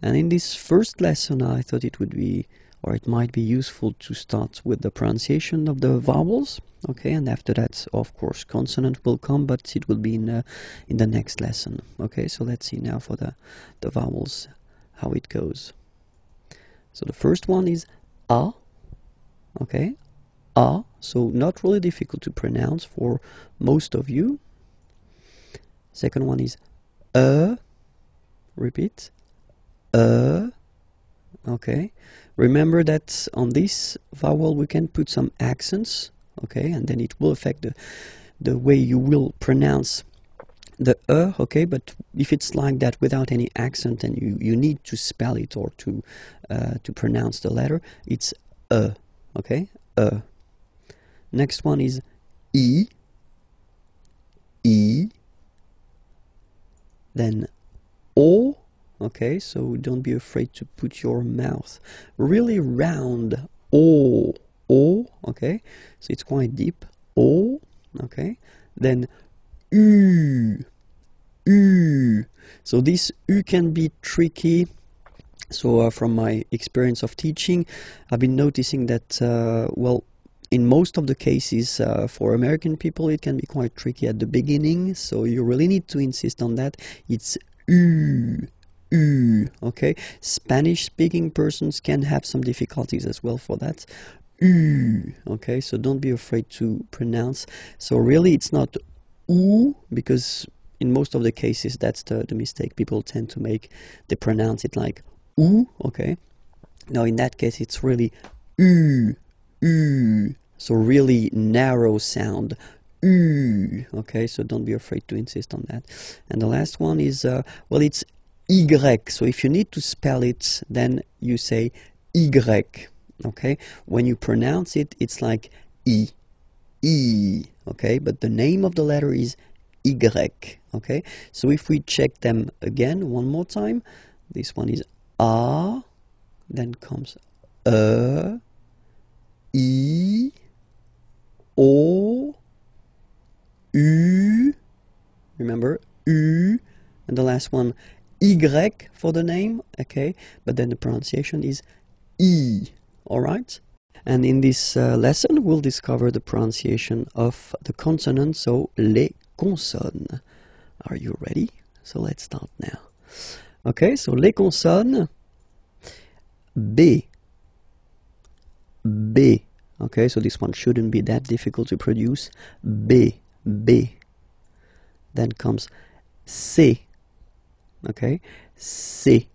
And in this first lesson, I thought it would be, or it might be useful to start with the pronunciation of the vowels. Okay, and after that, of course, consonant will come, but it will be in the next lesson. Okay, so let's see now for the vowels, how it goes. So the first one is A. Okay, A. So not really difficult to pronounce for most of you. Second one is repeat, okay. Remember that on this vowel we can put some accents, okay, and then it will affect the way you will pronounce the okay, but if it's like that without any accent and you need to spell it or to pronounce the letter, it's okay, Next one is E, then O. Okay, so don't be afraid to put your mouth really round. O, okay, so it's quite deep. O, okay, then U. So this U can be tricky. So from my experience of teaching, I've been noticing that, well, in most of the cases for American people, it can be quite tricky at the beginning. So you really need to insist on that. It's U. Okay, Spanish-speaking persons can have some difficulties as well for that. Okay, so don't be afraid to pronounce. So really, it's not U, because in most of the cases that's the mistake people tend to make. They pronounce it like U. Okay, now in that case, it's really U. So really narrow sound. Okay, so don't be afraid to insist on that. And the last one is well, it's Y. So if you need to spell it, then you say Y. Okay, when you pronounce it, it's like E. Okay, but the name of the letter is Y. Okay, so if we check them again one more time, this one is A, then comes I, O, U, remember, U, and the last one, Y for the name, okay, but then the pronunciation is E, alright? And in this lesson, we'll discover the pronunciation of the consonants, so les consonnes. Are you ready? So let's start now. Okay, so les consonnes, B. Okay, so this one shouldn't be that difficult to produce. B. Then comes C. Okay, C.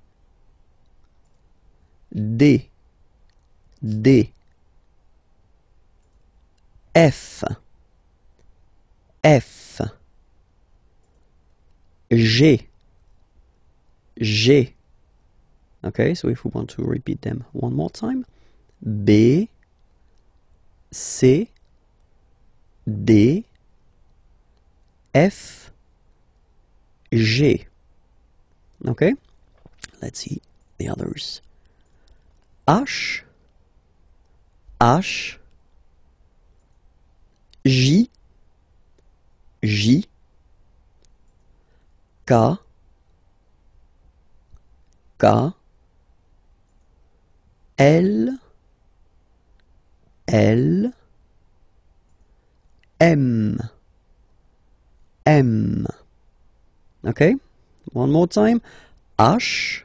D. F. G. Okay, so if we want to repeat them one more time, B, C, D, F, G. Okay, let's see the others. H, J, K, L, M. Okay, one more time. H,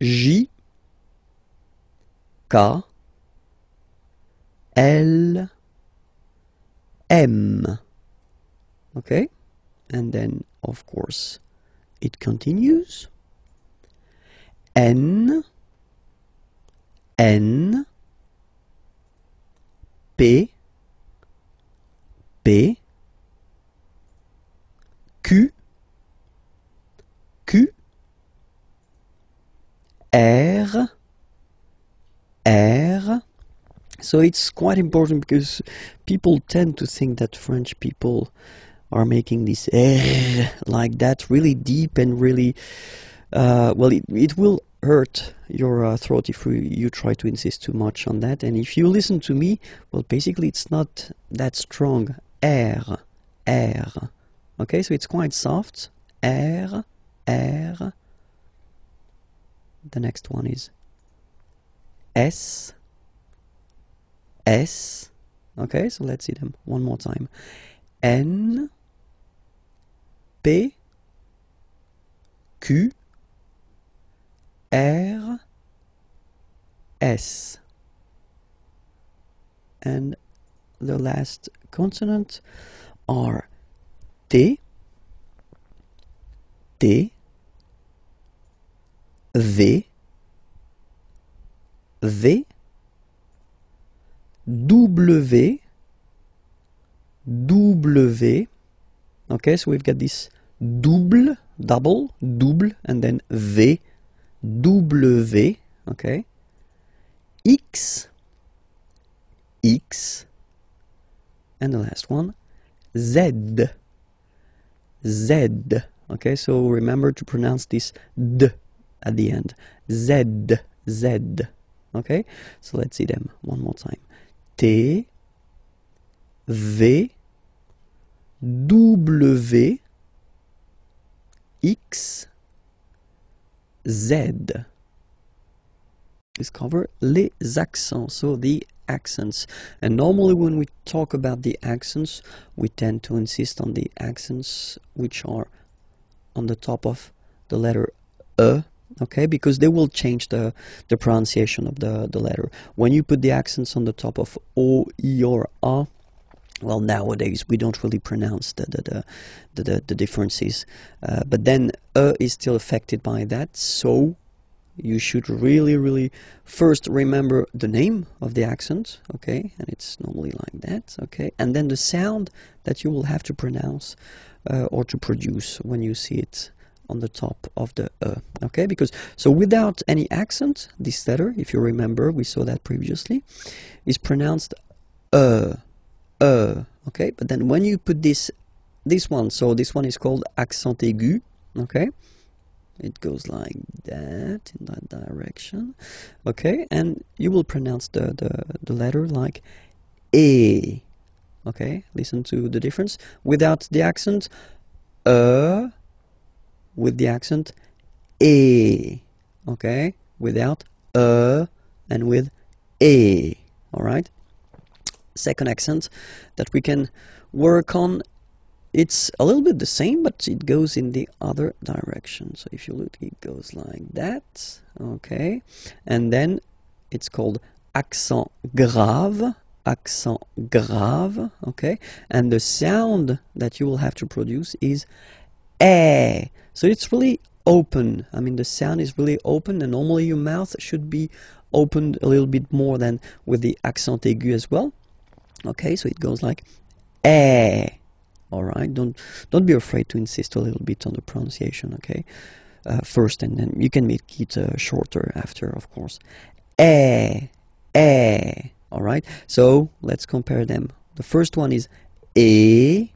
J, K, L, M. Okay, and then of course it continues. N, P, Q, R. So it's quite important because people tend to think that French people are making this R like that, really deep and really, well, it will hurt your throat if you try to insist too much on that. And if you listen to me, well, basically it's not that strong. R. Okay, so it's quite soft. R. the next one is S, S. Okay, so let's see them one more time. N, P, Q, R, S. And the last consonant are T, T, V, V, W, W. Okay, so we've got this double, and then V, W, okay, X, X, and the last one, Z, Z. Okay, so remember to pronounce this D at the end. Z, Z. Okay, so let's see them one more time. T, V, W, X, Z. Discover les accents, so the accents. And normally when we talk about the accents, we tend to insist on the accents which are on the top of the letter E, okay, because they will change the pronunciation of the letter. When you put the accents on the top of O, I, or A, well, nowadays we don't really pronounce the differences, but then E is still affected by that, so you should really first remember the name of the accent, okay, and it's normally like that, okay, and then the sound that you will have to pronounce or to produce when you see it on the top of the okay, because so without any accent, this letter, if you remember, we saw that previously, is pronounced okay, but then when you put this one, so this one is called accent aigu, okay, it goes like that, in that direction, okay, and you will pronounce the letter like A, okay, listen to the difference, without the accent, with the accent, A, okay, without and with A, alright. Second accent that we can work on, it's a little bit the same, but it goes in the other direction. So if you look, it goes like that, okay, and then it's called accent grave, okay, and the sound that you will have to produce is eh. So it's really open. I mean, the sound is really open, and normally your mouth should be opened a little bit more than with the accent aigu as well. Okay, so it goes like eh. All right, don't be afraid to insist a little bit on the pronunciation. Okay, first, and then you can make it shorter after, of course. Eh, eh. All right. So let's compare them. The first one is eh,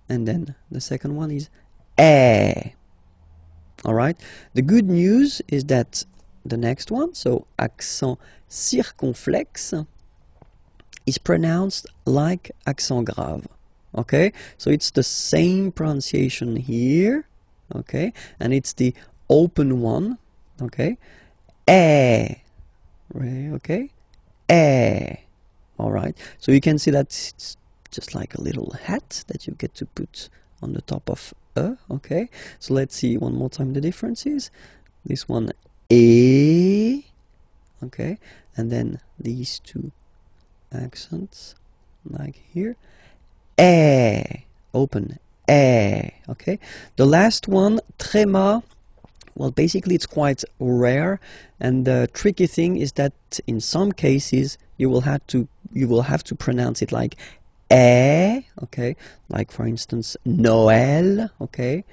and then the second one is eh. All right. The good news is that the next one, so accent circonflexe, is pronounced like accent grave. Okay, so it's the same pronunciation here, okay, and it's the open one, okay, eh, okay, eh, all right, so you can see that it's just like a little hat that you get to put on the top of okay, so let's see one more time the differences. This one, eh, okay, and then these two accents, like here, eh, open, eh, okay. The last one, tréma, well, basically it's quite rare, and the tricky thing is that in some cases you will have to pronounce it like eh, okay, like for instance Noël, okay,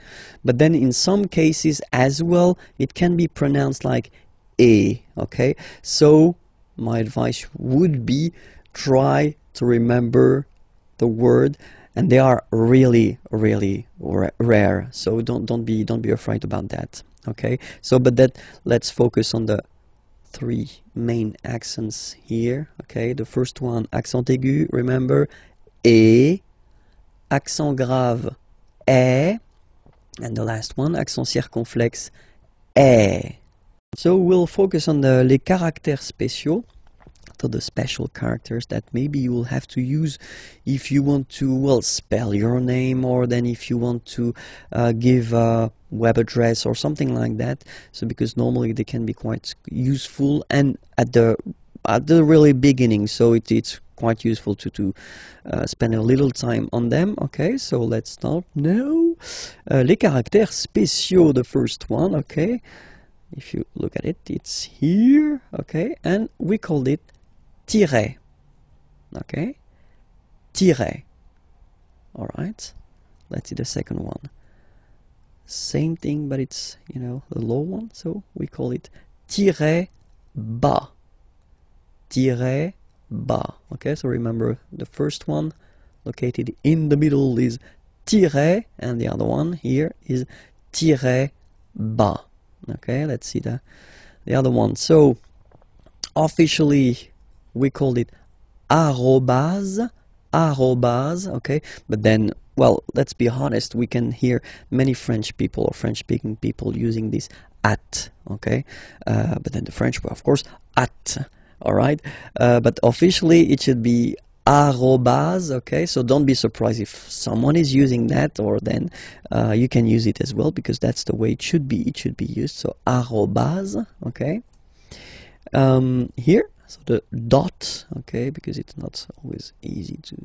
but then in some cases as well it can be pronounced like eh, okay. So my advice would be try to remember the word, and they are really rare, so don't be afraid about that, okay. So but that, let's focus on the three main accents here, okay. The first one, accent aigu, remember, e, accent grave, e, and the last one, accent circonflexe, e. So we'll focus on les caractères spéciaux, so the special characters that maybe you will have to use if you want to, well, spell your name, or then if you want to give a web address or something like that. So because normally they can be quite useful, and at the really beginning, so it's quite useful to spend a little time on them. Okay, so let's start now. Les caractères spéciaux, the first one. Okay, if you look at it, it's here. Okay, and we called it tiret. Okay, tiret. All right, let's see the second one. Same thing, but it's, you know, the low one, so we call it tiret bas. Tiret bas. Okay, so remember the first one located in the middle is tiret, and the other one here is tiret bas. Okay, let's see the other one. So officially we called it arrobase, okay, but then, well, let's be honest, we can hear many French people or French-speaking people using this at, okay, but then the French were, of course, at, all right, but officially it should be arrobase, okay, so don't be surprised if someone is using that, or then you can use it as well, because that's the way it should be used. So arrobase, okay, here, so the dot, okay, because it's not always easy to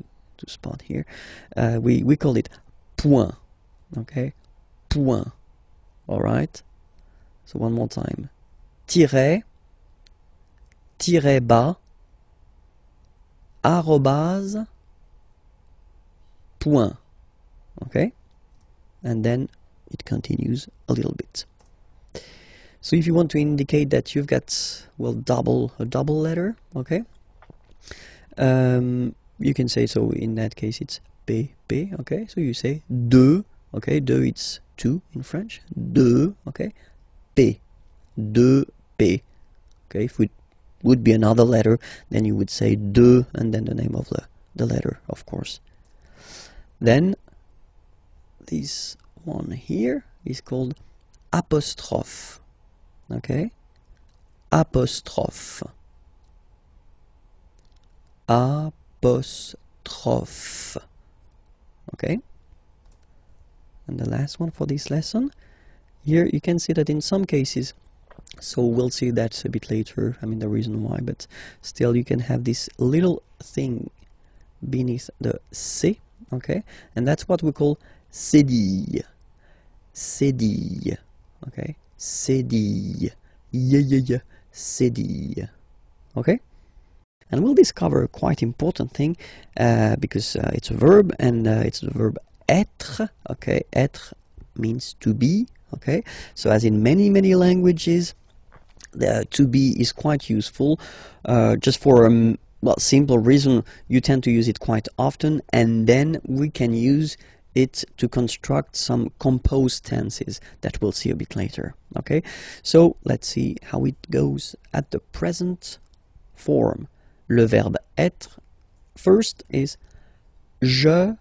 spot here, we call it point, okay, point, all right, so one more time, tiret, tiret bas, arrobase, point, okay, and then it continues a little bit. So if you want to indicate that you've got, well, a double letter, okay, you can say, so in that case it's P, okay, so you say deux, okay, deux, it's two in French, deux, okay, P, deux, P, okay, if it would be another letter, then you would say deux, and then the name of the letter, of course. Then this one here is called apostrophe, okay, apostrophe, apostrophe, okay. And the last one for this lesson, here you can see that in some cases, so we'll see that a bit later, I mean the reason why, but still you can have this little thing beneath the C, okay, and that's what we call cédille, cédille, okay, cédille, yeah, cédille, okay. And we'll discover a quite important thing, because it's a verb, and it's the verb être, okay, être means to be, okay, so as in many languages, the to be is quite useful, just for a simple reason, you tend to use it quite often, and then we can use it to construct some composed tenses that we'll see a bit later, okay. So let's see how it goes at the present form. Le verbe être, first is je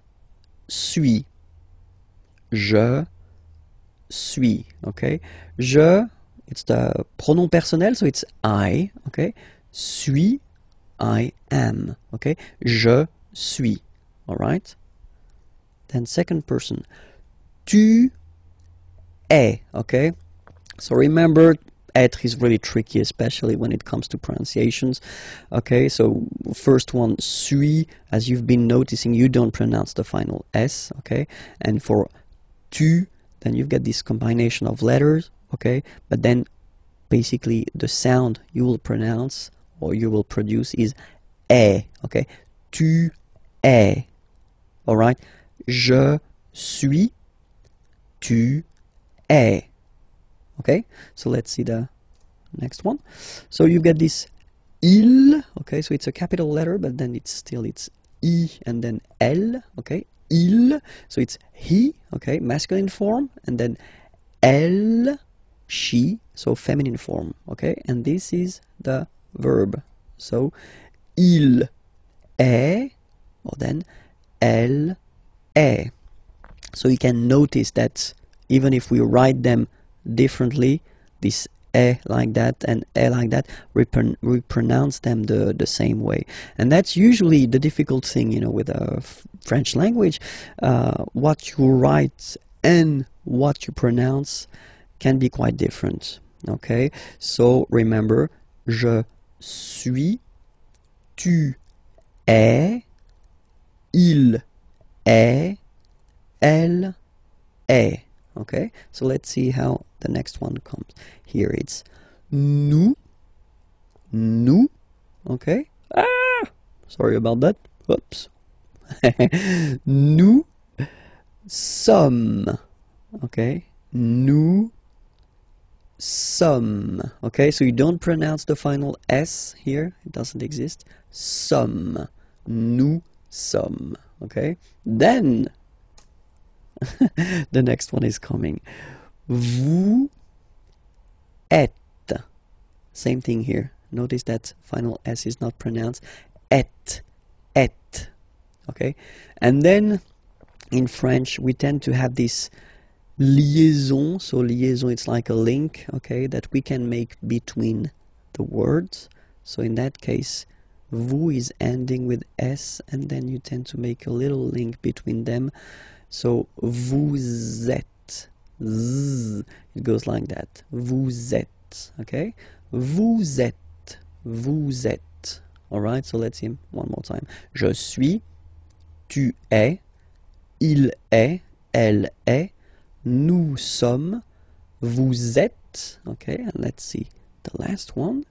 suis, okay. Je, it's the pronom personnel, so it's I, okay. Suis, I am, okay. Je suis, all right. Then second person, tu es, okay. So remember, être is really tricky, especially when it comes to pronunciations, okay. So first one, suis, as you've been noticing, you don't pronounce the final S, okay. And for tu, then you've got this combination of letters, okay, but then basically the sound you will pronounce or you will produce is est, okay. Tu es, all right. Je suis, tu es, okay. So let's see the next one. So you've got this il, okay, so it's a capital letter, but then it's I and then L, okay. Il, so it's he, okay, masculine form, and then elle, she, so feminine form, okay. And this is the verb, so il est, or then elle est. So you can notice that even if we write them differently, this like that and like that, we pronounce them the same way. And that's usually the difficult thing, you know, with the French language. What you write and what you pronounce can be quite different. Okay, so remember, je suis, tu es, il est, elle est. Okay, so let's see how the next one comes. Here it's nous, nous. Okay, sorry about that. Oops. Nous sommes. Okay, nous sommes. Okay, so you don't pronounce the final S here, it doesn't exist. Sommes. Nous sommes. Okay, then the next one is coming. Vous êtes. Same thing here. Notice that final S is not pronounced. Et. Et. Okay, and then in French we tend to have this liaison. So liaison, it's like a link, okay, that we can make between the words. So in that case, vous is ending with S, and then you tend to make a little link between them. So vous êtes, z, it goes like that. Vous êtes, okay? Vous êtes, vous êtes. All right, so let's see one more time. Je suis, tu es, il est, elle est, nous sommes, vous êtes. Okay, and let's see the last one.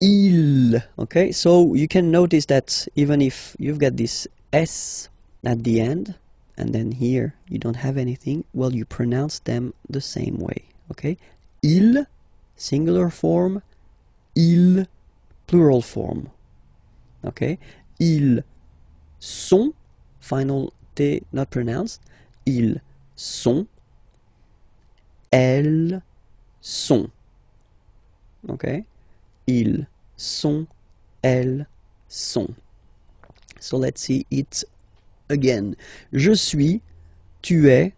Il. Okay, so you can notice that even if you've got this S at the end, and then here you don't have anything, well, you pronounce them the same way. Okay, il, singular form, il, plural form. Okay, ils sont, final T not pronounced, ils sont, elles sont. Okay, ils sont, elles sont. So let's see it again. Je suis, tu es,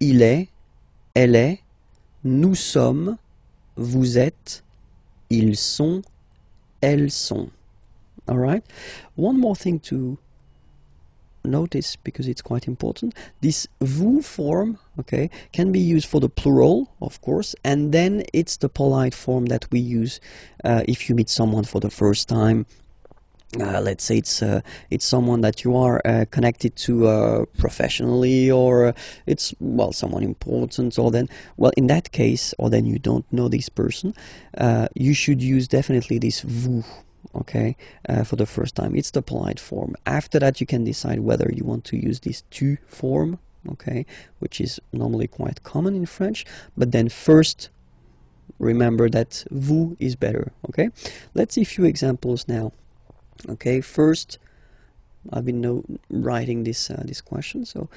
il est, elle est, nous sommes, vous êtes, ils sont, elles sont. All right. One more thing to notice, because it's quite important. This vous form, okay, can be used for the plural, of course, and then it's the polite form that we use if you meet someone for the first time. Let's say it's someone that you are connected to professionally, or it's, well, someone important, or then, well, in that case, or then you don't know this person, you should use definitely this vous, okay, for the first time. It's the polite form. After that, you can decide whether you want to use this tu form, okay, which is normally quite common in French, but then first remember that vous is better. Okay, let's see a few examples now. Okay, first, I've been writing this question. So,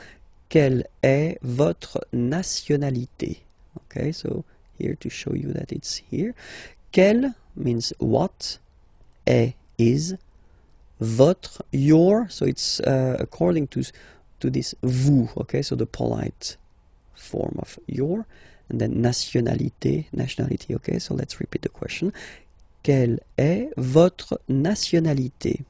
quelle est votre nationalité? Okay, so here to show you that it's here. Quelle means what, est is, votre, your. So it's according to this vous. Okay, so the polite form of your, and then nationalité, nationality. Okay, so let's repeat the question. Quelle est votre nationalité?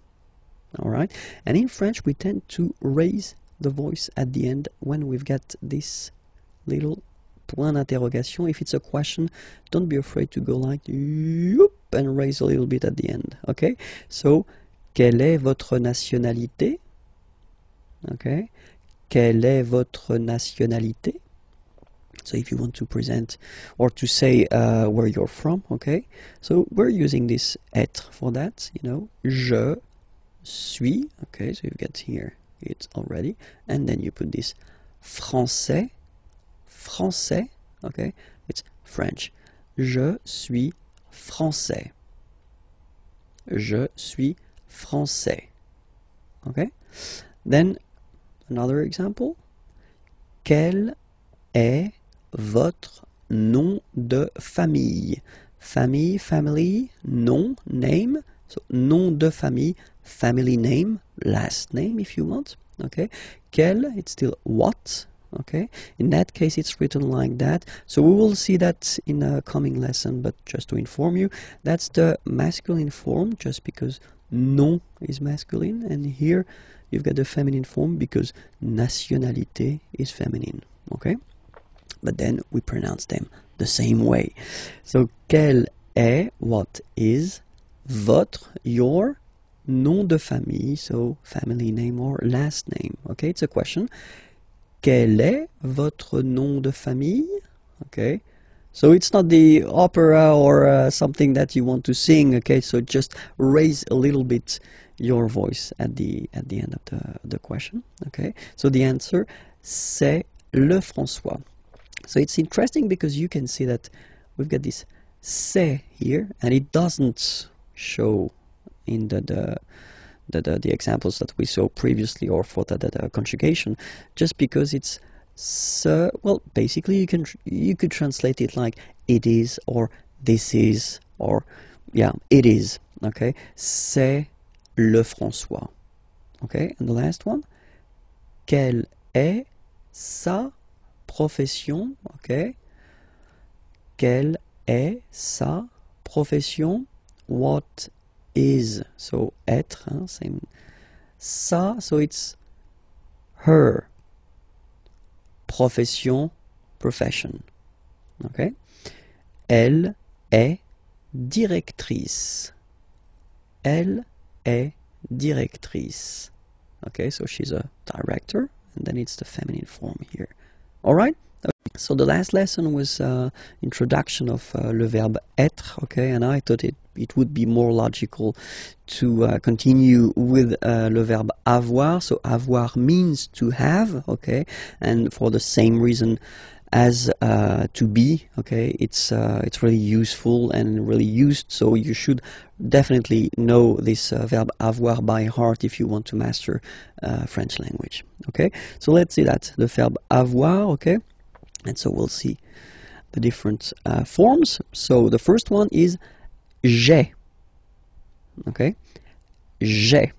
All right. And in French, we tend to raise the voice at the end when we've got this little point d'interrogation. If it's a question, don't be afraid to go like yoop and raise a little bit at the end. Okay. So, quelle est votre nationalité? Okay. Quelle est votre nationalité? So if you want to present or to say where you're from, okay? So we're using this être for that, you know. Je suis, okay, so you've got here it already. And then you put this français, français, okay? It's French. Je suis français. Je suis français. Okay? Then another example. Quel est votre nom de famille? Famille, family, nom, name. So nom de famille, family name, last name if you want. Okay. Quel, it's still what. Okay, in that case it's written like that. So we will see that in a coming lesson, but just to inform you, that's the masculine form, just because non is masculine, and here you've got the feminine form because nationalité is feminine. Okay, but then we pronounce them the same way. So quel est, what is, votre, your nom de famille, so family name or last name. Okay, it's a question. Quel est votre nom de famille? Okay, so it's not the opera or something that you want to sing. Okay, so just raise a little bit your voice at the end of the question. Okay, so the answer, c'est le François. So it's interesting because you can see that we've got this c'est here, and it doesn't show in the examples that we saw previously, or for the conjugation, just because it's so, well, basically you could translate it like it is, or this is, or yeah, it is. Okay, c'est le François. Okay, and the last one, quelle est sa profession? Okay, quelle est sa profession? What is, so être, same, sa, so it's her, profession, profession. Okay, elle est directrice. Elle est directrice. Okay, so she's a director, and then it's the feminine form here. All right. So the last lesson was introduction of le verbe être, okay, and I thought it would be more logical to continue with le verbe avoir. So avoir means to have, okay, and for the same reason as to be, okay, it's really useful and really used, so you should definitely know this verb avoir by heart if you want to master French language. Okay, so let's see that, the verb avoir, okay, and so we'll see the different forms. So the first one is j'ai. Okay, j'ai.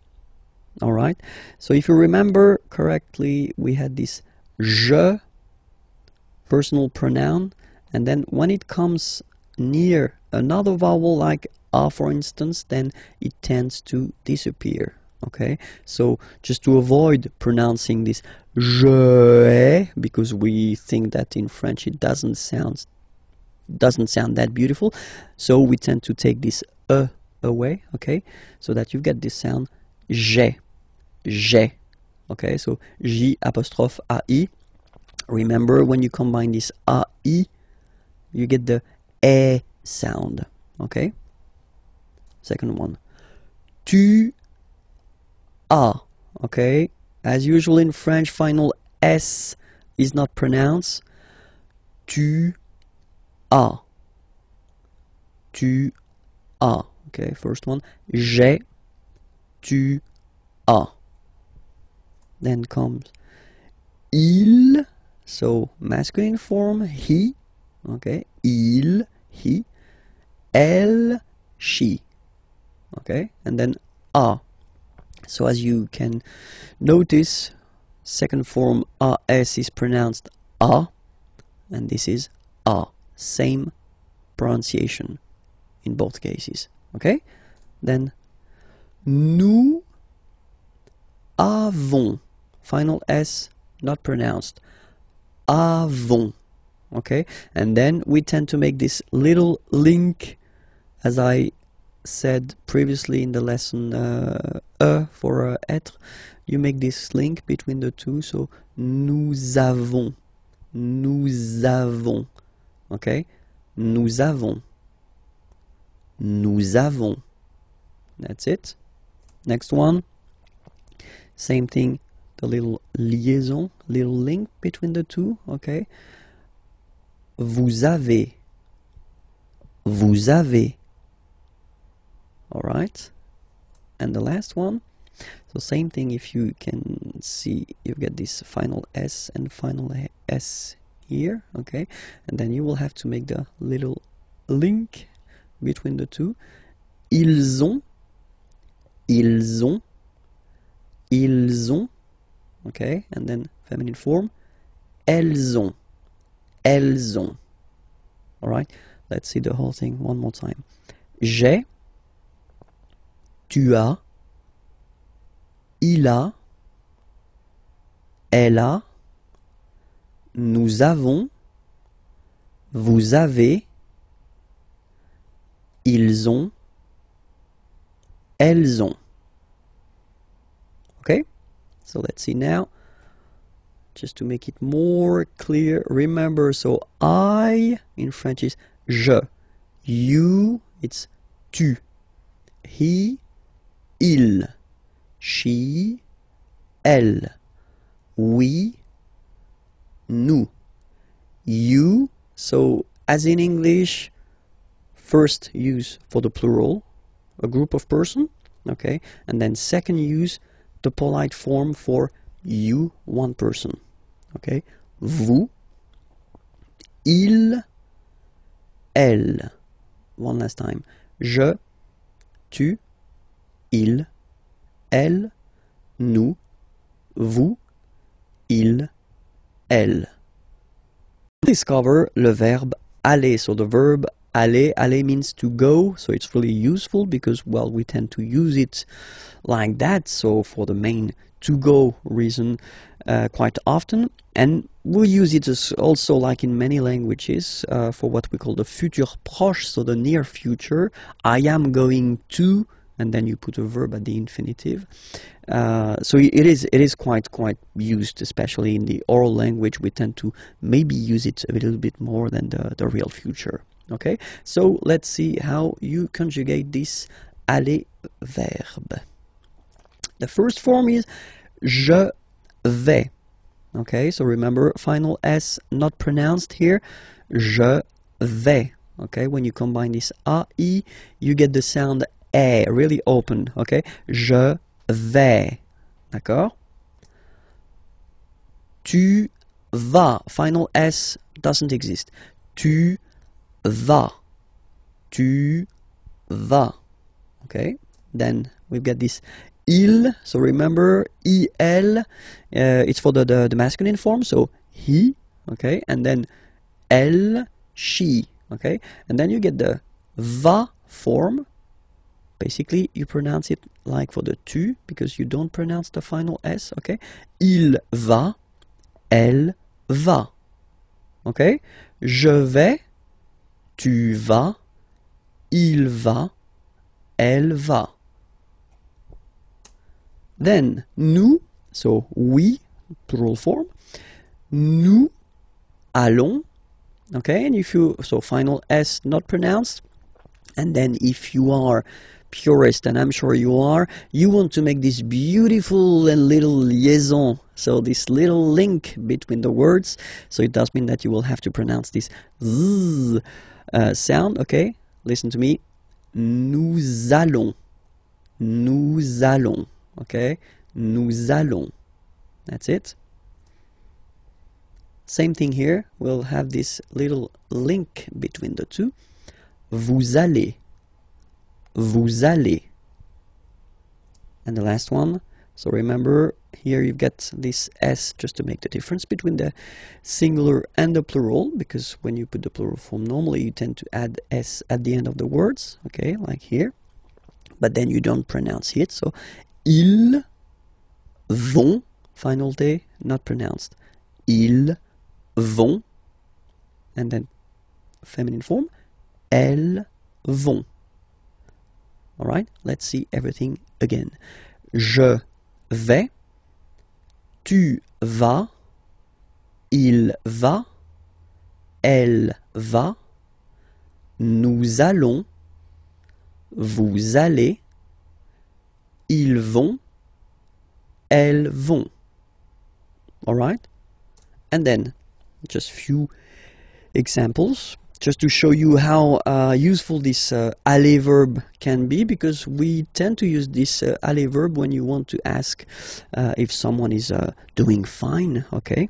All right, so if you remember correctly, we had this je, personal pronoun, and then when it comes near another vowel like a, for instance, then it tends to disappear. Okay, so just to avoid pronouncing this je ai, because we think that in French it doesn't sound that beautiful, so we tend to take this e away, okay, so that you get this sound j'ai, j'ai. Okay, so j apostrophe ai. Remember, when you combine this ai, you get the e sound. Okay, second one, tu as. Okay, as usual in French, final s is not pronounced. Tu as. Tu as. Okay, first one, j'ai, tu as. Then comes il, so masculine form, he. Okay, il, he. Elle, she. Okay, and then a. So as you can notice, second form as is pronounced a, and this is a. Same pronunciation in both cases. Okay, then nous avons, final s not pronounced, avons. Okay, and then we tend to make this little link, as I said previously in the lesson, for être, you make this link between the two, so nous avons, nous avons. Okay, nous avons, nous avons. That's it. Next one, same thing, the little liaison, little link between the two. Okay, vous avez, vous avez. All right, and the last one, so same thing. If you can see, you get this final s and final s here. Okay, and then you will have to make the little link between the two. Ils ont, ils ont, ils ont. Okay, and then feminine form, elles ont, elles ont. All right, let's see the whole thing one more time. J'ai, tu as, il a, elle a, nous avons, vous avez, ils ont, elles ont. Okay, so let's see now, just to make it more clear. Remember, so I in French is je, you it's tu, he, il, she, elle, we, nous, you. So as in English, first use for the plural, a group of person, okay, and then second use the polite form for you, one person, okay, vous, il, elle. One last time, je, tu, il, elle, nous, vous, il, elle. Discover le verbe aller. So the verb aller, aller means to go, so it's really useful because, well, we tend to use it like that, so for the main to go reason quite often. And we use it as also, like in many languages, for what we call the futur proche, so the near future. I am going to, and then you put a verb at the infinitive. So it is quite used, especially in the oral language. We tend to maybe use it a little bit more than the real future. Okay, so let's see how you conjugate this aller verb. The first form is je vais. Okay, so remember, final S not pronounced here. Je vais. Okay, when you combine this A, I, you get the sound E, really open. Okay, je vais. D'accord? Tu vas. Final S doesn't exist. Tu vas. Tu vas. Okay, then we've got this il. So remember, il, it's for the masculine form, so he. Okay, and then elle, she. Okay, and then you get the va form. Basically, you pronounce it like for the tu, because you don't pronounce the final S, okay? Il va, elle va, okay? Je vais, tu vas, il va, elle va. Then, nous, so we, plural form, nous allons, okay? And if you, so final S not pronounced, and then if you are purist, and I'm sure you are, you want to make this beautiful and little liaison, so this little link between the words, so it does mean that you will have to pronounce this z sound, okay? Listen to me. Nous allons. Nous allons. Okay? Nous allons. That's it. Same thing here. We'll have this little link between the two. Vous allez. Vous allez. And the last one. So remember, here you've got this S just to make the difference between the singular and the plural, because when you put the plural form, normally you tend to add S at the end of the words, okay, like here. But then you don't pronounce it. So, ils vont, final T, not pronounced. Ils vont. And then feminine form, elles vont. Alright, let's see everything again. Je vais, tu vas, il va, elle va, nous allons, vous allez, ils vont, elles vont. Alright? And then, just few examples, just to show you how useful this aller verb can be, because we tend to use this aller verb when you want to ask if someone is doing fine, okay?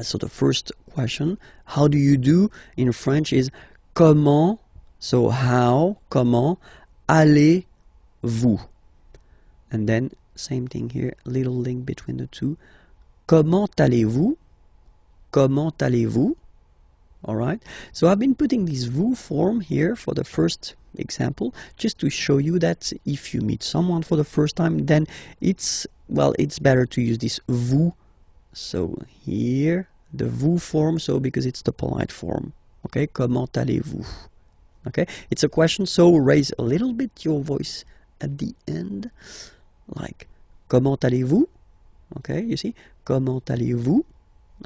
So the first question, how do you do, in French is comment, so how, comment, allez-vous? And then, same thing here, little link between the two. Comment allez-vous? comment allez-vous? Alright, so I've been putting this vous form here for the first example, just to show you that if you meet someone for the first time, then it's better to use this vous. So here, the vous form, so because it's the polite form. Okay, comment allez-vous? Okay, it's a question, so raise a little bit your voice at the end, like comment allez-vous? Okay, you see, comment allez-vous?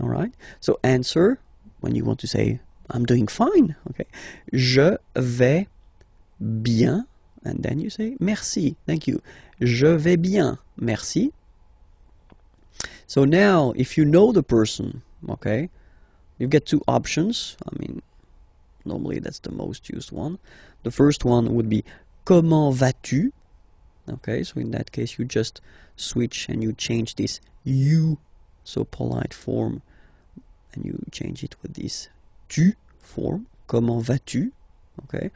Alright, so answer when you want to say I'm doing fine. Okay, je vais bien, and then you say merci, thank you. Je vais bien, merci. So now, if you know the person, okay, you get two options. I mean, normally that's the most used one. The first one would be comment vas-tu? Okay, so in that case you just switch and you change this you, so polite form, and you change it with this tu form. Comment vas-tu? Okay,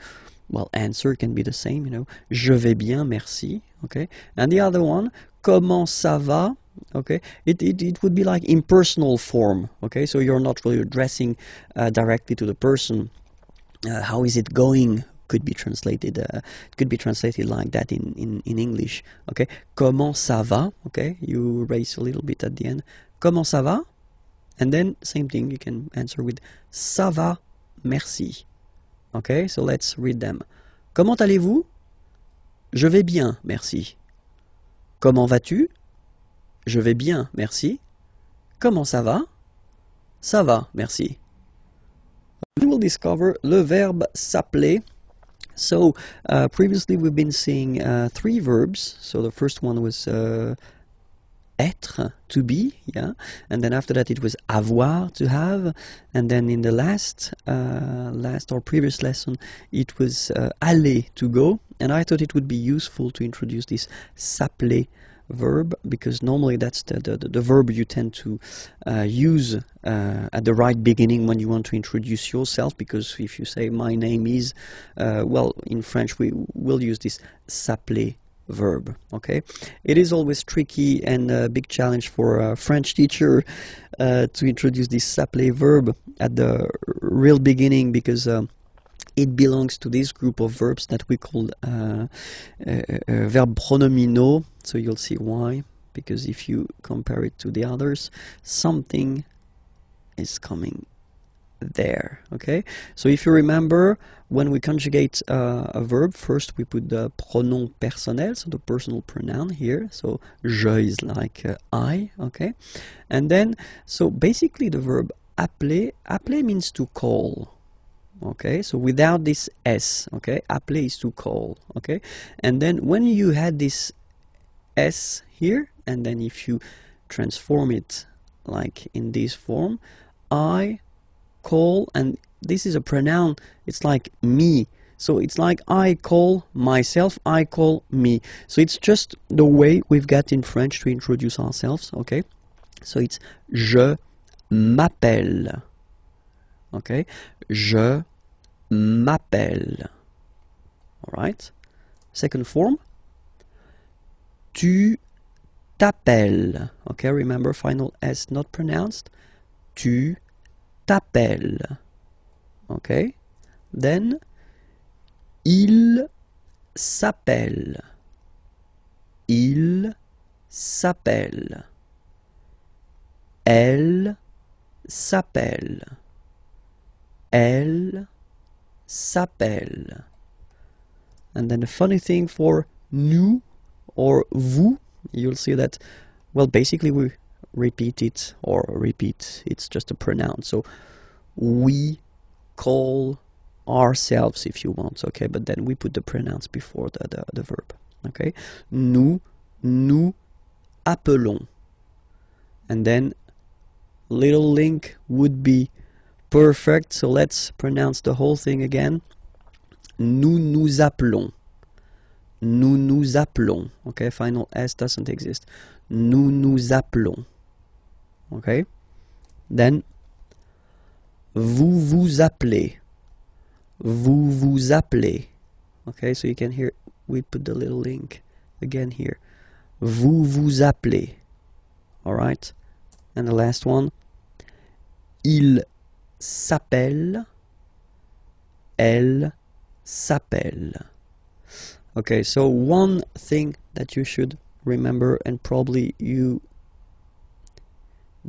well, answer can be the same, you know, je vais bien, merci. Okay, and the other one, comment ça va? Okay, it would be like impersonal form. Okay, so you're not really addressing directly to the person. How is it going? Could be translated. Could be translated like that in English. Okay, comment ça va? Okay, you raise a little bit at the end. Comment ça va? And then same thing. You can answer with ça va, merci. Okay, so let's read them. Comment allez-vous? Je vais bien, merci. Comment vas-tu? Je vais bien, merci. Comment ça va? Ça va, merci. We will discover le verbe s'appeler. So previously we've been seeing three verbs. So the first one was être, to be, yeah, and then after that it was avoir, to have, and then in the last or previous lesson it was aller, to go. And I thought it would be useful to introduce this s'appeler verb, because normally that's the verb you tend to use at the right beginning when you want to introduce yourself, because if you say my name is, well, in French we will use this s'appeler verb. Okay, it is always tricky and a big challenge for a French teacher to introduce this s'appeler verb at the real beginning, because it belongs to this group of verbs that we call verb pronominaux. So you'll see why, because if you compare it to the others, something is coming there. Okay, so if you remember, when we conjugate a verb, first we put the pronom personnel, so the personal pronoun here. So je is like I. Okay, and then so basically the verb appeler means to call. Okay, so without this s, okay, appeler is to call. Okay, and then when you had this s here, and then if you transform it like in this form, I call, and this is a pronoun, it's like me, so it's like I call myself, I call me. So it's just the way we've got in French to introduce ourselves. Okay, so it's je m'appelle. Okay, je m'appelle. Alright, second form, tu t'appelles. Okay, remember, final S not pronounced. Tu t'appelles. Okay, then il s'appelle. Il s'appelle. Elle s'appelle. Elle s'appelle. And then the funny thing for nous or vous, you'll see that, well, basically we repeat it, it's just a pronoun. So we call ourselves, if you want, okay, but then we put the pronouns before the verb. Okay, nous appelons, and then little link would be perfect. So let's pronounce the whole thing again. Nous appelons. Nous appelons. Okay, final S doesn't exist. Nous appelons. Okay, then vous appelez. Vous appelez. Okay, so you can hear we put the little link again here. Vous appelez. All right, and the last one, il s'appelle, elle s'appelle. Okay, so one thing that you should remember, and probably you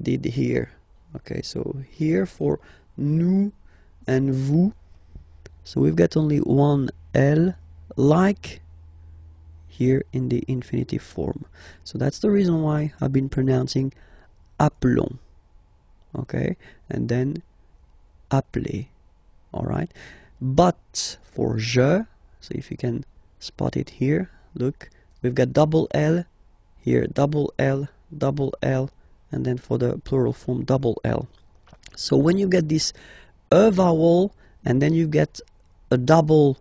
did here. Okay, so here for nous and vous, so we've got only one L, like here in the infinitive form. So that's the reason why I've been pronouncing appelons. Okay, and then appeler. Alright, but for je, so if you can spot it here, look, we've got double L here, double L, and then for the plural form double L. So when you get this E vowel and then you get a double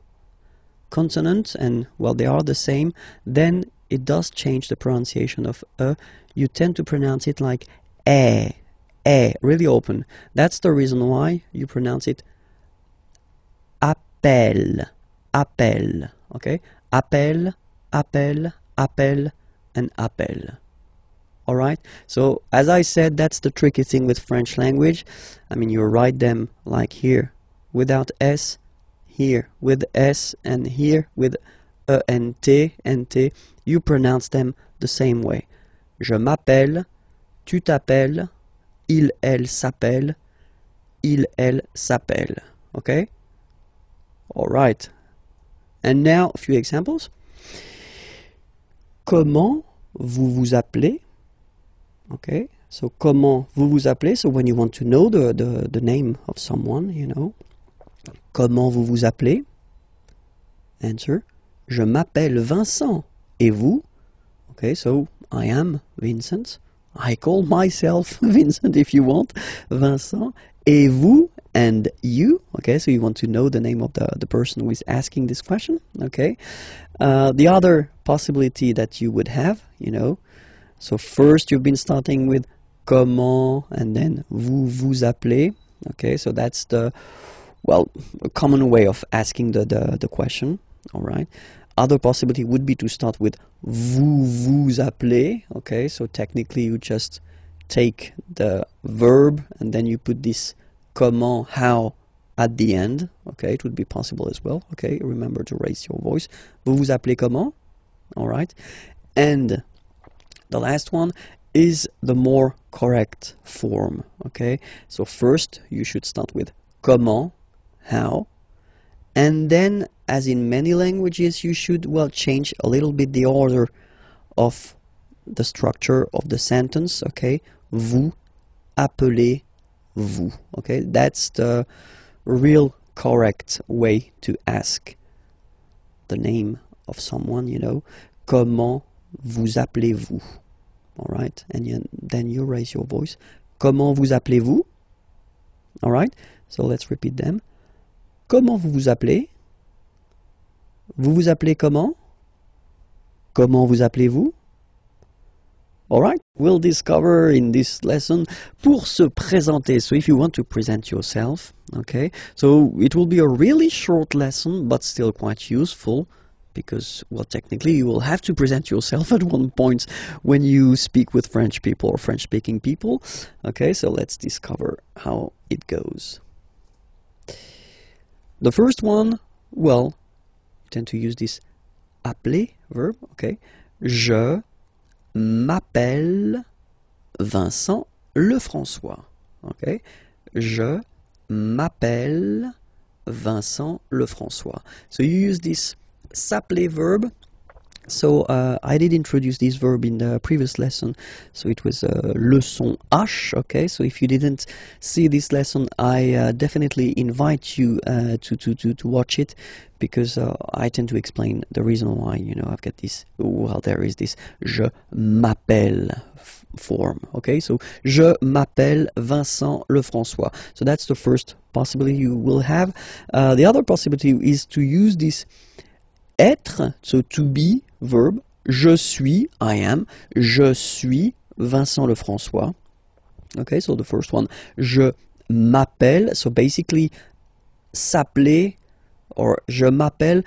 consonant, and well, they are the same, then it does change the pronunciation of E. You tend to pronounce it like really open. That's the reason why you pronounce it appel, appel. Okay, appel, appel, appel, and appel. Alright, so as I said, that's the tricky thing with French language. I mean, you write them like here without S, here with S, and here with E and T, you pronounce them the same way. Je m'appelle, tu t'appelles, il, elle s'appelle, il, elle s'appelle. Okay? Alright. And now a few examples. Comment vous vous appelez? Okay, so comment vous vous appelez? So when you want to know the name of someone, you know. Comment vous vous appelez? Answer. Je m'appelle Vincent. Et vous? Okay, so I am Vincent. I call myself Vincent if you want. Vincent. Et vous? And you? Okay, so you want to know the name of the person who is asking this question. Okay. The other possibility that you would have, you know, so first you've been starting with comment and then vous vous appelez. Okay, so that's the, well, a common way of asking the question. All right. Other possibility would be to start with vous vous appelez. Okay, so technically you just take the verb and then you put this comment, how, at the end. Okay, it would be possible as well. Okay, remember to raise your voice. Vous vous appelez comment? All right. And the last one is the more correct form. Okay, so first you should start with comment, how, and then, as in many languages, you should, well, change a little bit the order of the structure of the sentence. Okay, vous appelez vous. Okay, that's the real correct way to ask the name of someone, you know. Comment vous appelez-vous? All right, and then you raise your voice. Comment vous appelez-vous? All right, so let's repeat them. Comment vous vous appelez? Vous vous appelez comment? Comment vous appelez-vous? All right, we'll discover in this lesson pour se présenter. So if you want to present yourself, okay, so it will be a really short lesson, but still quite useful. Because, well, technically you will have to present yourself at one point when you speak with French people or French-speaking people. Okay, so let's discover how it goes. The first one, well, you tend to use this appeler verb, okay. Je m'appelle Vincent Lefrançois, okay. Je m'appelle Vincent Lefrançois. So you use this s'appeler verb. So I did introduce this verb in the previous lesson, so it was leçon H. Okay, so if you didn't see this lesson, I definitely invite you to watch it, because I tend to explain the reason why, you know, I've got this, well, there is this je m'appelle form. Okay, so je m'appelle Vincent Lefrançois. So that's the first possibility you will have. The other possibility is to use this être, so to be verb. Je suis, I am. Je suis Vincent Lefrançois. Okay, so the first one. Je m'appelle, so basically s'appeler or je m'appelle,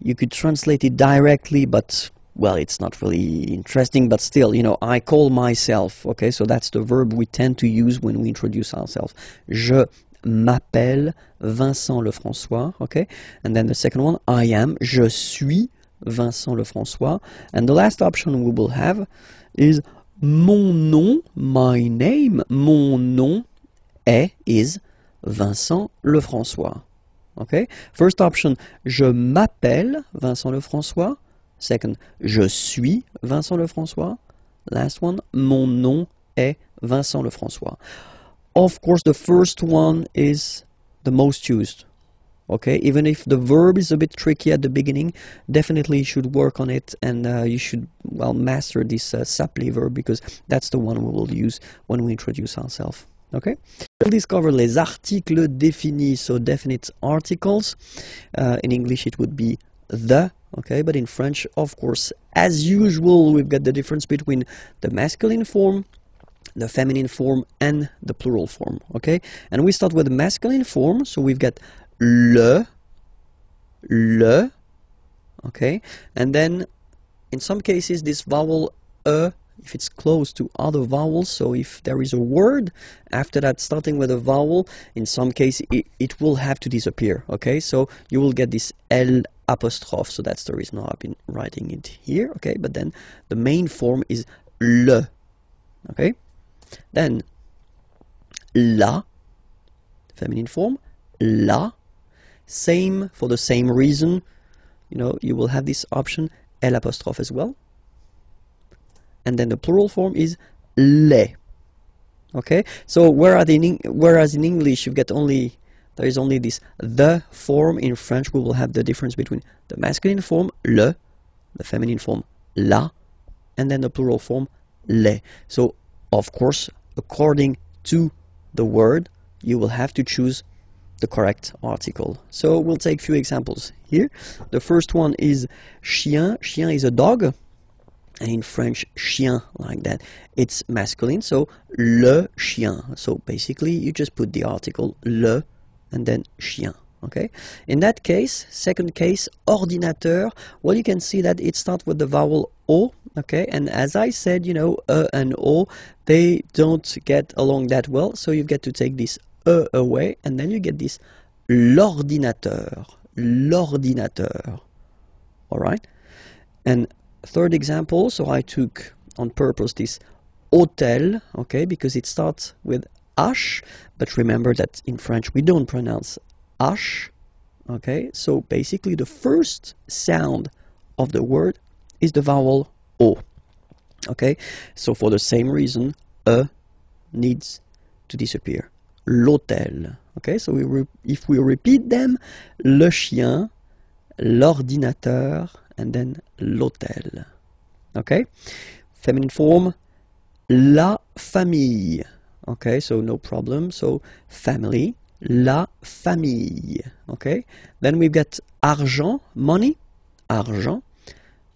you could translate it directly, but well, it's not really interesting, but still, you know, I call myself, okay, so that's the verb we tend to use when we introduce ourselves. Je m'appelle Vincent Lefrançois, okay, and then the second one, I am, je suis Vincent Lefrançois, and the last option we will have is mon nom, my name, mon nom is Vincent Lefrançois. Okay, first option, je m'appelle Vincent Lefrançois. Second, je suis Vincent Lefrançois. Last one, mon nom est Vincent Lefrançois. Of course, the first one is the most used. Okay, even if the verb is a bit tricky at the beginning, definitely you should work on it, and you should, well, master this s'appeler verb, because that's the one we will use when we introduce ourselves. Okay, we'll discover les articles définis, so definite articles. In English it would be the, okay, but in French, of course, as usual, we've got the difference between the masculine form, the feminine form, and the plural form. Okay, and we start with the masculine form, so we've got le, okay, and then in some cases this vowel if it's close to other vowels, so if there is a word after that starting with a vowel, in some cases it will have to disappear. Okay, so you will get this L apostrophe, so that's the reason I've been writing it here. Okay, but then the main form is le. Okay, then la, feminine form, la, same for the same reason, you know, you will have this option L apostrophe as well. And then the plural form is les. Okay, so whereas in English you get only, there is only this the form, in French we will have the difference between the masculine form le, the feminine form la, and then the plural form les. So of course, according to the word, you will have to choose the correct article. So we'll take a few examples here. The first one is chien. Chien is a dog. And in French, chien, like that, it's masculine, so le chien. So basically, you just put the article le and then chien. Okay. In that case, second case, ordinateur. Well, you can see that it starts with the vowel o. Okay, and as I said, you know, and o, they don't get along that well. So you get to take this away, and then you get this l'ordinateur. L'ordinateur. All right, and third example, so I took on purpose this hôtel, okay, because it starts with H, but remember that in French we don't pronounce H, okay, so basically the first sound of the word is the vowel O, okay, so for the same reason, needs to disappear. L'hôtel, okay, so if we repeat them, le chien, l'ordinateur, and then l'hôtel. Okay, feminine form, la famille. Okay, so no problem. So family, la famille. Okay, then we've got argent, money, argent.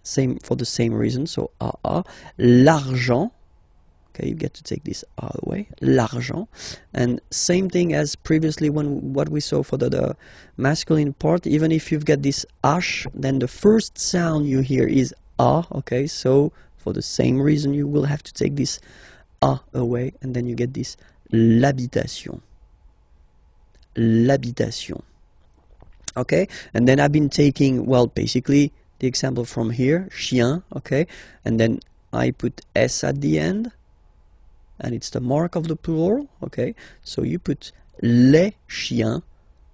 Same for the same reason. So l'argent. Okay, you get to take this away. L'argent, and same thing as previously when what we saw for the masculine part. Even if you've got this h, then the first sound you hear is a. Okay, so for the same reason you will have to take this a away, and then you get this l'habitation. L'habitation. Okay, and then I've been taking, well, basically the example from here, chien. Okay, and then I put s at the end. And it's the mark of the plural, okay? So you put les chiens,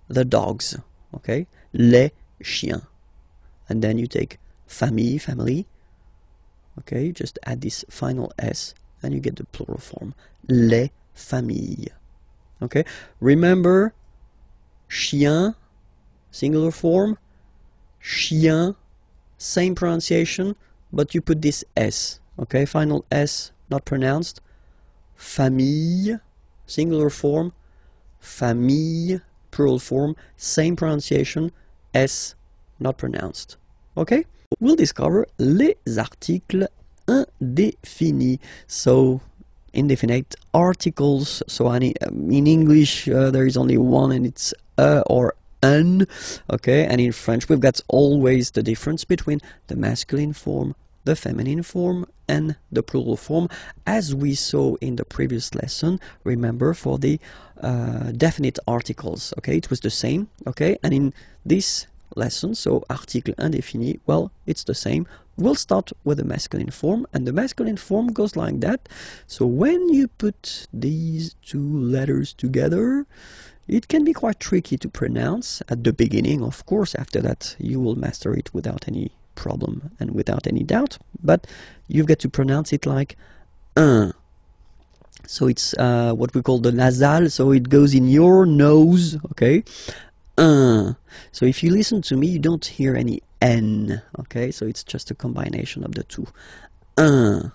the dogs, okay? Les chiens. And then you take famille, family, okay? You just add this final S, and you get the plural form, les familles, okay? Remember, chien, singular form, chien, same pronunciation, but you put this S, okay? Final S, not pronounced. Famille, singular form, famille, plural form, same pronunciation, S, not pronounced. Okay? We'll discover les articles indéfinis. So, indefinite articles. So, in English, there is only one, and it's or un. Okay? And in French, we've got always the difference between the masculine form, the feminine form and the plural form, as we saw in the previous lesson. Remember, for the definite articles, okay, it was the same, okay, and in this lesson, so article indéfini, well, it's the same. We'll start with the masculine form, and the masculine form goes like that. So when you put these two letters together, it can be quite tricky to pronounce at the beginning. Of course, after that you will master it without any problem and without any doubt, but you've got to pronounce it like un. So it's what we call the nasal, so it goes in your nose, okay? Un. So if you listen to me, you don't hear any N, okay? So it's just a combination of the two. Un.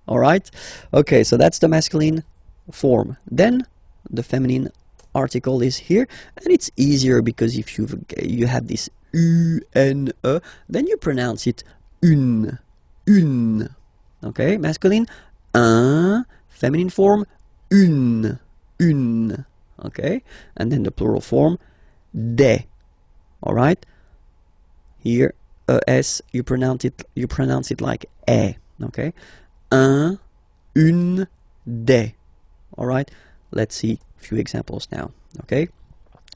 Alright? Okay, so that's the masculine form. Then the feminine article is here, and it's easier because if you have this U, N, E, then you pronounce it une. Okay, masculine, un, feminine form, une. Okay, and then the plural form, des. All right, here s you pronounce it like e. Okay, un, une, des. All right, let's see a few examples now. Okay,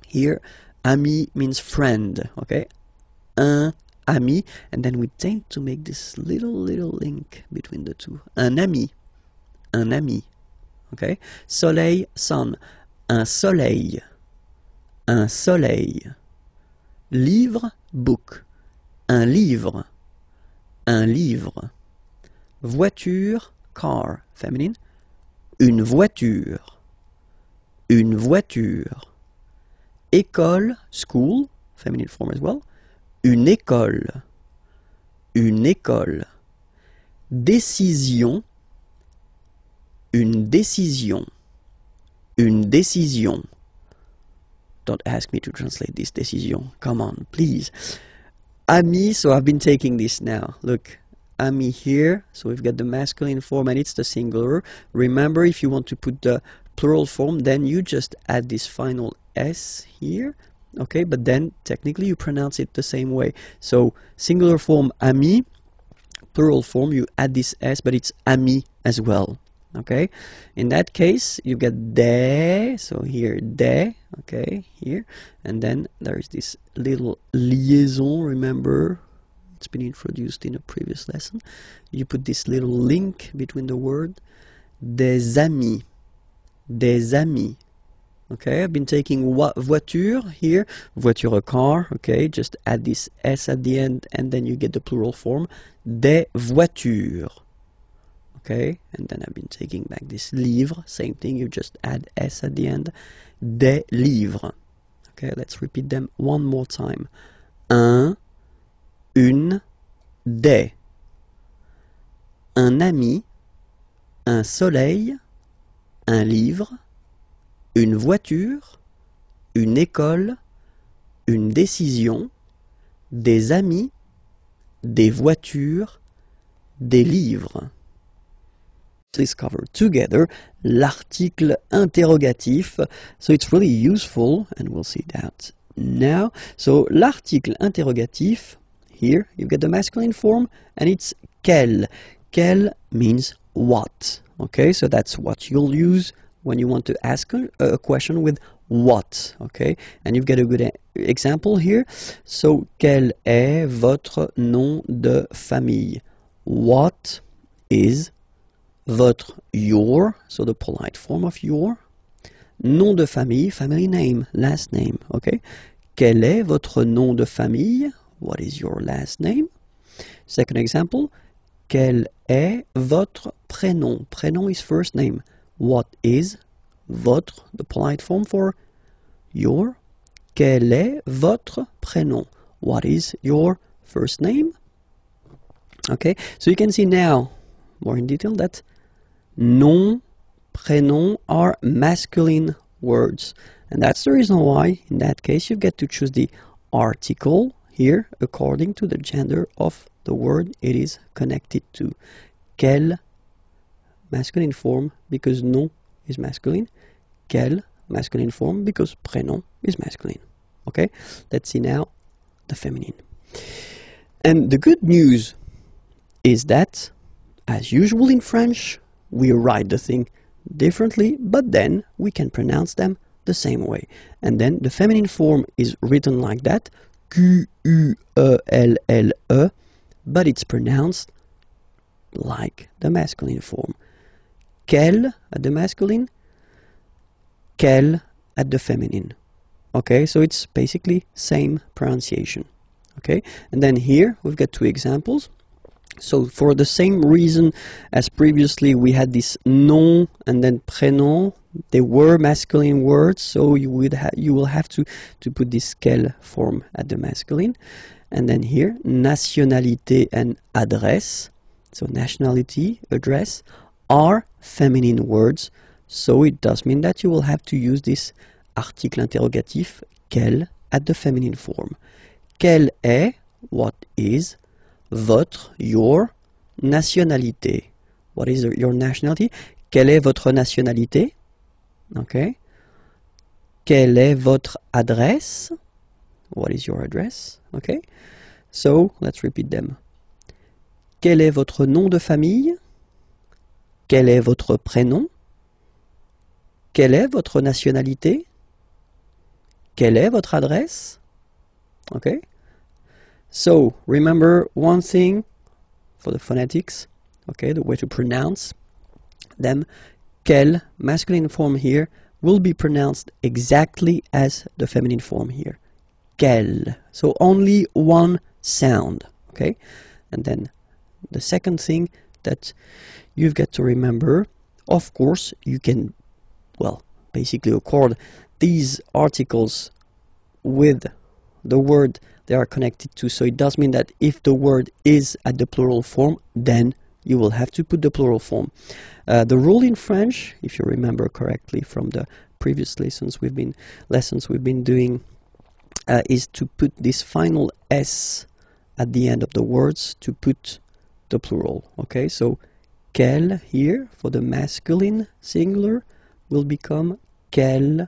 here ami means friend. Okay, un ami, and then we tend to make this little link between the two. Un ami. Okay, soleil, sun. Un soleil. Livre, book. Un livre. Voiture, car, feminine. Une voiture. École, school, feminine form as well. Une école. Décision. Une décision. Don't ask me to translate this décision. Come on, please. Ami, so I've been taking this now. Look, ami here. So we've got the masculine form and it's the singular. Remember, if you want to put the plural form, then you just add this final S here. Okay, but then technically you pronounce it the same way. So singular form ami, plural form you add this S, but it's ami as well. Okay, in that case you get des, so here des, okay, here, and then there is this little liaison. Remember, it's been introduced in a previous lesson. You put this little link between the word. Des amis. Okay, I've been taking voiture here, voiture, a car. Okay, just add this S at the end and then you get the plural form, des voitures. Okay, and then I've been taking back this livre, same thing, you just add S at the end, des livres. Okay, let's repeat them one more time. Un, une, des. Un ami, un soleil, un livre, une voiture, une école, une décision, des amis, des voitures, des livres. Let's cover together l'article interrogatif. So it's really useful, and we'll see that now. So l'article interrogatif, here you've got the masculine form, and it's quel. Quel means what. Okay, so that's what you'll use when you want to ask a question with what. Okay, and you've got a good example here. So quel est votre nom de famille? What is your, so the polite form of your. Nom de famille, family name, last name. Okay, quel est votre nom de famille? What is your last name? Second example, quel est votre prénom? Prénom is first name. What is votre, the polite form for your? Quel est votre prénom? What is your first name? Okay, so you can see now more in detail that nom, prénom are masculine words, and that's the reason why in that case you get to choose the article here according to the gender of the word it is connected to. Quel, masculine form because nom is masculine. Quel, masculine form because prénom is masculine. Okay, let's see now the feminine. And the good news is that, as usual in French, we write the thing differently, but then we can pronounce them the same way. And then the feminine form is written like that, Q-U-E-L-L-E, but it's pronounced like the masculine form. Qu'elle at the masculine, qu'elle at the feminine. Okay, so it's basically same pronunciation. Okay, and then here we've got two examples. So for the same reason as previously, we had this nom and then prénom. They were masculine words, so you will have to put this qu'elle form at the masculine. And then here, nationalité and adresse, so nationality, address, are feminine words. So it does mean that you will have to use this article interrogatif, quelle, at the feminine form. Quelle est, what is, votre, your, nationalité. What is your nationality? Quelle est votre nationalité? Okay. Quelle est votre adresse? What is your address? Okay. So, let's repeat them. Quel est votre nom de famille? Quel est votre prénom? Quelle est votre nationalité? Quelle est votre adresse? Okay. So, remember one thing for the phonetics, okay, the way to pronounce them. Quelle, masculine form here, will be pronounced exactly as the feminine form here. Quelle. So only one sound, okay? And then the second thing that you've got to remember, of course, you can, well, basically accord these articles with the word they are connected to. So it does mean that if the word is at the plural form, then you will have to put the plural form. The rule in French, if you remember correctly from the previous lessons we've been doing, is to put this final S at the end of the words to put the plural. Okay, so quelle here for the masculine singular will become quelle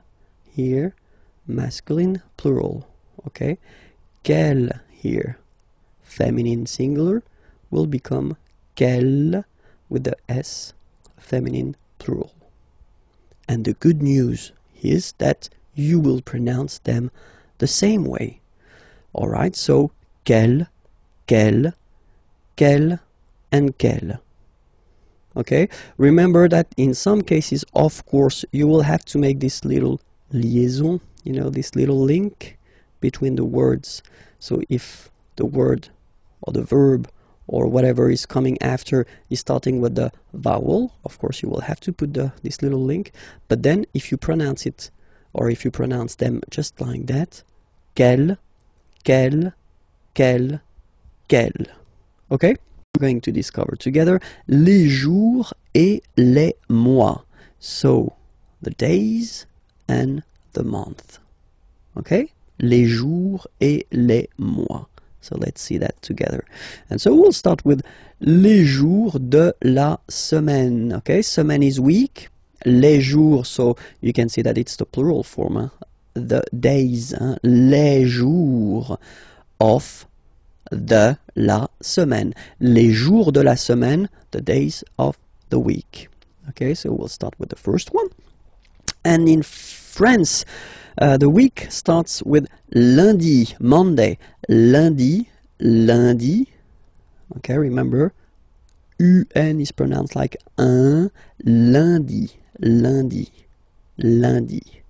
here, masculine plural. Okay, quelle here, feminine singular, will become quelle with the S, feminine plural. And the good news is that you will pronounce them the same way. Alright, so quelle, quelle, quelle, and quelle. Okay, remember that in some cases, of course, you will have to make this little liaison, you know, this little link between the words. So if the word or the verb or whatever is coming after is starting with the vowel, of course you will have to put this little link. But then if you pronounce it, or if you pronounce them just like that, quelle, quelle, quelle, quelle. Okay? We're going to discover together les jours et les mois. So, the days and the month. Okay? Les jours et les mois. So let's see that together. And so we'll start with les jours de la semaine. Okay, semaine is week. Les jours, so you can see that it's the plural form. Huh? The days. Huh? Les jours of de la semaine. Les jours de la semaine, the days of the week. Okay, so we'll start with the first one. And in France, the week starts with lundi, Monday, lundi, lundi. Okay, remember, UN is pronounced like un, lundi, lundi, lundi.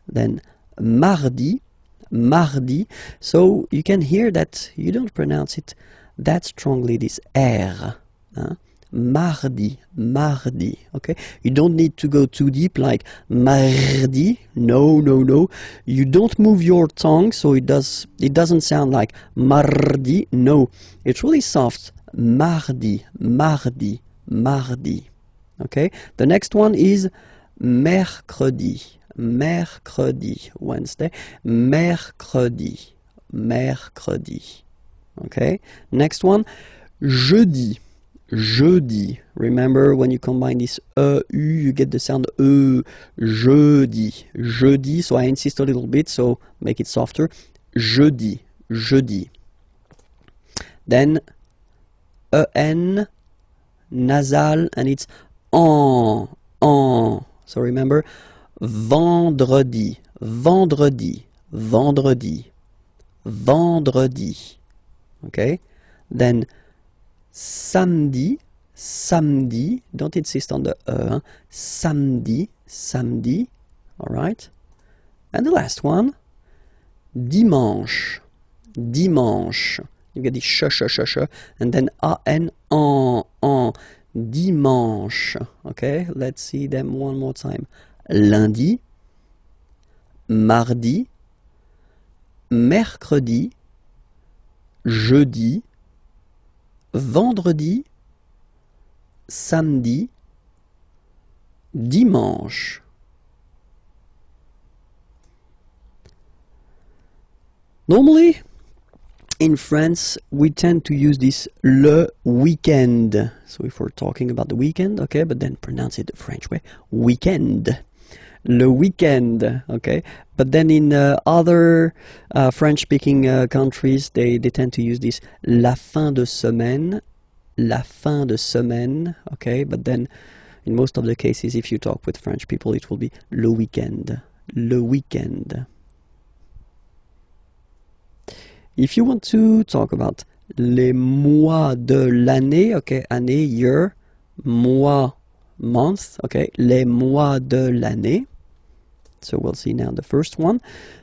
Then mardi, mardi. So you can hear that you don't pronounce it that strongly, this R. Mardi, mardi, okay? You don't need to go too deep like mardi. No, no, no. You don't move your tongue, so it doesn't sound like mardi. No, it's really soft. Mardi, mardi, mardi. Okay? The next one is mercredi, mercredi, Wednesday. Mercredi, mercredi. Okay? Next one, jeudi. Jeudi. Remember, when you combine this U, you get the sound jeudi. Jeudi, so I insist a little bit, so make it softer. Jeudi, jeudi. Then en, nasal, and it's en. So remember, vendredi, vendredi, vendredi, vendredi. Okay? Then samedi, samedi, don't insist on the hein? Samedi, samedi, alright? And the last one, dimanche, dimanche. You get the sh, and then an, en, dimanche. Okay, let's see them one more time. Lundi, mardi, mercredi, jeudi, vendredi, samedi, dimanche. Normally, in France, we tend to use this le weekend. So if we're talking about the weekend, okay, but then pronounce it the French way, weekend. Le weekend, okay. But then in other French-speaking countries, they tend to use this la fin de semaine, okay. But then in most of the cases, if you talk with French people, it will be le weekend, le weekend. If you want to talk about les mois de l'année, okay, année, year, mois, month, okay, les mois de l'année. So we'll see now the first one.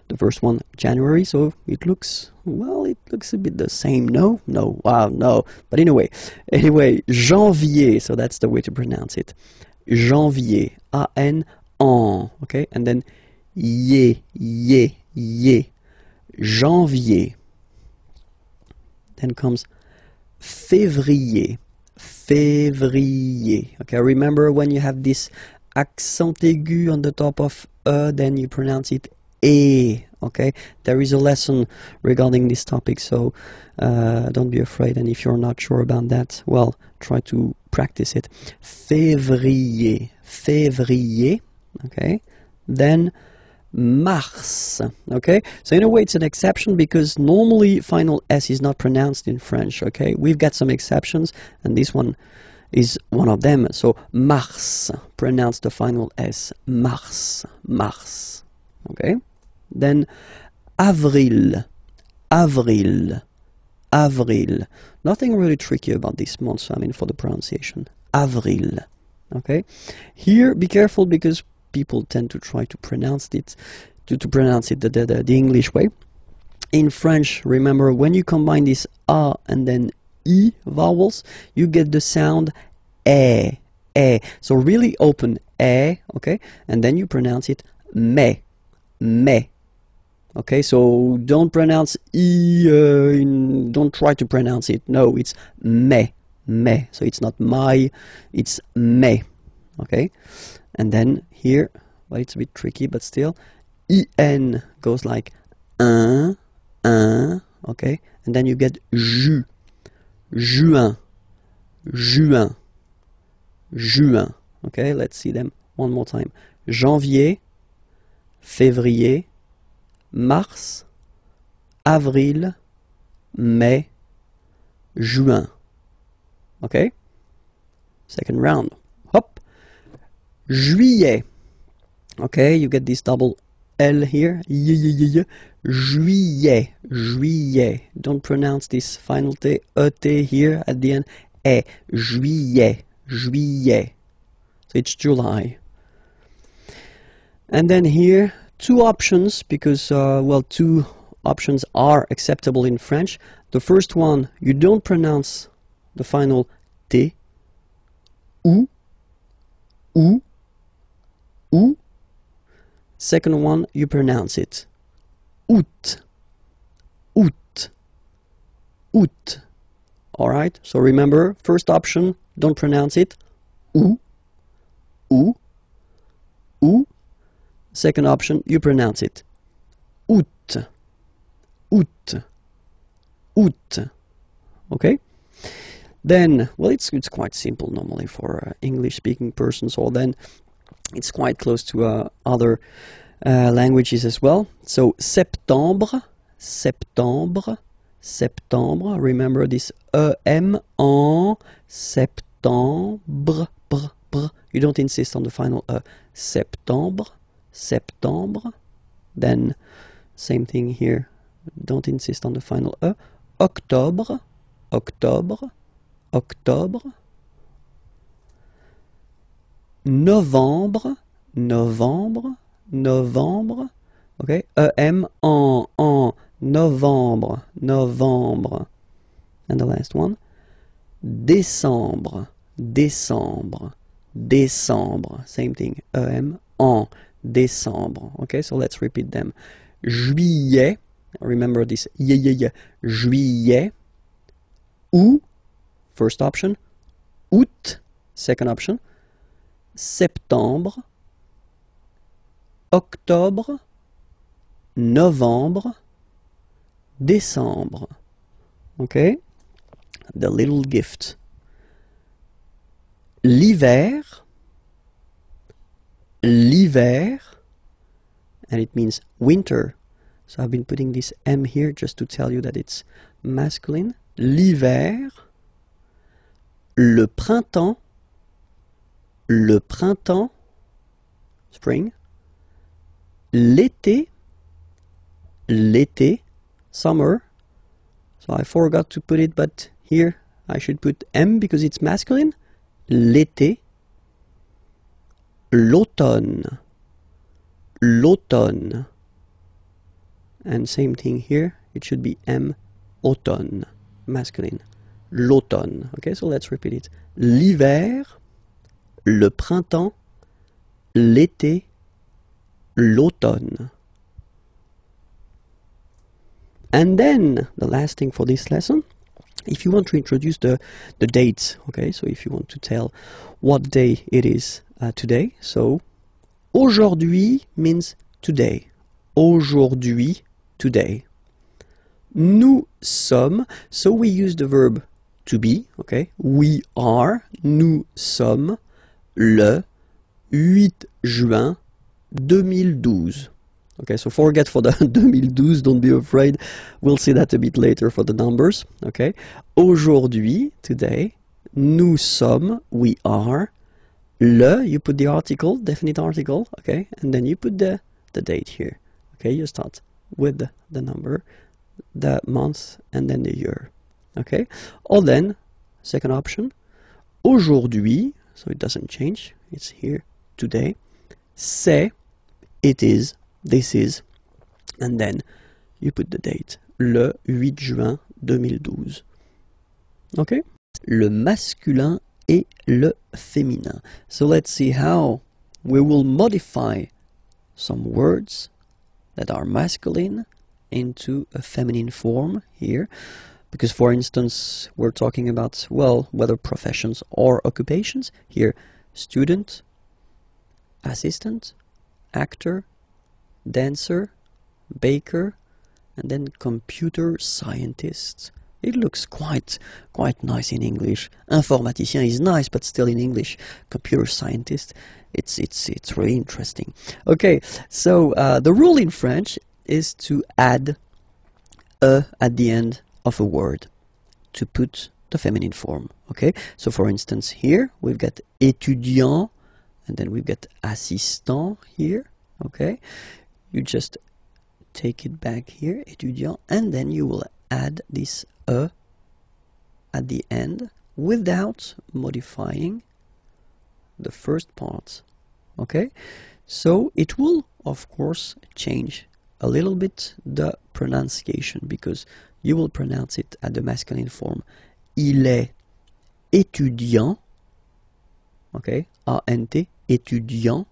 The first one, January, so it looks, well, it looks a bit the same, no? No, wow, no. But anyway, janvier, so that's the way to pronounce it. Janvier, A-N, en, okay, and then ye, janvier. Then comes février, février. Okay, remember when you have this accent aigu on the top of then you pronounce it e. Okay, there is a lesson regarding this topic, so don't be afraid. And if you're not sure about that, well, try to practice it. Février, février. Okay, then mars. Okay, so in a way it's an exception because normally final S is not pronounced in French. Okay, we've got some exceptions and this one is one of them. So mars, pronounce the final S, mars, mars. Okay, then avril, avril, avril. Nothing really tricky about this month, I mean, for the pronunciation. Avril. Okay, here be careful because people tend to try to pronounce it the English way. In French, remember when you combine this a and then e vowels, you get the sound e. So really open e, okay, and then you pronounce it me. Okay, so don't pronounce e. Don't try to pronounce it. No, it's me. So it's not my, it's me. Okay. And then here, well, it's a bit tricky, but still, en goes like un, okay, and then you get juin, juin. Okay, let's see them one more time. Janvier, février, mars, avril, mai, juin. Okay, second round. Hop. Juillet. Okay, you get this double L here. Juillet. Don't pronounce this final T, E-T here at the end. Juillet. So it's July. And then here, two options because, well, two options are acceptable in French. The first one, you don't pronounce the final T. Ou. Second one, you pronounce it août. Alright, so remember, first option, don't pronounce it ou. Second option, you pronounce it août. Okay? Then, well, it's quite simple normally for English-speaking persons, or then it's quite close to other languages as well. So septembre, septembre. Remember this EM en septembre. Brr, brr. You don't insist on the final E. Septembre, septembre. Then same thing here. Don't insist on the final E. Octobre, octobre, octobre. Novembre, novembre, novembre. Okay, EM en novembre, novembre. And the last one, décembre, décembre, décembre. Same thing, EM en décembre. Okay, so let's repeat them. Juillet, remember this, juillet. Août, first option. Août, second option. Septembre, octobre, novembre, décembre. Okay? The little gift. L'hiver, l'hiver, and it means winter. So I've been putting this M here just to tell you that it's masculine. L'hiver, le printemps, spring, l'été, l'été, summer. So I forgot to put it, but here I should put M because it's masculine. L'été, l'automne, l'automne. And same thing here, it should be M, automne, masculine. L'automne. Okay, so let's repeat it. L'hiver, le printemps, l'été, l'automne. And then, the last thing for this lesson, if you want to introduce the dates, okay, so if you want to tell what day it is today, so aujourd'hui means today. Aujourd'hui, today. Nous sommes, so we use the verb to be, okay, we are, nous sommes, le 8 juin 2012. Okay, so forget for the 2012, don't be afraid. We'll see that a bit later for the numbers. Okay, aujourd'hui, today, nous sommes, we are, le, you put the article, definite article, okay, and then you put the date here. Okay, you start with the number, the month, and then the year. Okay, or then, second option, aujourd'hui, so it doesn't change, it's here, today, c'est, it is, this is, and then you put the date, le 8 juin 2012. Okay? Le masculin et le féminin. So let's see how we will modify some words that are masculine into a feminine form here. Because, for instance, we're talking about, well, whether professions or occupations. Here, student, assistant, actor, dancer, baker, and then computer scientist. It looks quite nice in English. Informaticien is nice, but still in English. Computer scientist, it's really interesting. Okay, so the rule in French is to add a at the end of a word to put the feminine form. Okay, so for instance here we've got étudiant, and then we've got assistant here. Okay, you just take it back here, étudiant, and then you will add this a at the end without modifying the first part. Okay, so it will of course change a little bit the pronunciation, because you will pronounce it at the masculine form. Il est étudiant. Okay, A-N-T, étudiant.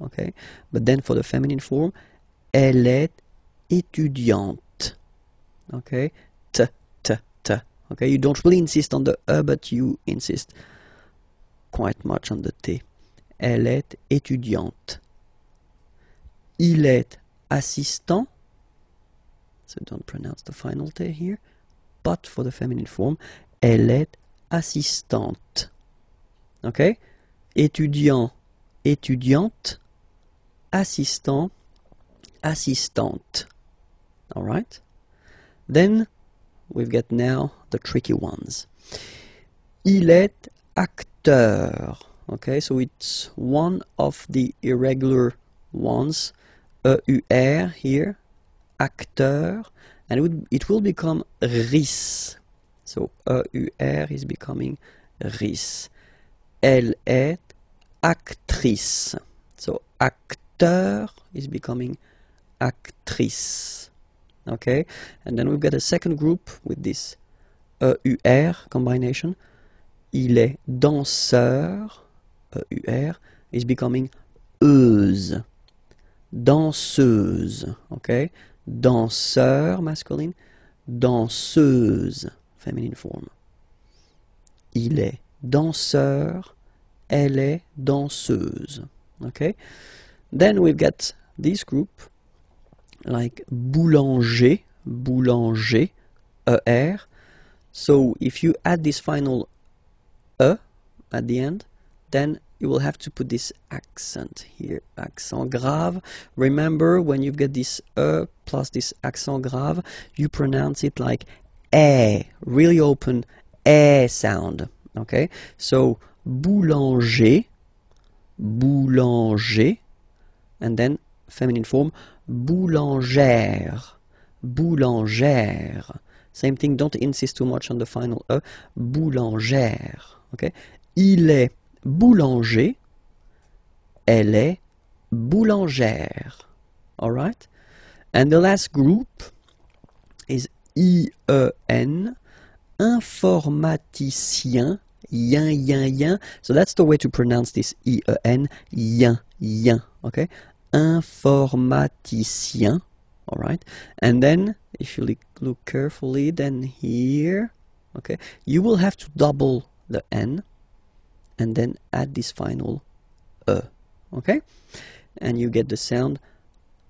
Okay, but then for the feminine form, elle est étudiante. Okay, t, t, t. Okay, you don't really insist on the E, but you insist quite much on the T. Elle est étudiante. Il est assistant. So don't pronounce the final T here. But for the feminine form, elle est assistante. Okay, étudiant, étudiante. Assistant, assistante. All right. Then we've got now the tricky ones. Il est acteur. Okay, so it's one of the irregular ones. E-U-R here, acteur, and it will become ris. So E-U-R is becoming ris. Elle est actrice. So acteur is becoming actrice. Okay, and then we've got a second group with this E-U-R combination. Il est danseur. E-U-R is becoming euse. Danseuse. Okay, danseur masculine, danseuse feminine form. Il est danseur. Elle est danseuse. Okay, then we've got this group like boulanger, boulanger, ER. So if you add this final E at the end, then you will have to put this accent here, accent grave. Remember, when you've got this E plus this accent grave, you pronounce it like E, really open E sound. Okay, so boulanger, boulanger, and then feminine form, boulangère, boulangère. Same thing, don't insist too much on the final E, boulangère. Okay, il est boulanger, elle est boulangère. Alright? And the last group is IEN, informaticien, yin, yin, yin. So that's the way to pronounce this IEN, yin, yin. Okay? Informaticien. Alright? And then, if you look carefully, then here, okay, you will have to double the N and then add this final E. Okay? And you get the sound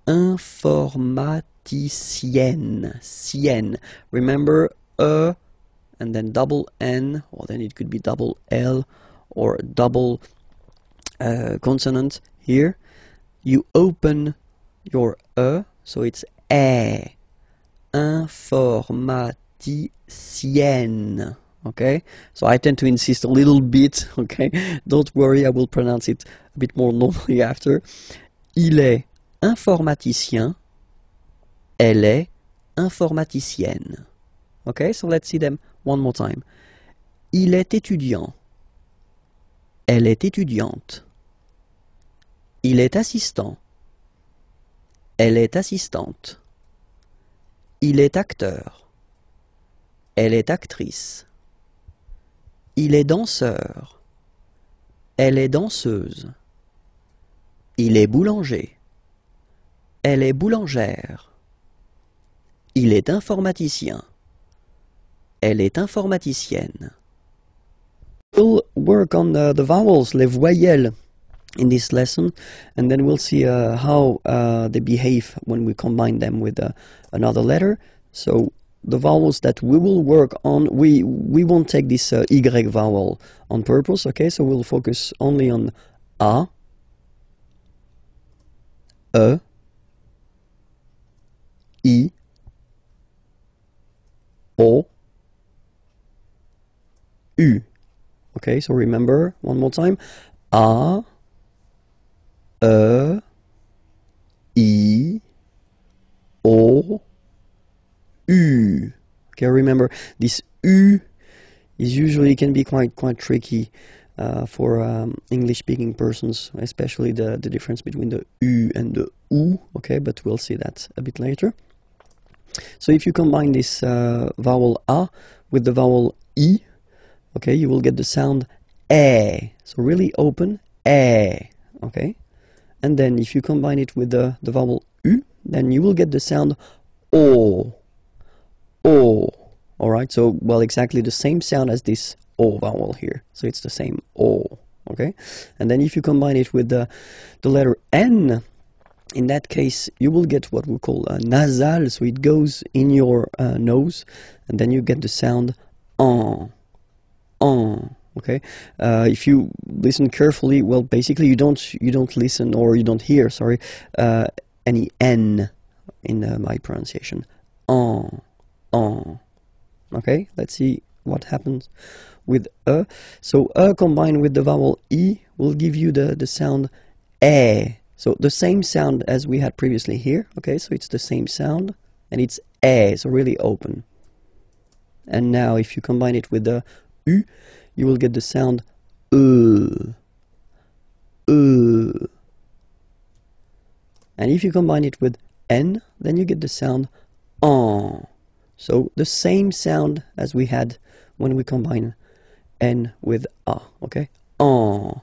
informaticienne. Sienne. Remember, E and then double N, or then it could be double L or double consonant here. You open your E, so it's E. Informaticienne. Okay, so I tend to insist a little bit. Okay, don't worry, I will pronounce it a bit more normally after. Il est informaticien. Elle est informaticienne. Okay, so let's see them one more time. Il est étudiant. Elle est étudiante. Il est assistant. Elle est assistante. Il est acteur. Elle est actrice. Il est danseur. Elle est danseuse. Il est boulanger. Elle est boulangère. Il est informaticien. Elle est informaticienne. We'll work on the vowels, les voyelles, in this lesson, and then we'll see how they behave when we combine them with another letter. So the vowels that we will work on, we won't take this Y vowel on purpose, okay? So we'll focus only on A, E, I, O, U. Okay, so remember, one more time, A, E, I, O, U. Okay, remember this U is usually can be quite tricky for English-speaking persons, especially the difference between the U and the U. Okay, but we'll see that a bit later. So if you combine this vowel A with the vowel I, okay, you will get the sound E. So really open E. Okay, and then if you combine it with the vowel U, then you will get the sound O. O. Alright, so, well, exactly the same sound as this O vowel here. So it's the same O. Okay? And then if you combine it with the letter N, in that case, you will get what we call nasal. So it goes in your nose, and then you get the sound en. En. Okay? If you listen carefully, well, basically you don't listen, or you don't hear, sorry, any N in my pronunciation. En. En. Okay, let's see what happens with a. So a combined with the vowel e will give you the sound e. So the same sound as we had previously here. Okay, so it's the same sound and it's e, so really open. And now if you combine it with the u, you will get the sound e. And if you combine it with n, then you get the sound en. So the same sound as we had when we combine n with a, okay? En.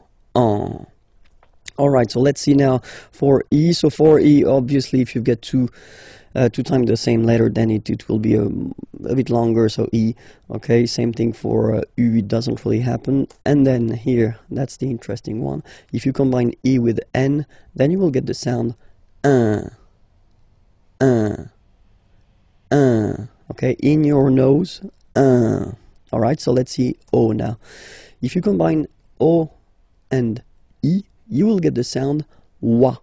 Alright, so let's see now for e. So for e, obviously, if you get two times the same letter, then it will be a bit longer, so e. Okay, same thing for u, it doesn't really happen. And then here, that's the interesting one. If you combine e with n, then you will get the sound un. Okay, in your nose, un. Alright, so let's see o now. If you combine o and e, you will get the sound wa.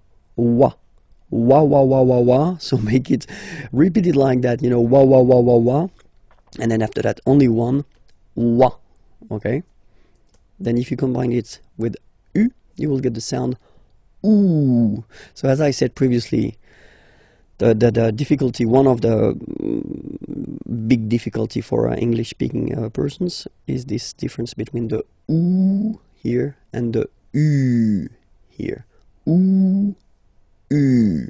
So make it, repeat it like that, you know, wa. And then after that, only one, wa. Okay? Then if you combine it with u, you will get the sound oo. So as I said previously, the difficulty, one of the big difficulty for English-speaking persons is this difference between the oo here and the u here. Ooh, oo.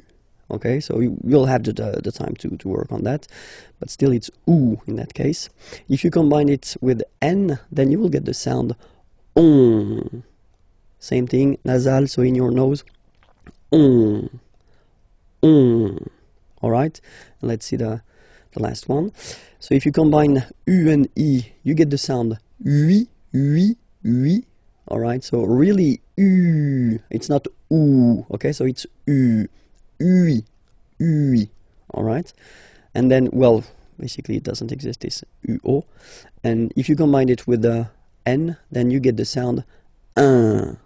Okay, so you'll have the time to work on that, but still it's oo in that case. If you combine it with n, then you will get the sound on. Same thing, nasal, so in your nose, on. Alright, let's see the last one. So if you combine u and e, you get the sound oui. Alright, so really u, it's not oo, okay, so it's u, oui. Alright, and then, well, basically it doesn't exist, this uo. And if you combine it with the n, then you get the sound un.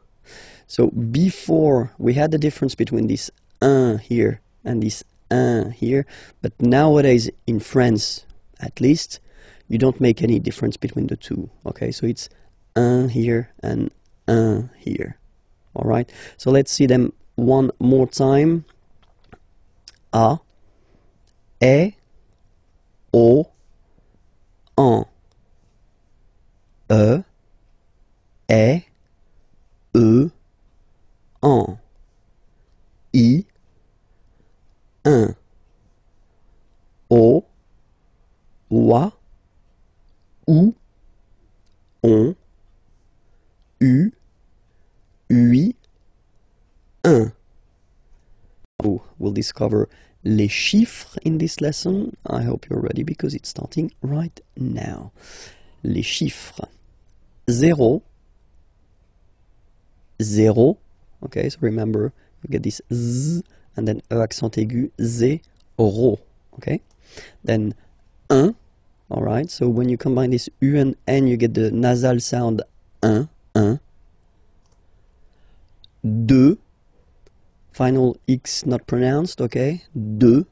So before we had the difference between this un here and this un here, but nowadays in France, at least, you don't make any difference between the two. Okay, so it's un here and un here. All right, so let's see them one more time. A, e, o, en. E, e, en. I, un. O, wa, ou, on, u, ui, un. We'll discover les chiffres in this lesson. I hope you're ready because it's starting right now. Les chiffres. 0. Okay, so remember, you get this z and then e accent aigu, zéro. Okay, then 1. All right, so when you combine this u and n, you get the nasal sound 1. 2. Final X not pronounced, okay? 2.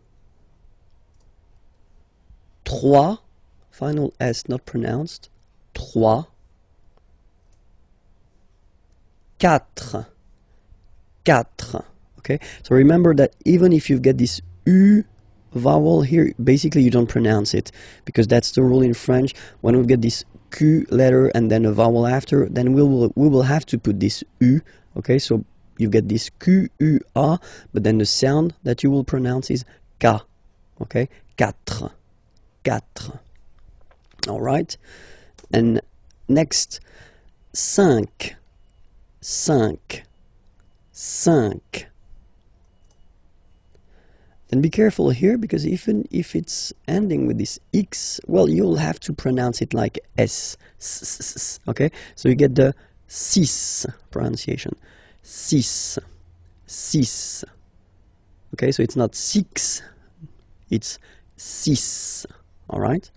3. Final S not pronounced. 3. 4. Okay? So remember that even if you get this U vowel here, basically you don't pronounce it, because that's the rule in French. When we get this Q letter and then a vowel after, then we will have to put this U, okay? So you get this Q-U-A, but then the sound that you will pronounce is K, okay? 4. All right? And next, 5. Then be careful here, because even if it's ending with this X, well, you'll have to pronounce it like S, okay? So you get the 6 pronunciation. 6. Okay, so it's not 6, it's 6. All right.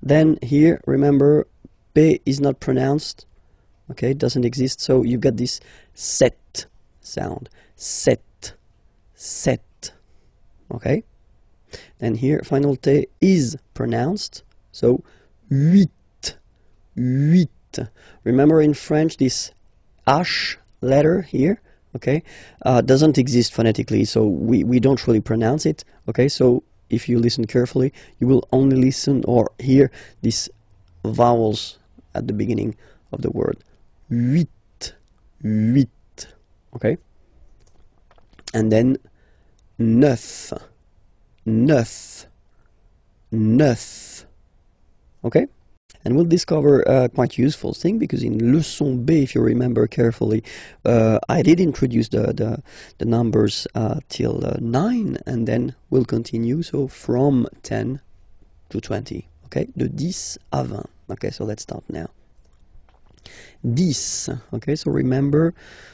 Then here, remember, P is not pronounced. Okay, it doesn't exist. So you got this set sound. Set. Okay. Then here, final T is pronounced. So huit, huit. Remember in French this H letter here, okay, doesn't exist phonetically, so we don't really pronounce it, okay, so if you listen carefully, you will only listen or hear these vowels at the beginning of the word. Huit, huit, okay, and then neuf, neuf, neuf, okay. And we'll discover a quite useful thing, because in leçon B, if you remember carefully, I did introduce the numbers till 9, and then we'll continue, so from 10 to 20, okay, de 10 à 20, okay, so let's start now. 10, okay, so remember,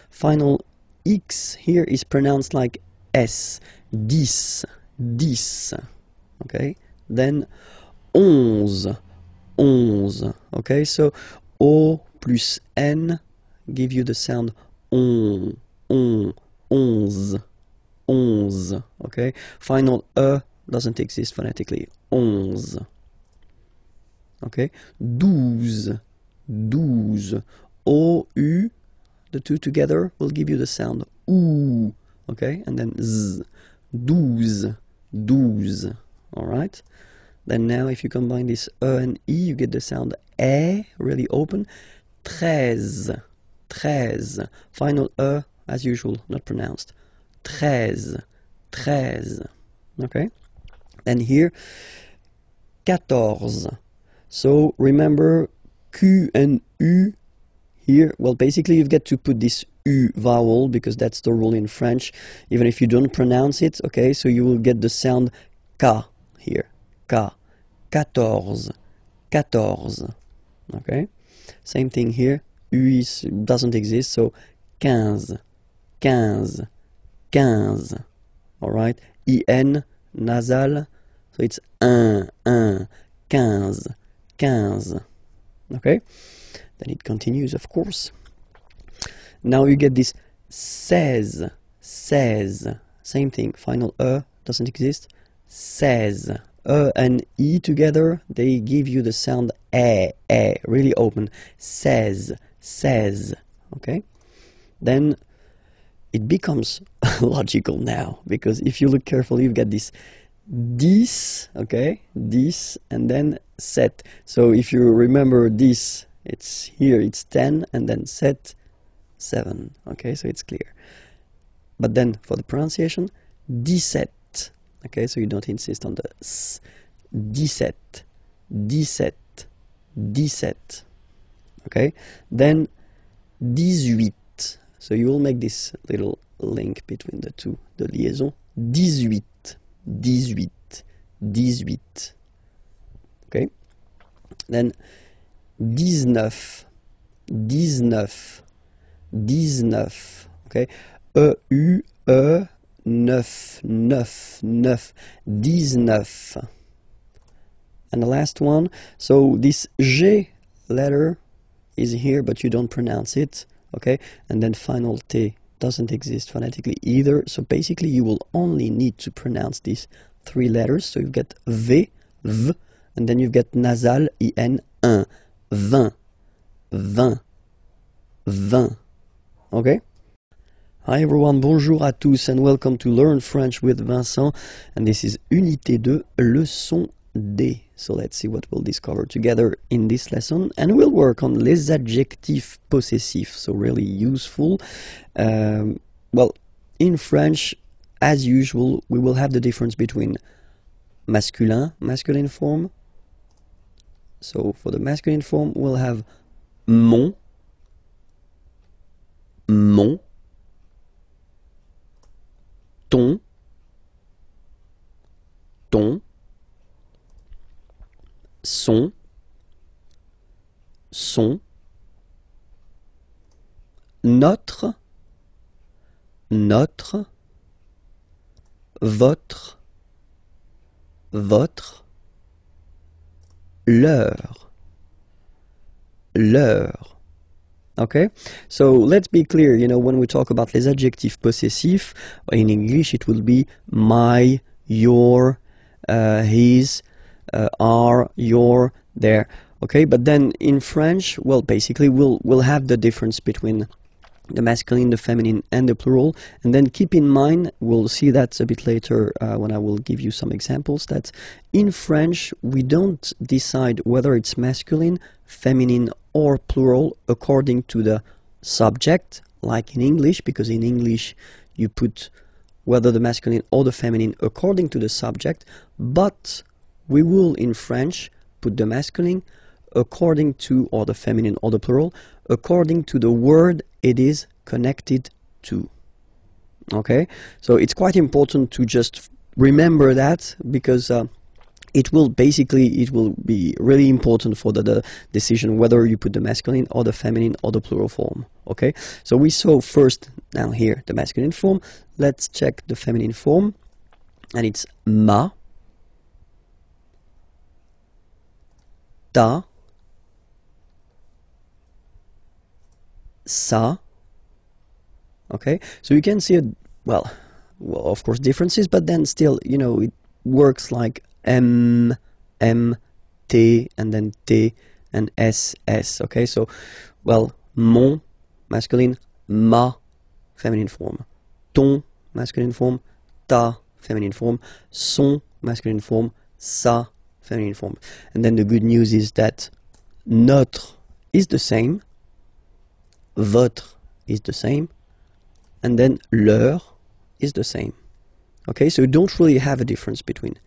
final X here is pronounced like S, 10, 10, okay, then 11, 11, okay, so O plus N give you the sound on, onze, onze, okay, final E doesn't exist phonetically, onze, okay, douze, douze, O, U, the two together will give you the sound OU, okay, and then Z, douze, douze, alright. Then now if you combine this E and E, you get the sound E, really open. Treize, treize. Final E, as usual, not pronounced. Treize, treize. Okay? And here, quatorze. So remember Q and U here. Well, basically you get to put this U vowel, because that's the rule in French, even if you don't pronounce it, okay? So you will get the sound K here. K. Quatorze, quatorze, okay? Same thing here, U doesn't exist, so quinze, quinze, quinze, alright? IN, nasal, so it's un, quinze, quinze, okay? Then it continues, of course. Now you get this seize, seize, same thing, final E doesn't exist, seize. E and E together, they give you the sound really open. Says, says, okay? Then it becomes logical now, because if you look carefully, you get this dix, okay? Dix, and then sept. So if you remember this, it's here, it's 10, and then sept, 7, okay? So it's clear. But then for the pronunciation, 17. Okay, so you don't insist on the S. 17, 17, 17. Okay, then 18. So you will make this little link between the two, the liaison. 18, 18, 18. Okay, then 19, 19, 19. Okay, E-U, E, neuf, neuf, neuf, 19. And the last one, so this G letter is here, but you don't pronounce it, okay? And then final T doesn't exist phonetically either, so basically you will only need to pronounce these 3 letters, so you get V, V, and then you get nasal, IN, un, 20, 20, 20, okay? Hi everyone, bonjour à tous and welcome to Learn French with Vincent, and this is Unité 2, leçon D. So let's see what we'll discover together in this lesson, and we'll work on les adjectifs possessifs, so really useful. Well, in French, as usual, we will have the difference between masculine form. So for the masculine form, we'll have mon, mon, ton, ton, son, son, notre, notre, votre, votre, leur, leur. Okay, so let's be clear, you know, when we talk about les adjectifs possessifs, in English it will be my, your, his, are, your, their. Okay, but then in French, well, basically we'll have the difference between the masculine, the feminine, and the plural. And then keep in mind, we'll see that a bit later when I will give you some examples, that in French we don't decide whether it's masculine, feminine, or plural according to the subject, like in English, because in English you put whether the masculine or the feminine according to the subject, but we will in French put the masculine according to, or the feminine or the plural, according to the word it is connected to. Okay, so it's quite important to just remember that, because it will be really important for the decision whether you put the masculine or the feminine or the plural form. Okay, so we saw first now here the masculine form. Let's check the feminine form, and it's ma, ta, sa. Okay, so you can see well, of course differences, but then still, you know, it works like M, T, and then T, and S. Okay, so, well, mon, masculine, ma, feminine form, ton, masculine form, ta, feminine form, son, masculine form, sa, feminine form. And then the good news is that notre is the same, votre is the same, and then leur is the same. Okay, so you don't really have a difference between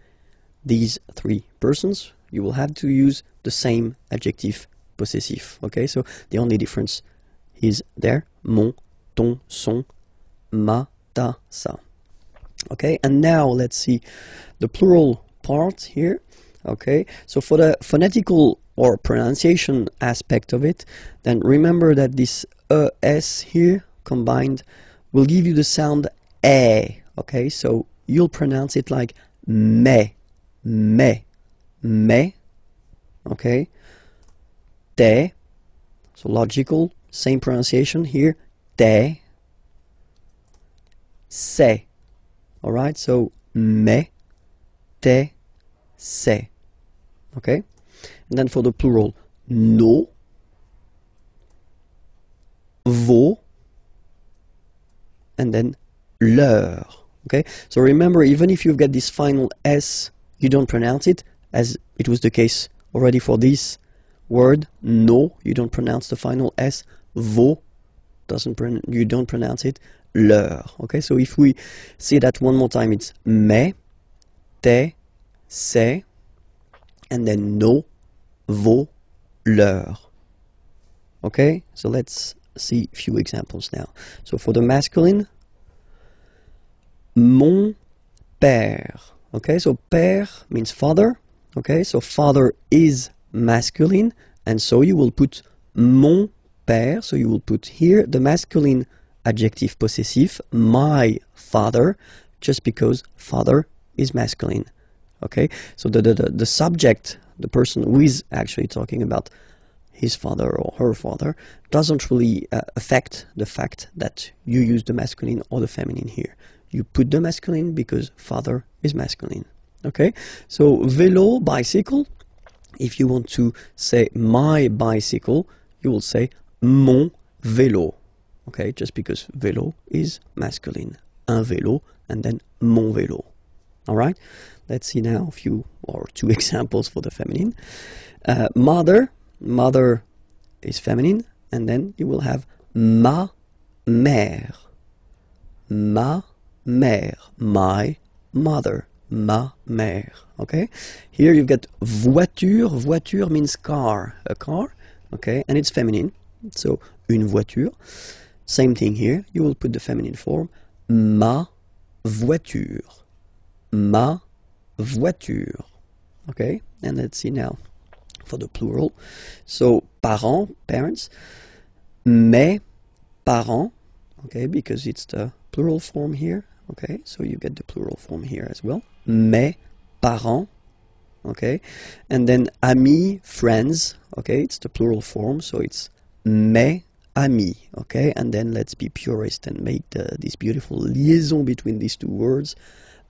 these three persons. You will have to use the same adjective possessive. Okay, so the only difference is there: mon, ton, son, ma, ta, sa. Okay, and now let's see the plural part here. Okay, so for the phonetical or pronunciation aspect of it, then remember that this es here combined will give you the sound eh. Okay, so you'll pronounce it like me, me, me. Okay, te. So logical, same pronunciation here. Te, se. All right, so me, te, se. Okay, and then for the plural, no, vos, and then leur. Okay, so remember, even if you've got this final S, you don't pronounce it, as it was the case already for this word, no, you don't pronounce the final S, vos, you don't pronounce it, leur. Okay, so if we see that one more time, it's me, te, se, and then no, vos, leur. Okay, so let's see a few examples now. So for the masculine, mon père. Okay, so père means father. Okay, so father is masculine, and so you will put mon père. So you will put here the masculine adjective possessive, my father, just because father is masculine. Okay, so the subject, the person who is actually talking about his father or her father, doesn't really affect the fact that you use the masculine or the feminine here. You put the masculine because father is masculine. Okay, so vélo, bicycle. If you want to say my bicycle, you will say mon vélo. Okay, just because vélo is masculine. Un vélo, and then mon vélo. All right, let's see now a few or two examples for the feminine. Mother, mother is feminine, and then you will have ma mère. Ma mère, my mother, ma mère. Okay, here you've got voiture. Voiture means car, a car. Okay, and it's feminine, so une voiture. Same thing here, you will put the feminine form, ma voiture. Ma voiture. Okay, and let's see now for the plural. So parents, parents, mes parents. Okay, because it's the plural form here. Okay, so you get the plural form here as well. Mes parents. Okay, and then amis, friends. Okay, it's the plural form, so it's mes amis. Okay, and then let's be purist and make this beautiful liaison between these two words.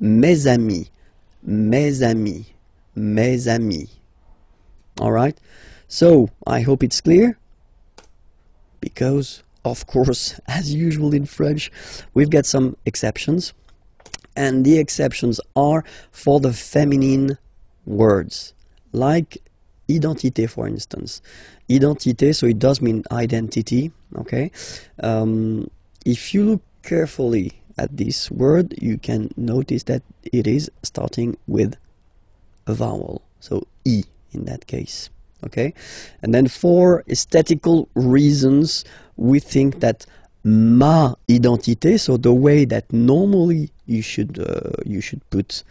Mes amis, mes amis, mes amis. Alright, so I hope it's clear, because of course, as usual in French, we've got some exceptions, and the exceptions are for the feminine words, like identité, for instance. Identité, so it does mean identity, okay? If you look carefully at this word, you can notice that it is starting with a vowel, so I in that case, okay? And then for aesthetical reasons, we think that ma identité, so the way that normally you should put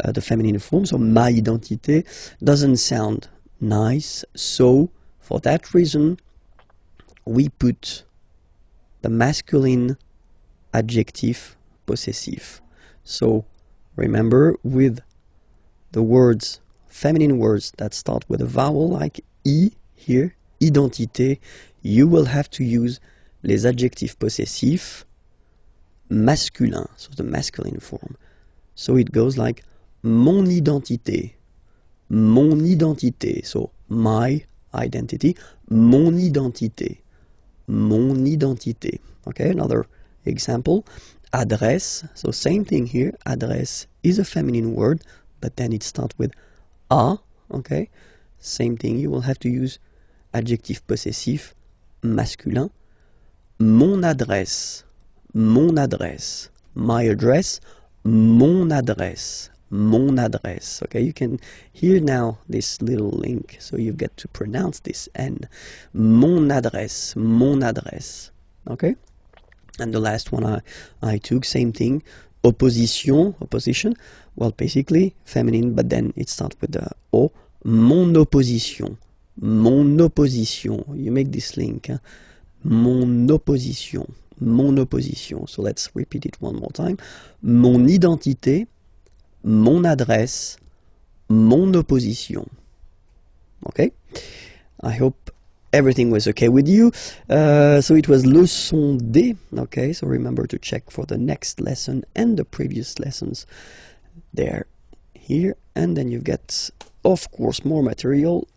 the feminine form, so ma identité, doesn't sound nice, so for that reason we put the masculine adjective possessive. So remember, with the words, feminine words that start with a vowel like I here, identité, you will have to use les adjectifs possessifs masculins, so the masculine form. So it goes like mon identité, so my identity, mon identité. Okay, another example, adresse, so same thing here, adresse is a feminine word, but then it starts with a, okay, same thing, you will have to use adjectif possessif masculin. Mon adresse, my address, mon adresse, okay, you can hear now this little link, so you've got to pronounce this N, mon adresse, okay. And the last one I took, same thing, opposition, well, basically feminine, but then it starts with the O, mon opposition, you make this link, huh? Mon opposition, so let's repeat it one more time, mon identité, mon adresse, mon opposition. Okay, I hope everything was okay with you. So it was leçon D. Okay, so remember to check for the next lesson and the previous lessons there, here, and then you've got, of course, more material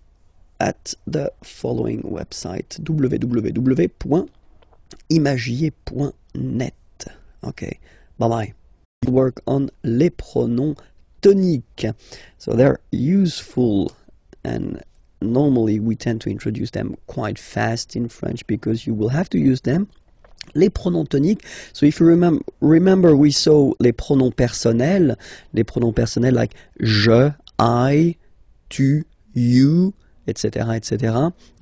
at the following website, www.imagier.net. Okay, bye bye. Work on les pronoms toniques. So they're useful, and normally we tend to introduce them quite fast in French because you will have to use them. Les pronoms toniques, so if you remember we saw les pronoms personnels like je, I, tu, you, etc.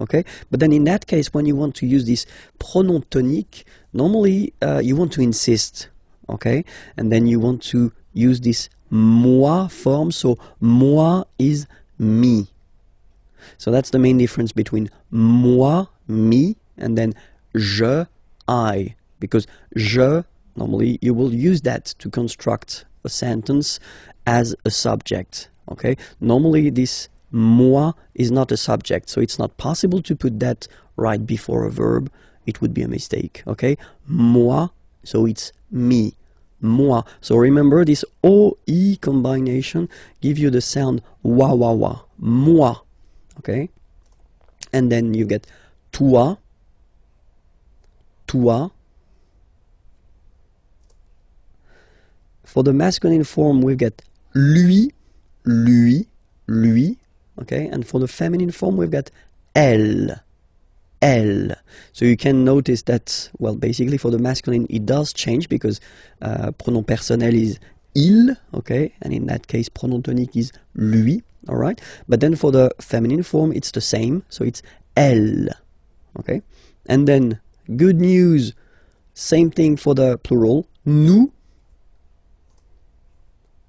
Okay, but then in that case, when you want to use this pronom tonique, normally you want to insist, okay, and then you want to use this moi form, so moi is me. So that's the main difference between moi, me, and then je, I, because je, normally you will use that to construct a sentence as a subject, okay. Normally this moi is not a subject, so it's not possible to put that right before a verb. It would be a mistake, okay. Moi, so it's me, moi. So remember this OI combination give you the sound wa wa wa, moi, okay. And then you get toi, toi. For the masculine form we get lui, lui, okay, and for the feminine form we've got elle, elle. So you can notice that, well, basically for the masculine it does change because pronom personnel is il, okay, and in that case pronom tonique is lui, all right. But then for the feminine form it's the same, so it's elle, okay. And then good news, same thing for the plural, nous,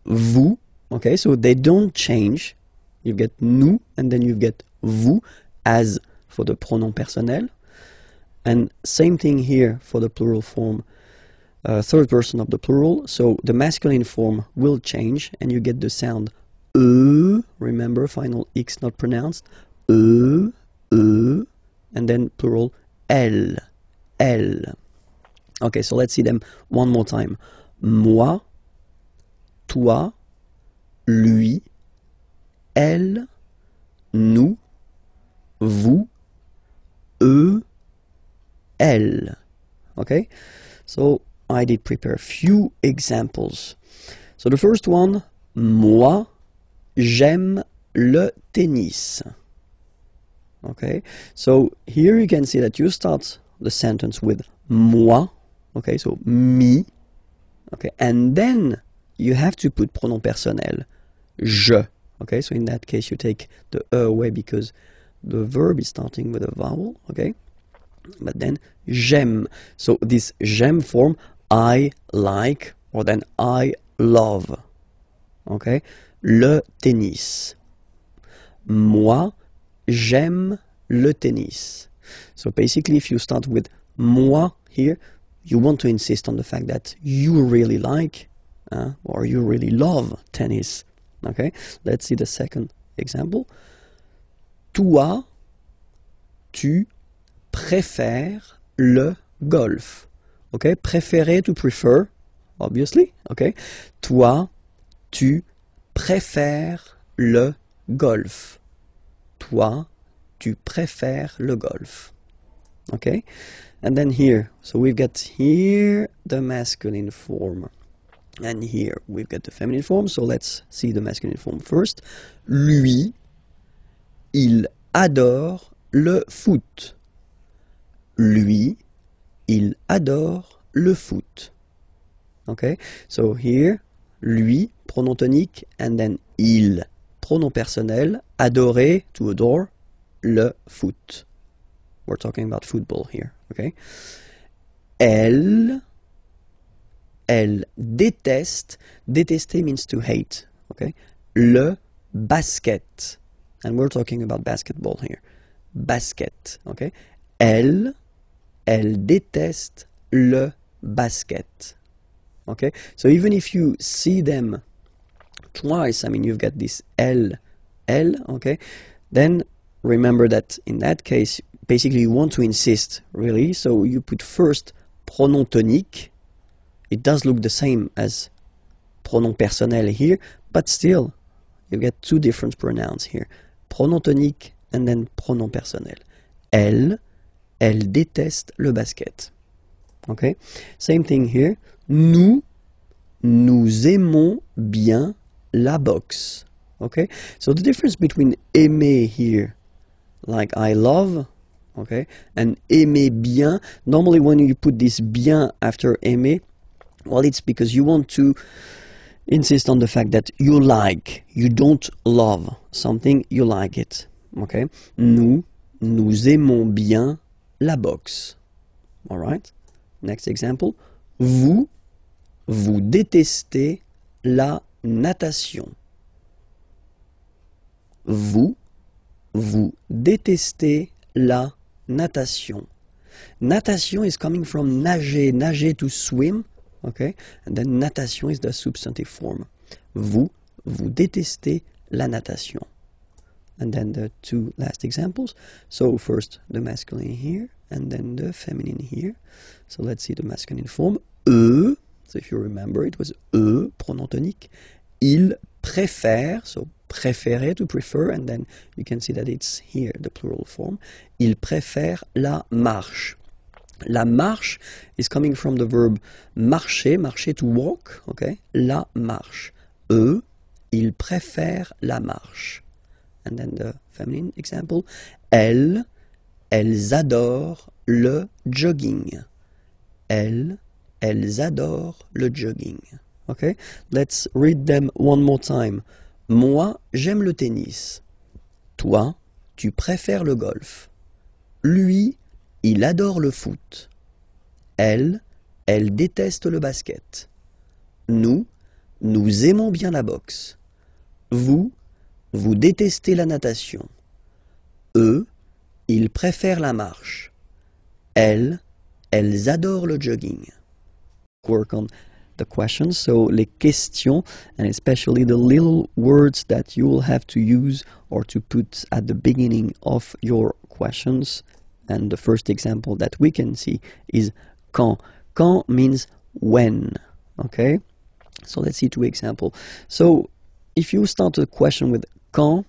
vous, okay, so they don't change. You get nous and then you get vous as for the pronom personnel, and same thing here for the plural form, third person of the plural, so the masculine form will change and you get the sound remember, final X not pronounced, and then plural elle, elle. Okay, so let's see them one more time. Moi, toi, lui, elle, nous, vous, eux, elle. Okay, so I did prepare a few examples. So the first one, moi, j'aime le tennis. Okay, so here you can see that you start the sentence with moi, okay, so me, okay, and then you have to put pronom personnel, je, okay, so in that case you take the e away because the verb is starting with a vowel, okay, but then j'aime, so this j'aime form, I like, or then I love, okay, le tennis. Moi, j'aime le tennis. So basically, if you start with moi here, you want to insist on the fact that you really like or you really love tennis. Okay, let's see the second example. Toi, tu préfères le golf. Okay, préférer to prefer, obviously. Okay, toi, tu préfères le golf. Toi, tu préfères le golf. Okay? And then here, so we've got here the masculine form. And here we've got the feminine form, so let's see the masculine form first. Lui, il adore le foot. Lui, il adore le foot. Okay? So here, lui, pronom tonique, and then il, pronom personnel, adorer, to adore, le foot. We're talking about football here, okay? Elle déteste, détester means to hate, okay? Le basket, and we're talking about basketball here. Basket, okay? Elle déteste le basket, okay? So even if you see them twice, I mean, you've got this elle, okay? Then remember that in that case, basically you want to insist, really, so you put first pronom tonique. It does look the same as pronom personnel here, but still, you get two different pronouns here. Pronom tonique and then pronom personnel. Elle déteste le basket. Okay? Same thing here. Nous aimons bien la boxe. Okay? So the difference between aimer here, like I love, okay, and aimer bien, normally when you put this bien after aimer, well, it's because you want to insist on the fact that you like, you don't love something, you like it, okay? Nous aimons bien la boxe. All right? Next example. Vous détestez la natation. Vous détestez la natation. Natation is coming from nager to swim, okay? And then natation is the substantive form. Vous détestez la natation. And then the two last examples. So first the masculine here, and then the feminine here. So let's see the masculine form. Eux, so if you remember, it was eux, pronom tonique. Ils préfèrent, so préférer to prefer, and then you can see that it's here, the plural form. Ils préfèrent la marche. La marche is coming from the verb marcher to walk, okay? La marche. Eux, ils préfèrent la marche. And then the feminine example. Elles adorent le jogging. Elles adorent le jogging. Okay? Let's read them one more time. Moi, j'aime le tennis. Toi, tu préfères le golf. Lui, il adore le foot. Elle déteste le basket. Nous aimons bien la boxe. Vous détestez la natation. Eux, ils préfèrent la marche. Elles adorent le jogging. Work on the questions, so les questions, and especially the little words that you will have to use or to put at the beginning of your questions. And the first example that we can see is quand. Quand means when, okay? So let's see two examples. So if you start a question with quand,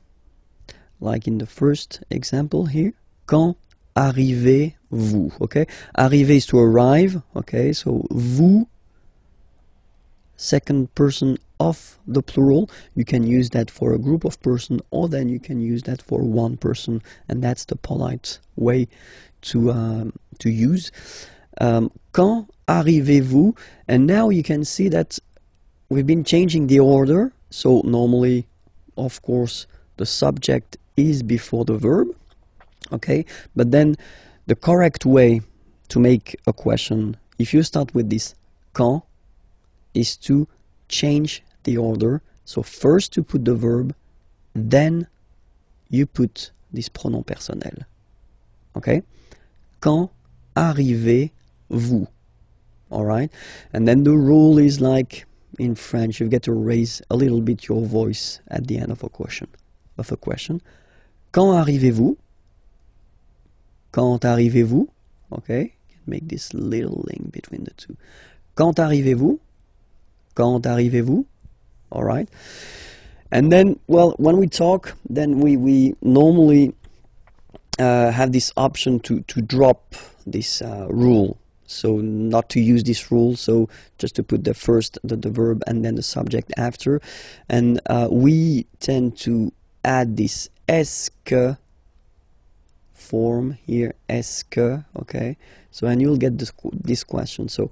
like in the first example here, quand arrivez-vous, okay? Arriver is to arrive, okay? So vous, second person of the plural. You can use that for a group of person, or then you can use that for one person, and that's the polite way to use. Quand arrivez-vous? And now you can see that we've been changing the order. So normally, of course, the subject is before the verb, okay? But then the correct way to make a question, if you start with this quand, is to change the order. So first you put the verb, then you put this pronom personnel. Okay? Quand arrivez-vous? Alright? And then the rule is like in French, you get to raise a little bit your voice at the end of a question. Quand arrivez-vous? Quand arrivez-vous? Okay? Make this little link between the two. Quand arrivez-vous? Quand arrivez-vous? All right. And then, well, when we talk, then we normally have this option to drop this rule. So not to use this rule, so just to put the verb and then the subject after. And we tend to add this est-ce que form here, est-ce que, okay? So, and you'll get this question. So,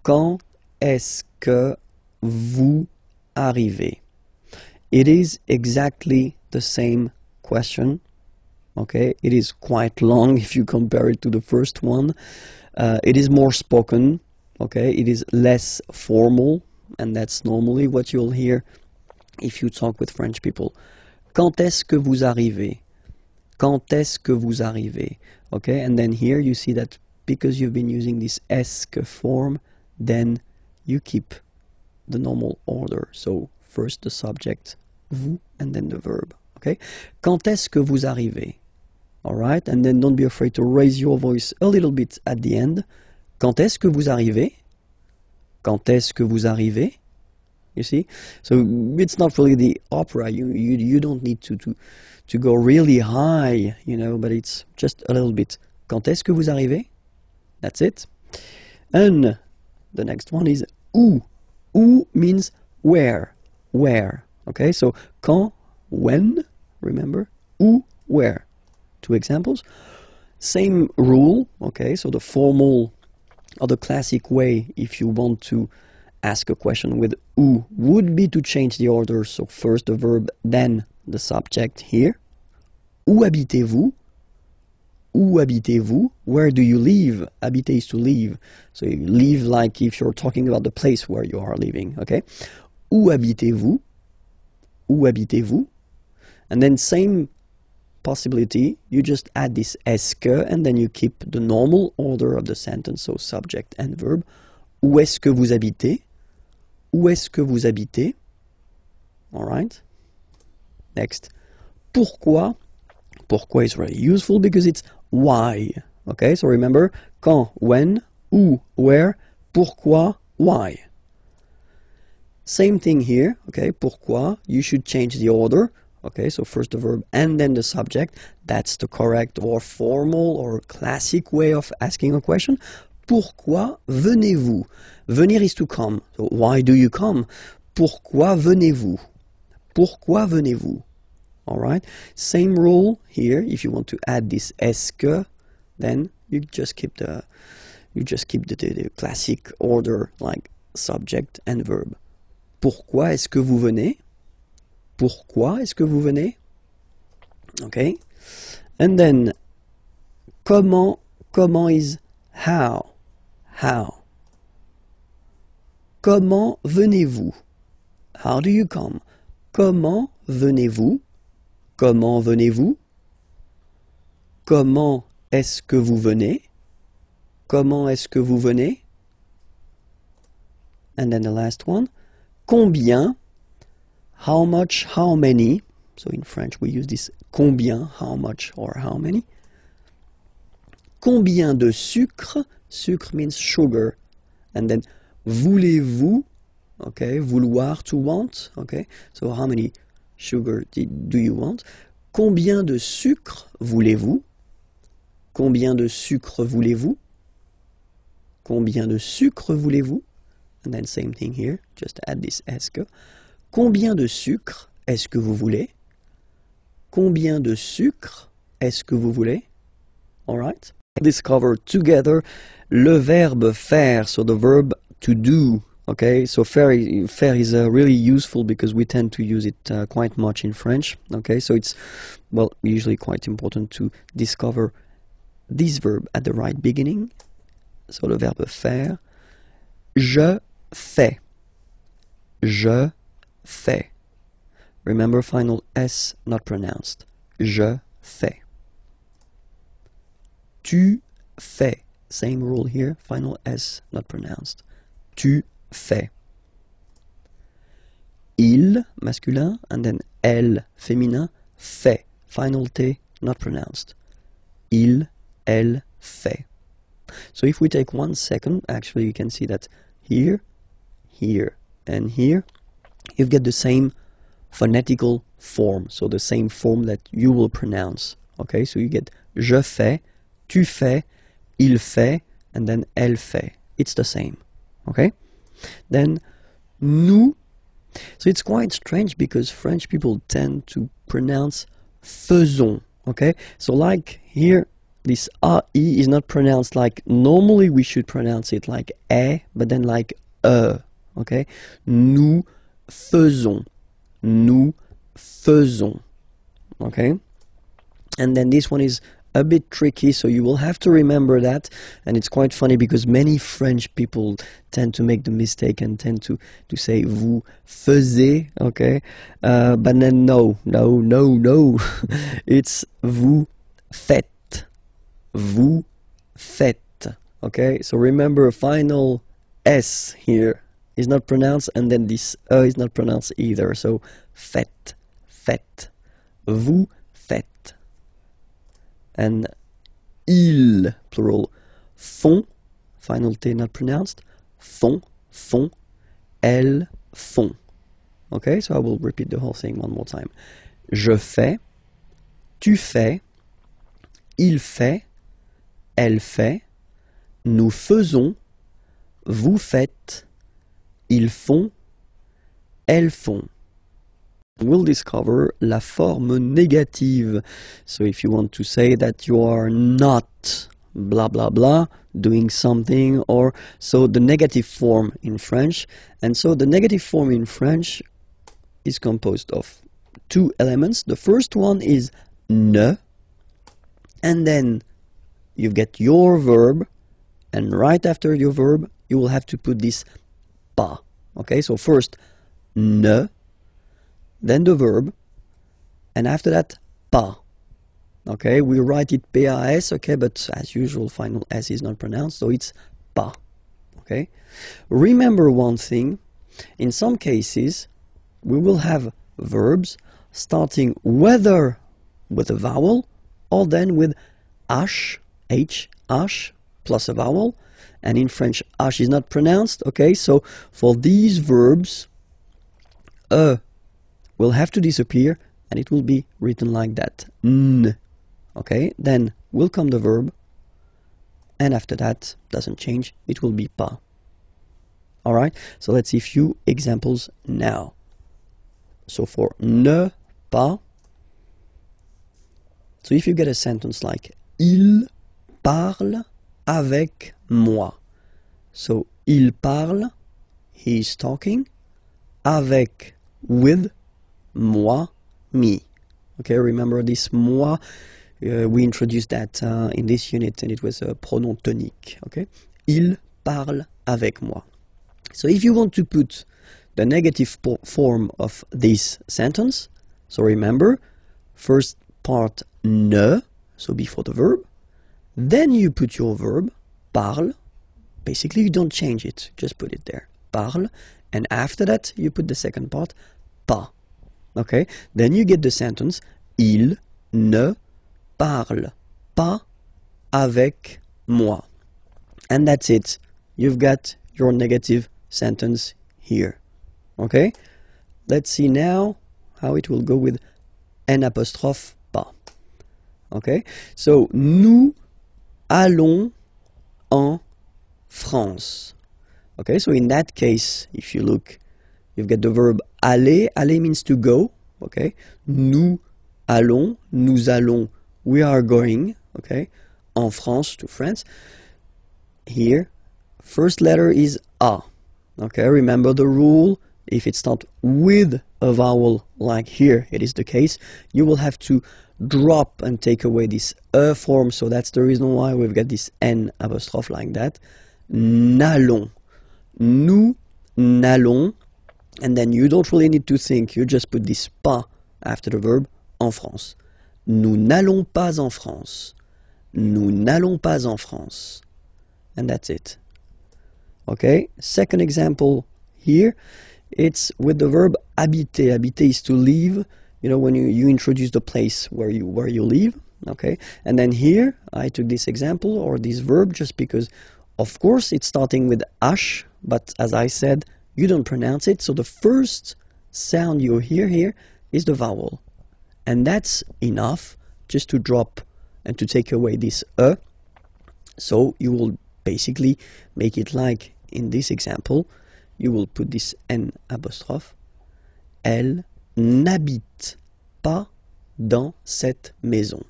quand est-ce que vous arrivez? It is exactly the same question, okay? It is quite long if you compare it to the first one. It is more spoken, okay? It is less formal, and that's normally what you'll hear if you talk with French people. Quand est-ce que vous arrivez? Quand est-ce que vous arrivez? Okay, and then here you see that because you've been using this est-ce que form, then you keep the normal order. So first the subject, vous, and then the verb. Okay? Quand est-ce que vous arrivez? Alright, and then don't be afraid to raise your voice a little bit at the end. Quand est-ce que vous arrivez? Quand est-ce que vous arrivez? You see? So it's not really the opera. You don't need to go really high, you know, but it's just a little bit. Quand est-ce que vous arrivez? That's it. And the next one is où. Où means where. Where. Okay, so quand, when, remember? Où, where. Two examples. Same rule, okay, so the formal or the classic way, if you want to ask a question with où, would be to change the order. So first the verb, then the subject here. Où habitez-vous? Où habitez-vous? Where do you live? Habiter is to live. So you live like if you're talking about the place where you are living, okay? Où habitez-vous? Où habitez-vous? And then same possibility, you just add this est-ce que, and then you keep the normal order of the sentence, so subject and verb. Où est-ce que vous habitez? Où est-ce que vous habitez? All right. Next. Pourquoi? Pourquoi is very useful because it's why. Okay, so remember, quand, when, où, where, pourquoi, why. Same thing here, okay, pourquoi, you should change the order. Okay, so first the verb and then the subject. That's the correct or formal or classic way of asking a question. Pourquoi venez-vous? Venir is to come. So why do you come? Pourquoi venez-vous? Pourquoi venez-vous? All right. Same rule here. If you want to add this est-ce que, then you just keep the classic order like subject and verb. Pourquoi est-ce que vous venez? Pourquoi est-ce que vous venez? Okay. And then comment is how. How. Comment venez-vous? How do you come? Comment venez-vous? Comment venez-vous? Comment est-ce que vous venez? Comment est-ce que vous venez? And then the last one. Combien? How much, how many? So in French we use this combien, how much or how many. Combien de sucre? Sucre means sugar. And then voulez-vous? Okay, vouloir, to want. Okay, so how many sugar do you want? Combien de sucre voulez-vous? Combien de sucre voulez-vous? Combien de sucre voulez-vous? And then same thing here, just add this est que. Combien de sucre est-ce que vous voulez? Combien de sucre est-ce que vous voulez? Alright? Discover together le verbe faire, so the verb to do. Okay, so faire is really useful because we tend to use it quite much in French. Okay, so it's, well, usually quite important to discover this verb at the right beginning. So le verbe faire. Je fais. Je fais. Remember, final S not pronounced. Je fais. Tu fais. Same rule here, final S not pronounced. Tu fais. Il, masculin, and then elle, féminin, fait. Final T not pronounced. Il, elle, fait. So if we take 1 second, actually you can see that here, here, and here, you get the same phonetical form, so the same form that you will pronounce. Okay, so you get je fais, tu fais, il fait, and then elle fait. It's the same. Okay? Then nous. So it's quite strange because French people tend to pronounce faisons. Okay? So like here, this AE is not pronounced like normally we should pronounce it like E, but then like E. Okay? Nous faisons. Nous faisons. Okay? And then this one is a bit tricky, so you will have to remember that. And it's quite funny because many French people tend to make the mistake and tend to say vous faisiez, okay? But then no. It's vous faites. Vous faites. Okay? So remember, final S here is not pronounced, and then this E is not pronounced either. So faites, faites. Vous faites. And ils, plural, font, final T not pronounced, font, font, elles font. Okay, so I will repeat the whole thing one more time. Je fais, tu fais, il fait, elle fait, nous faisons, vous faites, ils font, elles font. We'll discover la forme négative. So if you want to say that you are not blah blah blah doing something, or so the negative form in French. And so the negative form in French is composed of 2 elements. The first one is ne, and then you get your verb, and right after your verb you will have to put this pas. Okay, so first ne, then the verb, and after that, pas. Okay, we write it PAS, okay, but as usual, final S is not pronounced, so it's pas. Okay, remember one thing, in some cases, we will have verbs starting whether with a vowel, or then with H, plus a vowel, and in French, H is not pronounced, okay, so for these verbs, will have to disappear, and it will be written like that. N. Okay, then will come the verb, and after that, doesn't change, it will be pas. Alright, so let's see a few examples now. So for ne pas, so if you get a sentence like il parle avec moi. So il parle, he is talking, avec, with, moi, me. Okay, remember this moi, we introduced that in this unit, and it was a pronom tonique. Okay, il parle avec moi. So if you want to put the negative form of this sentence, so remember, first part ne, so before the verb, then you put your verb, parle, basically you don't change it, just put it there, parle, and after that you put the second part, pas. Okay, then you get the sentence, il ne parle pas avec moi. And that's it. You've got your negative sentence here. Okay, let's see now how it will go with N apostrophe pas. Okay, so nous allons en France. Okay, so in that case, if you look, you've got the verb aller. Aller means to go. Okay, nous allons, we are going. Okay, en France, to France. Here, first letter is A. Okay, remember the rule. If it starts with a vowel, like here it is the case, you will have to drop and take away this form. So that's the reason why we've got this N apostrophe like that. N'allons. Nous n'allons. And then you don't really need to think. You just put this pas after the verb en France. Nous n'allons pas en France. Nous n'allons pas en France. And that's it. Okay, second example here. It's with the verb habiter. Habiter is to live. You know, when you introduce the place where you live. Okay, and then here I took this example or this verb just because, of course, it's starting with ash, but as I said, you don't pronounce it. So the first sound you hear here is the vowel, and that's enough just to drop and to take away this e. So you will basically make it like in this example. You will put this N apostrophe. Elle n'habite pas dans cette maison.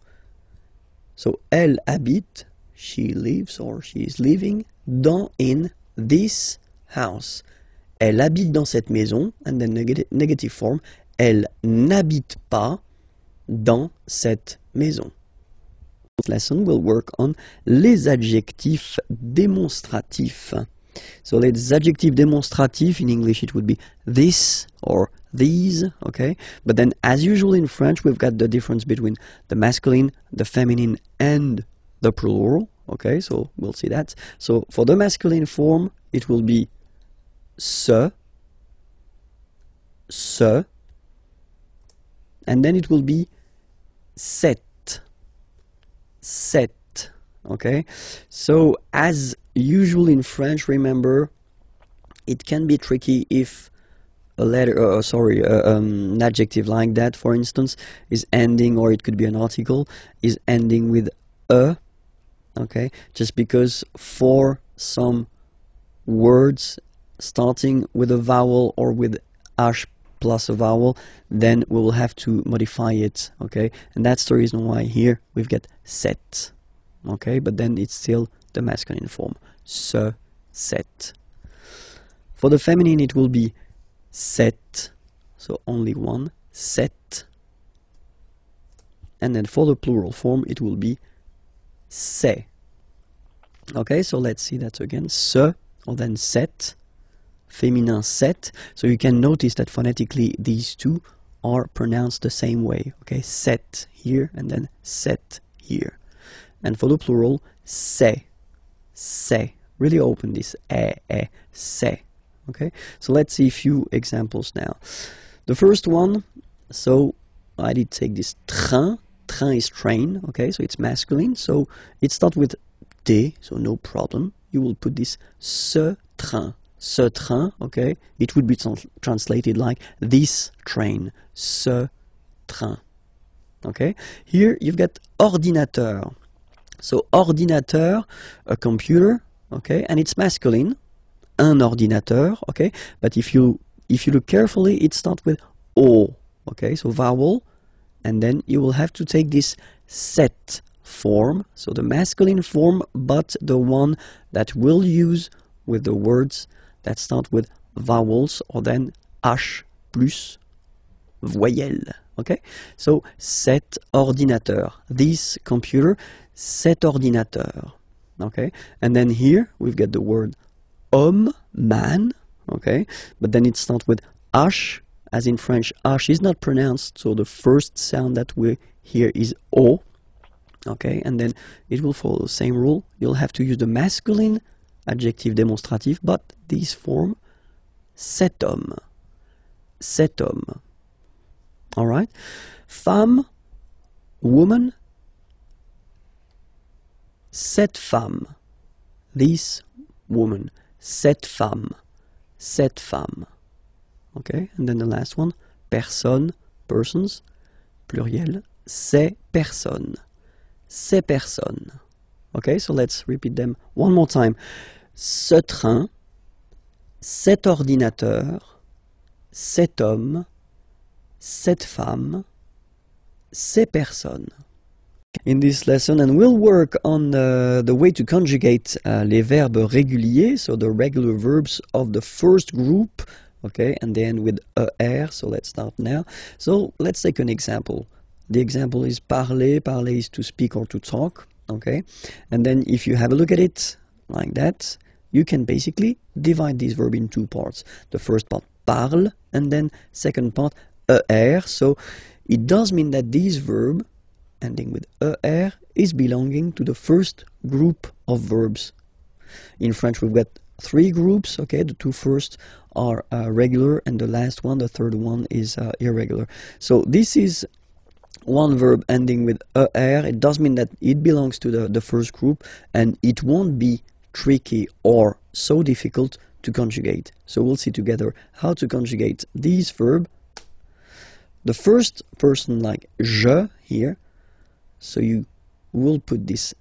So elle habite, she lives or she is living, in this house. Elle habite dans cette maison, and then negative form. Elle n'habite pas dans cette maison. This lesson will work on les adjectifs démonstratifs. So les adjectifs démonstratifs, in English it would be this or these, okay? But then as usual in French, we've got the difference between the masculine, the feminine, and the plural, okay? So we'll see that. So for the masculine form, it will be ce, and then it will be cette, okay? So as usual in French, remember, it can be tricky if a letter, an adjective like that, for instance, is ending, or it could be an article, is ending with a, okay? Just because for some words starting with a vowel or with ash plus a vowel, then we will have to modify it, okay? And that's the reason why here we've got set, okay? But then it's still the masculine form, ce, cette. For the feminine, it will be set, so only one, set. And then for the plural form, it will be c'est. Okay, so let's see that again. Ce, or then set, féminin set. So you can notice that phonetically these two are pronounced the same way. Okay, set here and then set here. And for the plural, c'est. Really open this c'est. Okay, so let's see a few examples now. The first one, so I did take this train. Train is train, okay, so it's masculine. So it starts with T, so no problem. You will put this ce train, okay. It would be translated like this train, ce train. Okay, here you've got ordinateur. So ordinateur, a computer, okay, and it's masculine. Un ordinateur, okay, but if you look carefully, it starts with O, okay, so vowel, and then you will have to take this set form, so the masculine form, but the one that we'll use with the words that start with vowels, or then H plus voyelle, okay, so cet ordinateur, this computer, cet ordinateur, okay, and then here we've got the word homme, man, okay, but then it starts with H, as in French, H is not pronounced, so the first sound that we hear is O, okay, and then it will follow the same rule. You'll have to use the masculine adjective démonstratif, but this form, cet homme, alright, femme, woman, cette femme, this woman, cette femme, okay, and then the last one, personne, persons, pluriel, ces personnes. Ces personnes. Okay, so let's repeat them one more time. Ce train, cet ordinateur, cet homme, cette femme, ces personnes. In this lesson, and we'll work on the way to conjugate les verbes réguliers, so the regular verbs of the first group, okay, and then with er, so let's start now. So let's take an example. The example is parler. Parler is to speak or to talk, okay, and then if you have a look at it like that, you can basically divide this verb in two parts. The first part, parle, and then second part, er. So it does mean that this verb ending with er is belonging to the first group of verbs. In French we've got three groups, okay, the two first are regular and the last one, the third one, is irregular. So this is one verb ending with er. It does mean that it belongs to the first group and it won't be tricky or so difficult to conjugate. So we'll see together how to conjugate this verb. The first person, like je here, so you will put this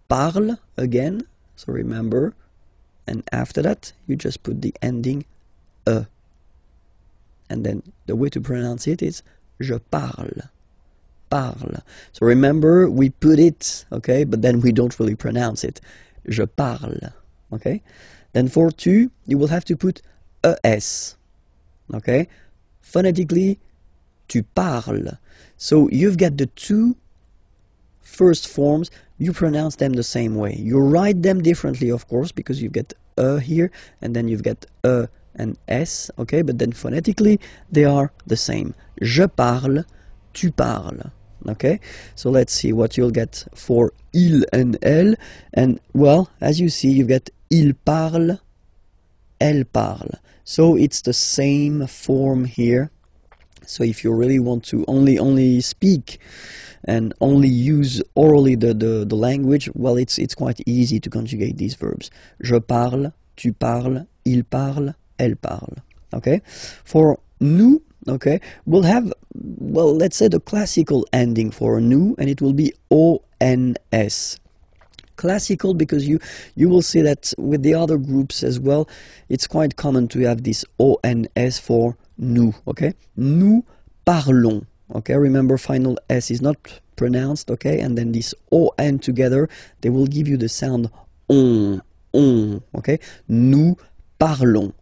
parle again, so remember, and after that you just put the ending e. And then the way to pronounce it is je parle. Parle. So remember, we put it, okay, but then we don't really pronounce it. Je parle, okay? Then for tu, you will have to put es, okay? Phonetically, tu parles. So you've got the two first forms, you pronounce them the same way. You write them differently, of course, because you've got here, and then you've got and s, okay? But then phonetically, they are the same. Je parle, tu parles. Okay, so let's see what you'll get for il and elle. And well, as you see, you've got il parle, elle parle. So it's the same form here. So if you really want to only speak and only use orally the language, well, it's quite easy to conjugate these verbs. Je parle, tu parles, il parle, elle parle. Okay, for nous, okay, we'll have, well, let's say the classical ending for nous, and it will be ons. Classical because you will see that with the other groups as well, it's quite common to have this ons for nous, okay? Nous parlons, okay? Remember, final s is not pronounced, okay? And then this on together, they will give you the sound on, okay? Nous parlons,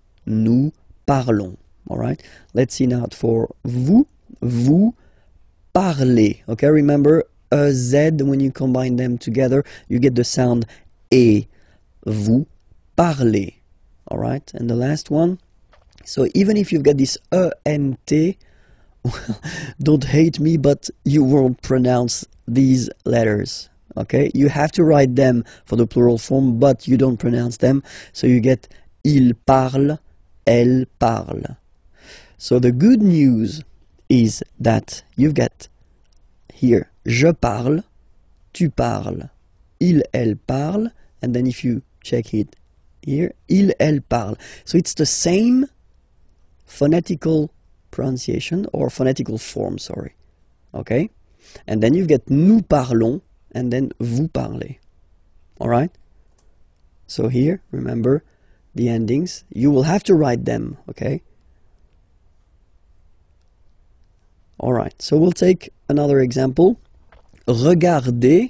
all right? Let's see now for vous. Vous parlez, okay? Remember, a z, when you combine them together, you get the sound e. Vous parlez, all right? And the last one, so even if you've got this ent, well, don't hate me, but you won't pronounce these letters, okay? You have to write them for the plural form, but you don't pronounce them, so you get il parle, elle parle. So the good news is that you've got here je parle, tu parles, il, elle parle, and then if you check it here, il, elle parle. So it's the same phonetical pronunciation or phonetical form, sorry. Okay? And then you've got nous parlons and then vous parlez. Alright? So here, remember the endings. You will have to write them, okay? Alright, so we'll take another example. Regarder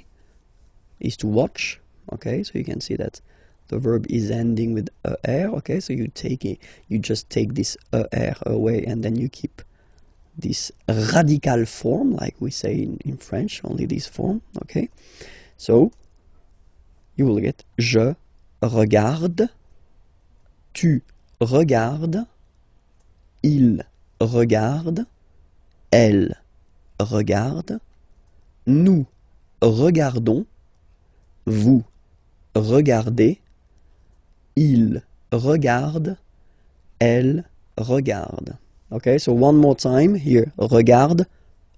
is to watch, okay? So you can see that the verb is ending with er, okay? So you take it, you just take this er away and then you keep this radical form, like we say in French, only this form, okay? So you will get je regarde, tu regardes, il regarde, elle regarde, nous regardons, vous regardez, il regarde, elle regarde. Okay, so one more time here. Regarde,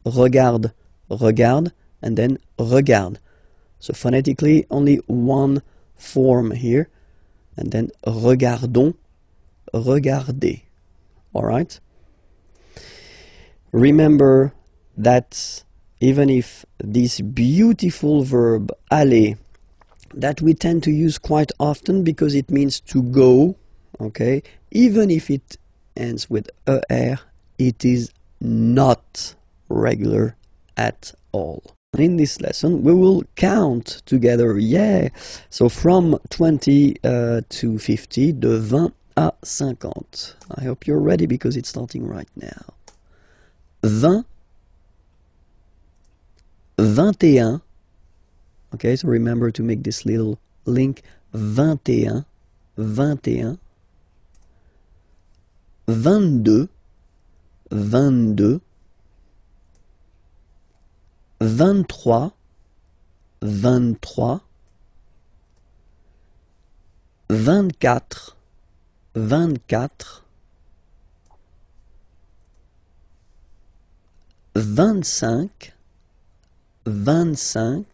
regarde, regarde, and then regarde. So phonetically, only one form here. And then regardons, regardez. All right? remember that even if this beautiful verb aller, that we tend to use quite often because it means to go, okay, even if it ends with er, it is not regular at all. In this lesson, we will count together, yeah, so from 20 to 50, de 20 à 50. I hope you're ready because it's starting right now. 20, 21, okay, so remember to make this little link, 21, 21, 22, 22, 23, 23, 24, 24, 25, 25,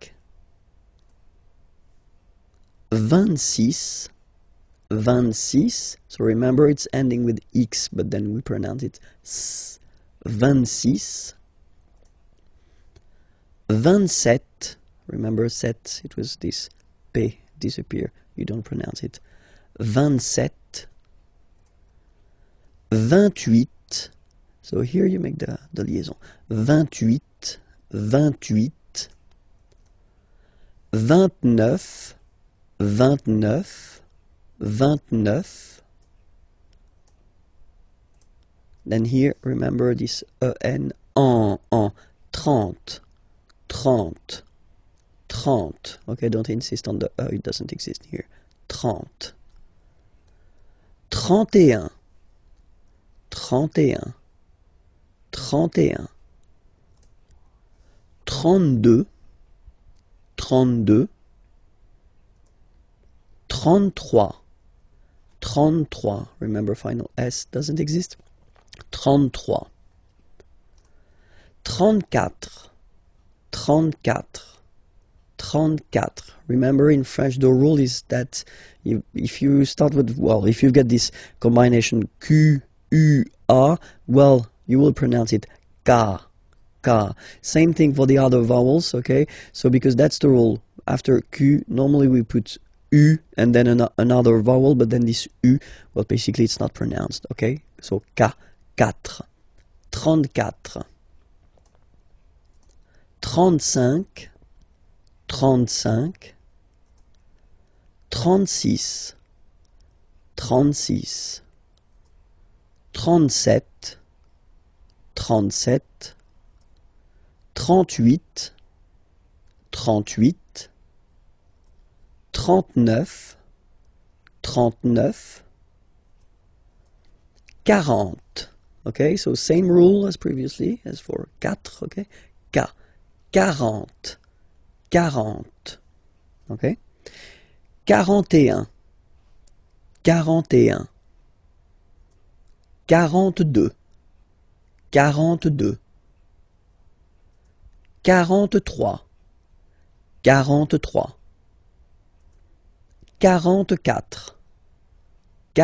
26, 26, so remember it's ending with X, but then we pronounce it S, 26, 27, remember set, it was this P disappear, you don't pronounce it, 27, 28, so here you make the liaison, 28, 28, 29, 29, 29, then here remember this en, 30, 30, 30, okay, don't insist on the it doesn't exist here, 30, 31, 31, 31, 32, 32, 33, 33, remember final S doesn't exist, 33, 34, 34, 34. Remember in French the rule is that if you start with, well, if you get this combination Q, U, A, well, you will pronounce it K, K. Same thing for the other vowels, okay? So because that's the rule, after Q, normally we put U and then another vowel, but then this U, well, basically it's not pronounced, okay? So K, 4, 34, 35, 35, 36, 36, 37, 37, 38, 38, 39, 39, 40. Okay, so same rule as previously, as for 4, okay? 40, 40, okay? 41, 41, 42, 42, 43, 43, 44, 44, 45, 45,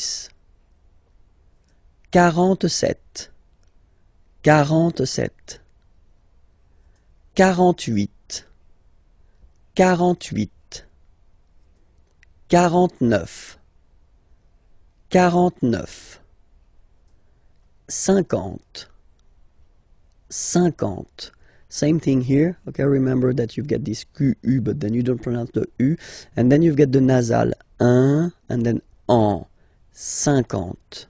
46, 46, 47, 47, 48, 48, 49, 49, 50, 50. Same thing here, okay, remember that you get this QU, but then you don't pronounce the U, and then you get the nasal, un, and then en, 50,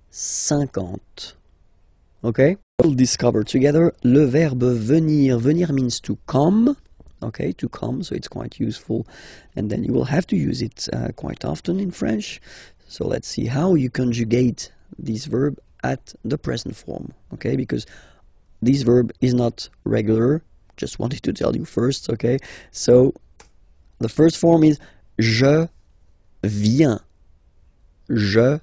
50, okay? We'll discover together le verbe venir. Venir means to come, okay, to come, so it's quite useful, and then you will have to use it quite often in French. So let's see how you conjugate this verb at the present form, okay, because this verb is not regular, just wanted to tell you first, okay? So the first form is je viens, je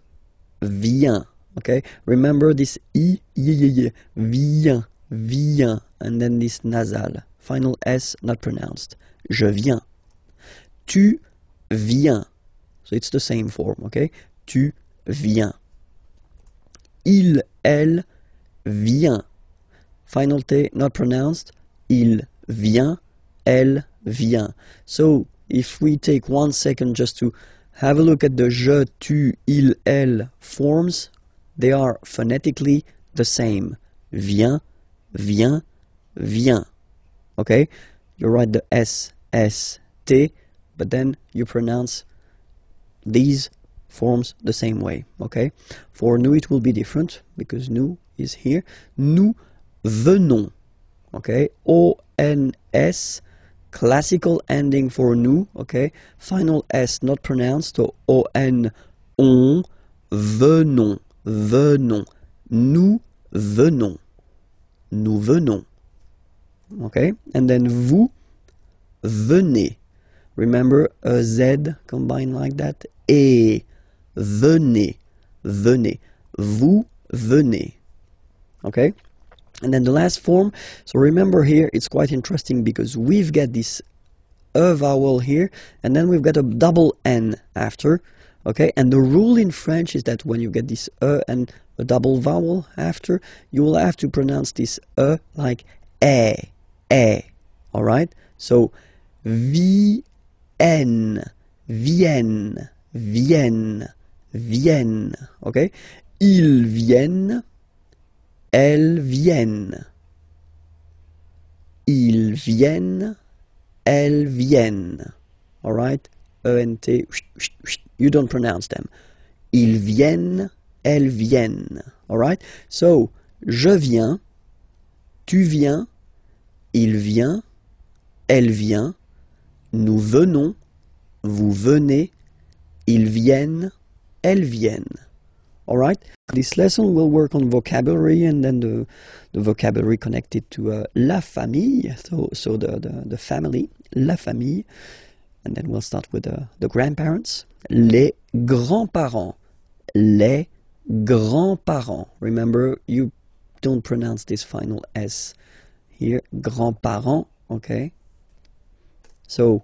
viens, okay? Remember this I, viens, viens, and then this nasal final S not pronounced. Je viens. Tu viens. So it's the same form, okay? Tu viens. Il, elle vient. Final T not pronounced. Il vient. Elle vient. So if we take 1 second just to have a look at the je, tu, il, elle forms, they are phonetically the same. Viens, vient, vient. Okay? You write the S, S, T, but then you pronounce these forms the same way. Okay? For nous, it will be different because nous is here. Nous venons. Okay? O-N-S, classical ending for nous. Okay? Final S not pronounced. So O-N, on, venons, venons. Nous venons. Nous venons. Okay? And then vous venez. Remember a Z combined like that? Et venez. Venez. Vous venez. Okay? And then the last form. So remember here, it's quite interesting because we've got this E vowel here, and then we've got a double N after. Okay? And the rule in French is that when you get this E and a double vowel after, you will have to pronounce this E like E. Alright? So, vienne, vienne, vienne, vienne. Okay? Ils viennent, elles viennent. Ils viennent, elles viennent. Alright? E-N-T, you don't pronounce them. Ils viennent, elles viennent. Alright? So, je viens, tu viens, il vient, elle vient, nous venons, vous venez, ils viennent, elles viennent. Alright? This lesson will work on vocabulary and then the vocabulary connected to la famille, so the family, la famille. And then we'll start with the grandparents. Les grands-parents. Les grands-parents. Remember, you don't pronounce this final S here. Grands-parents, okay? So,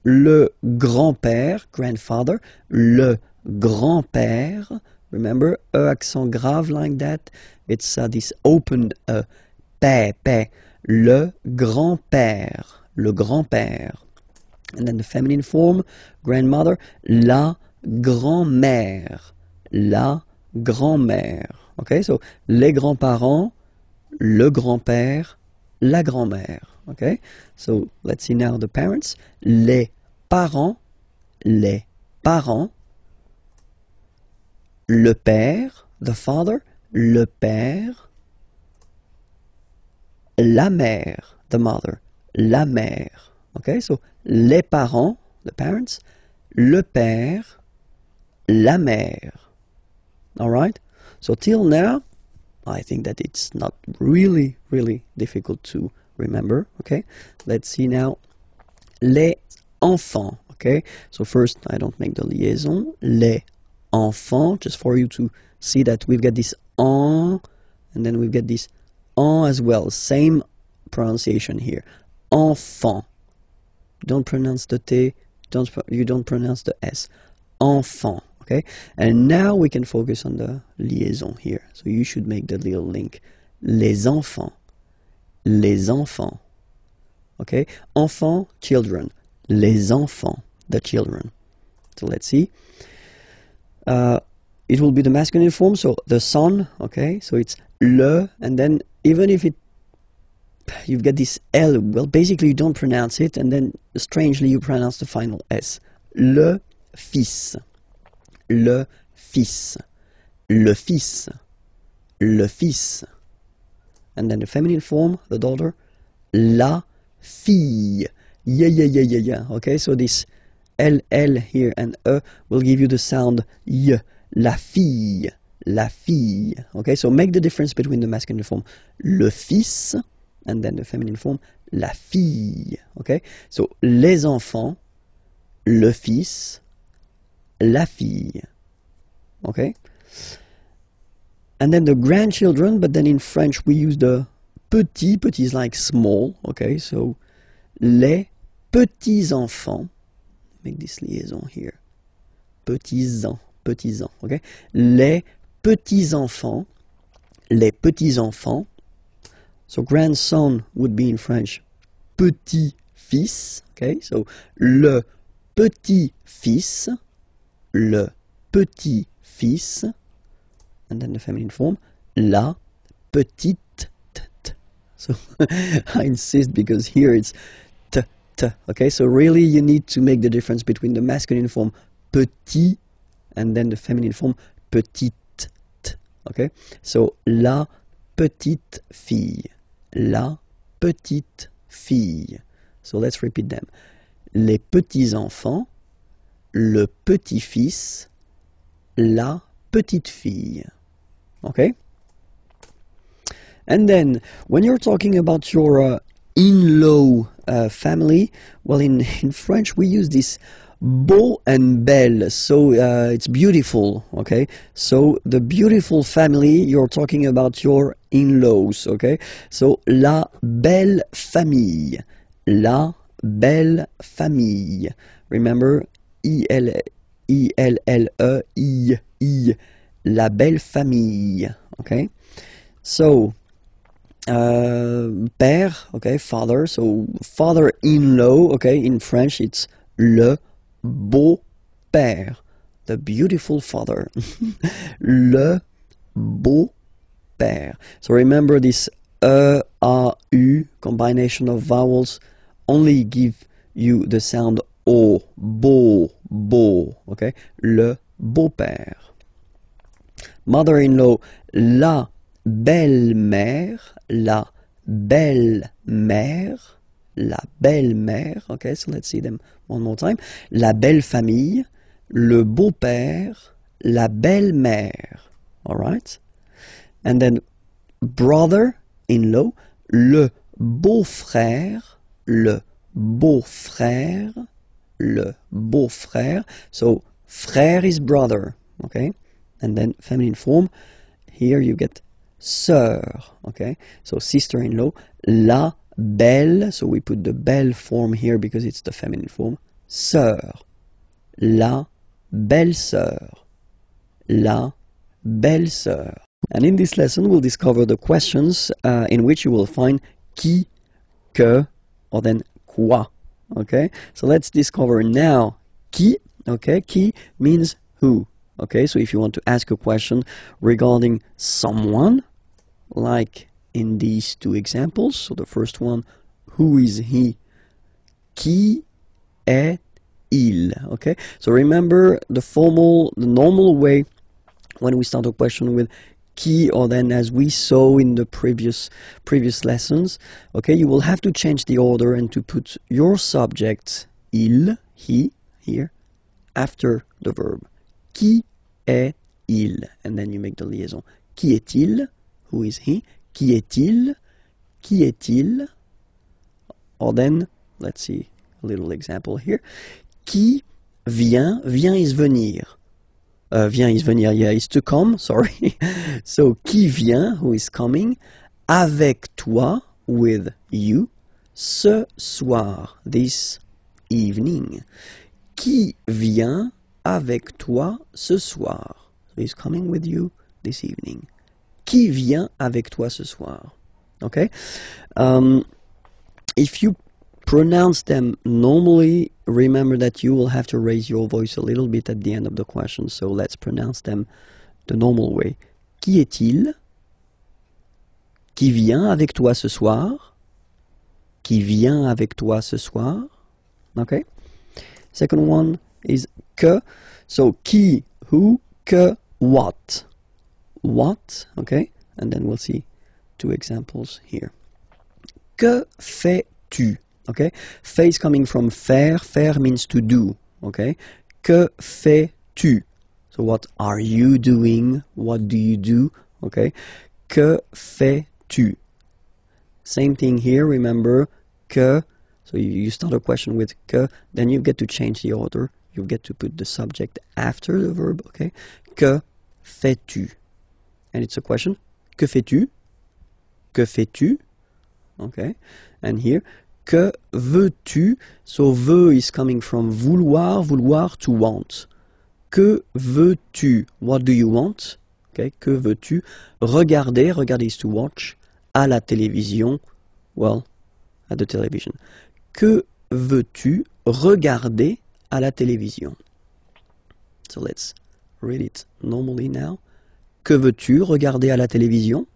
le grand-père, grandfather. Le grand-père. Remember, E accent grave like that. It's this open E. Père. Le grand-père. Le grand-père. And then the feminine form, grandmother, la grand-mère. La grand-mère. Okay, so les grands-parents, le grand-père, la grand-mère. Okay, so let's see now the parents. Les parents, le père, the father, le père, la mère, the mother, la mère. Okay, so les parents, the parents, le père, la mère. All right? So till now, I think that it's not really difficult to remember. Okay? Let's see now. Les enfants. Okay? So first, I don't make the liaison. Les enfants, just for you to see that we've got this en, and then we've got this en as well. Same pronunciation here. Enfant. Don't pronounce the T, you don't pronounce the S. Enfant, okay? And now we can focus on the liaison here. So you should make the little link. Les enfants. Les enfants. Okay? Enfants, children. Les enfants, the children. So let's see. It will be the masculine form, so the son, okay? So it's le, and then even if you've got this L, well, basically you don't pronounce it, and then strangely you pronounce the final S. Le fils. Le fils. Le fils. Le fils. And then the feminine form, the daughter, la fille. Yeah. Okay, so this L here and E will give you the sound Y. La fille. La fille. Okay, so make the difference between the masculine form, le fils, and then the feminine form, la fille. Okay? So, les enfants, le fils, la fille. Okay? And then the grandchildren, but then in French we use the petit, petit is like small, okay? So, les petits-enfants, make this liaison here. Petits-enfants, petits-enfants, okay? Les petits-enfants, les petits-enfants. So, grandson would be in French, petit-fils, okay? So, le petit-fils, le petit-fils, and then the feminine form, la petite. So I insist because here it's t, okay? So really you need to make the difference between the masculine form petit and then the feminine form petite, okay? So la petite fille, la petite fille. So let's repeat them. Les petits-enfants, le petit-fils, la petite fille. Okay? And then, when you're talking about your in-law family, well, in French we use this beau and belle, so it's beautiful, okay? So, the beautiful family, you're talking about your in-laws, okay? So, la belle famille, la belle famille. Remember, I-L-L-E-I, la belle famille, okay? So, père, okay, father, so father-in-law, okay, in French it's le beau-père, the beautiful father, le beau-père. So remember this E-A-U combination of vowels only give you the sound O, beau, okay, le beau-père. Mother-in-law, la belle-mère, la belle-mère, la belle-mère, okay, so let's see them one more time. La belle-famille, le beau-père, la belle-mère, alright? And then brother-in-law, le beau-frère, le beau-frère, le beau-frère, so frère is brother, okay? And then feminine form, here you get sœur, okay? So sister-in-law, la belle, so we put the belle form here because it's the feminine form, sœur, la belle-sœur, la belle-sœur. And in this lesson we'll discover the questions in which you will find qui, que, or then quoi, okay? So let's discover now qui, okay? Qui means who. Okay, so if you want to ask a question regarding someone, like in these two examples, so the first one, who is he? Qui est-il? Okay, so remember the normal way when we start a question with qui, or then as we saw in the previous lessons, okay, you will have to change the order and to put your subject, il, he, here, after the verb. Qui est-il? And then you make the liaison. Qui est-il? Who is he? Qui est-il? Qui est-il? Or then, let's see a little example here. Qui vient? Vient is venir. Vient is venir, yeah, is to come, sorry. So, qui vient? Who is coming? Avec toi, with you, ce soir, this evening. Qui vient avec toi ce soir? So he's coming with you this evening. Qui vient avec toi ce soir? Okay? If you pronounce them normally, remember that you will have to raise your voice a little bit at the end of the question. So let's pronounce them the normal way. Qui est-il? Qui vient avec toi ce soir? Qui vient avec toi ce soir? Okay? Second one is que. So qui, who, que, what. What, okay? And then we'll see two examples here. Que fais-tu? Okay? Fais is coming from faire. Faire means to do. Okay? Que fais-tu? So what are you doing? What do you do? Okay? Que fais-tu? Same thing here, remember, que. So you start a question with que, then you get to change the order. You get to put the subject after the verb, okay? Que fais-tu? And it's a question. Que fais-tu? Que fais-tu? okay? And here, que veux-tu? So veux is coming from vouloir, vouloir to want. Que veux-tu? What do you want? Okay, que veux-tu? Regarder, regarder is to watch. À la télévision, well, at the television. Que veux-tu regarder à la télévision? So let's read it normally now. Que veux-tu regarder à la télévision?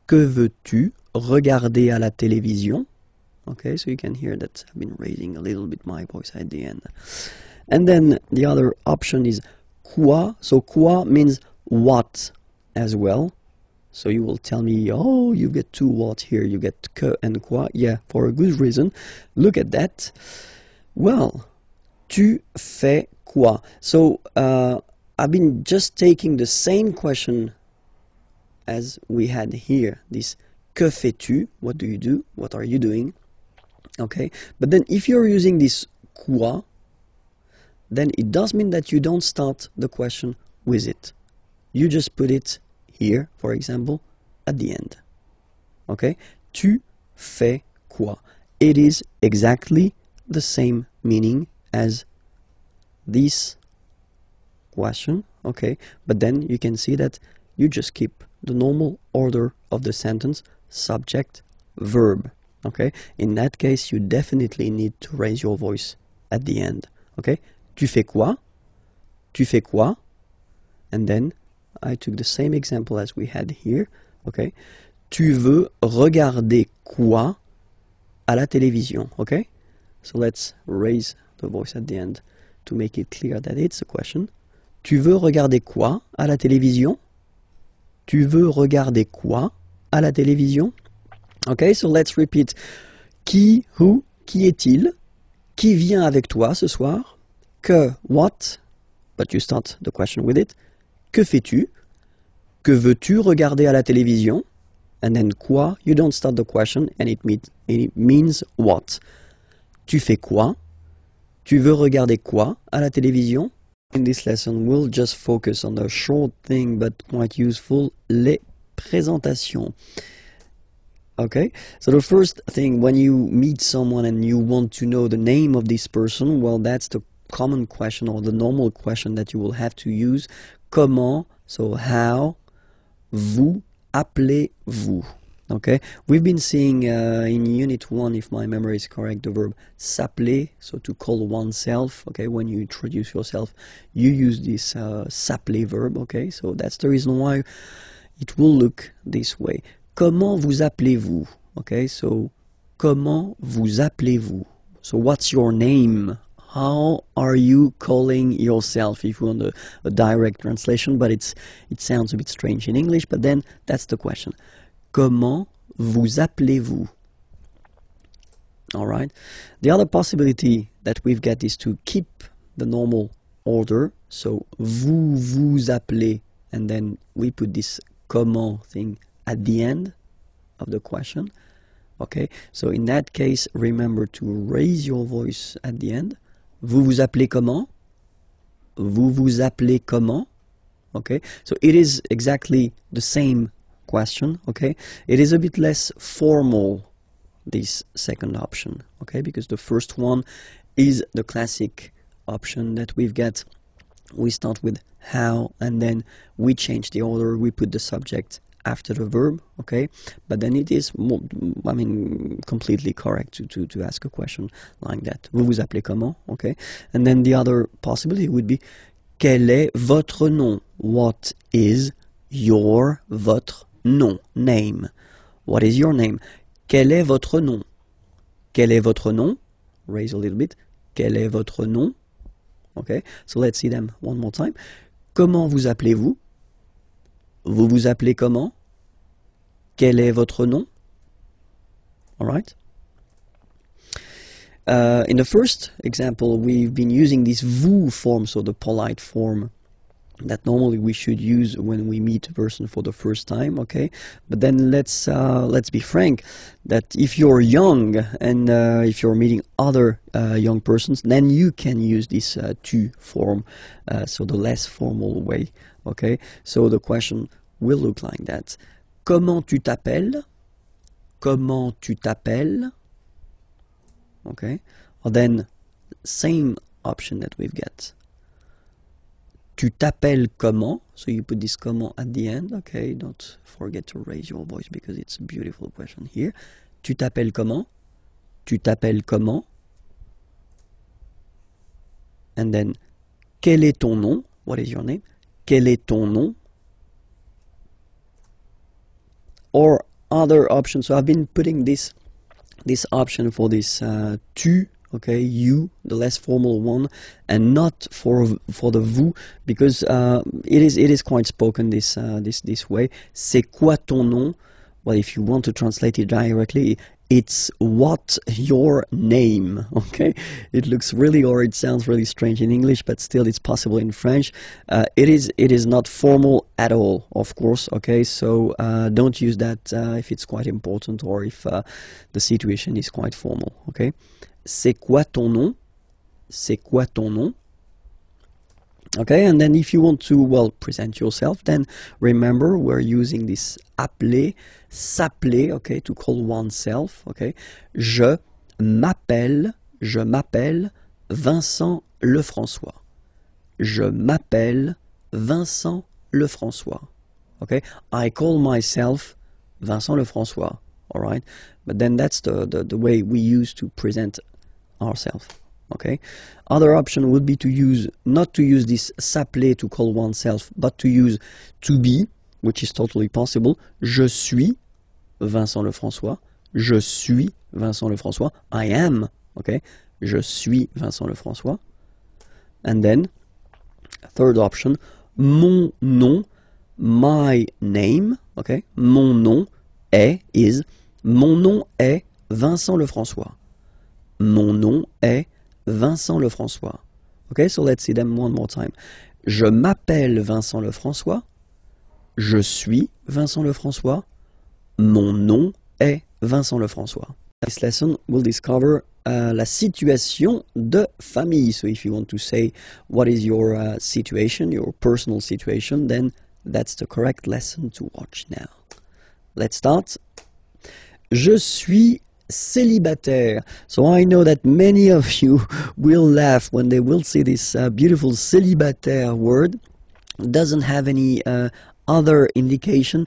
Que veux-tu regarder à la télévision? Okay, so you can hear that I've been raising a little bit my voice at the end. And then the other option is quoi. So quoi means what as well. So you will tell me, oh, you get two what here, you get que and quoi. Yeah, for a good reason. Look at that. Well, tu fais quoi? So I've been just taking the same question as we had here. This que fais-tu? What do you do? What are you doing? Okay, but then if you're using this quoi, then it does mean that you don't start the question with it. You just put it here, for example, at the end. Okay? Tu fais quoi? It is exactly the same meaning as this question, okay? But then you can see that you just keep the normal order of the sentence, subject, verb, okay? In that case, you definitely need to raise your voice at the end, okay? Tu fais quoi? Tu fais quoi? And then I took the same example as we had here, okay? Tu veux regarder quoi à la télévision, okay? So let's raise the voice at the end to make it clear that it's a question. Tu veux regarder quoi à la télévision? Tu veux regarder quoi à la télévision? Okay, so let's repeat. Qui, who, qui est-il? Qui vient avec toi ce soir? Que, what? But you start the question with it. Que fais-tu? Que veux-tu regarder à la télévision? And then quoi? You don't start the question and it means what? Tu fais quoi? Tu veux regarder quoi à la télévision? In this lesson, we'll just focus on the short thing but quite useful, les présentations. Okay, so the first thing, when you meet someone and you want to know the name of this person, well, that's the common question or the normal question that you will have to use. Comment, so how, vous appelez-vous? Okay, we've been seeing in Unit 1, if my memory is correct, the verb s'appeler, so to call oneself. Okay, when you introduce yourself, you use this s'appeler verb. Okay, so that's the reason why it will look this way. Comment vous appelez-vous? Okay, so comment vous appelez-vous? So what's your name? How are you calling yourself? If you want a direct translation, but it sounds a bit strange in English, but then that's the question. Comment vous appelez-vous? All right. The other possibility that we've got is to keep the normal order. So vous vous appelez, and then we put this comment thing at the end of the question. Okay. So in that case, remember to raise your voice at the end. Vous vous appelez comment? Vous vous appelez comment? Okay. So it is exactly the same question, okay? It is a bit less formal, this second option, okay? Because the first one is the classic option that we've got. We start with how, and then we change the order. We put the subject after the verb, okay? But then it is, completely correct to ask a question like that. Vous vous appelez comment, okay? And then the other possibility would be, quel est votre nom? What is your, votre nom, name? What is your name? Quel est votre nom? Quel est votre nom? Raise a little bit. Quel est votre nom? Okay, so let's see them one more time. Comment vous appelez-vous? Vous vous appelez comment? Quel est votre nom? All right. In the first example, we've been using this vous form, so the polite form that normally we should use when we meet a person for the first time, okay? But then let's be frank, that if you're young and if you're meeting other young persons, then you can use this tu form, so the less formal way, okay? So the question will look like that. Comment tu t'appelles? comment tu t'appelles? Okay, or then same option that we've got. Tu t'appelles comment? So you put this comment at the end. Okay, don't forget to raise your voice because it's a beautiful question here. Tu t'appelles comment? Tu t'appelles comment? And then, quel est ton nom? What is your name? Quel est ton nom? Or other options. So I've been putting this option for this tu, okay, you, the less formal one, and not for the vous, because it is quite spoken this way. C'est quoi ton nom? Well, if you want to translate it directly, it's what your name, okay? It looks really, or it sounds really strange in English, but still it's possible in French. It is not formal at all, of course, okay? So don't use that if it's quite important or if the situation is quite formal, okay? C'est quoi ton nom? C'est quoi ton nom? Okay, and then if you want to, well, present yourself, then remember we're using this appeler, s'appeler, okay, to call oneself, okay. Je m'appelle Vincent Lefrançois. Je m'appelle Vincent Lefrançois. Okay, I call myself Vincent Lefrançois, all right? But then that's the way we use to present ourselves. Okay. Other option would be to use, not to use this s'appeler to call oneself, but to use to be, which is totally possible. Je suis Vincent Lefrançois. Je suis Vincent Lefrançois. I am, okay. Je suis Vincent Lefrançois. And then, third option, mon nom, my name, okay. Mon nom is, mon nom est Vincent Lefrançois. Mon nom est Vincent Lefrançois. Okay, so let's see them one more time. Je m'appelle Vincent Lefrançois. Je suis Vincent Lefrançois. Mon nom est Vincent Lefrançois. This lesson will discover la situation de famille. So if you want to say what is your situation, your personal situation, then that's the correct lesson to watch now. Let's start. Je suis célibataire. So I know that many of you will laugh when they will see this beautiful célibataire word. It doesn't have any other indication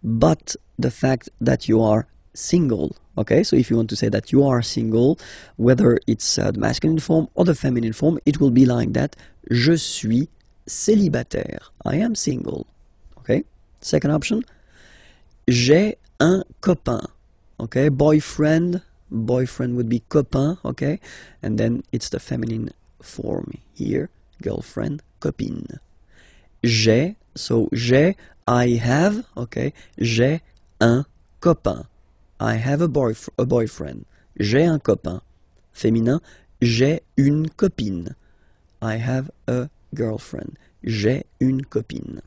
but the fact that you are single. Okay, so if you want to say that you are single, whether it's the masculine form or the feminine form, it will be like that. Je suis célibataire. I am single. Okay, second option. J'ai un copain. Okay, boyfriend would be copain, okay, and then it's the feminine form here, girlfriend, copine. J'ai, so j'ai, I have, okay, j'ai un copain. I have a boyfriend. J'ai un copain. Féminin, j'ai une copine. I have a girlfriend. J'ai une copine.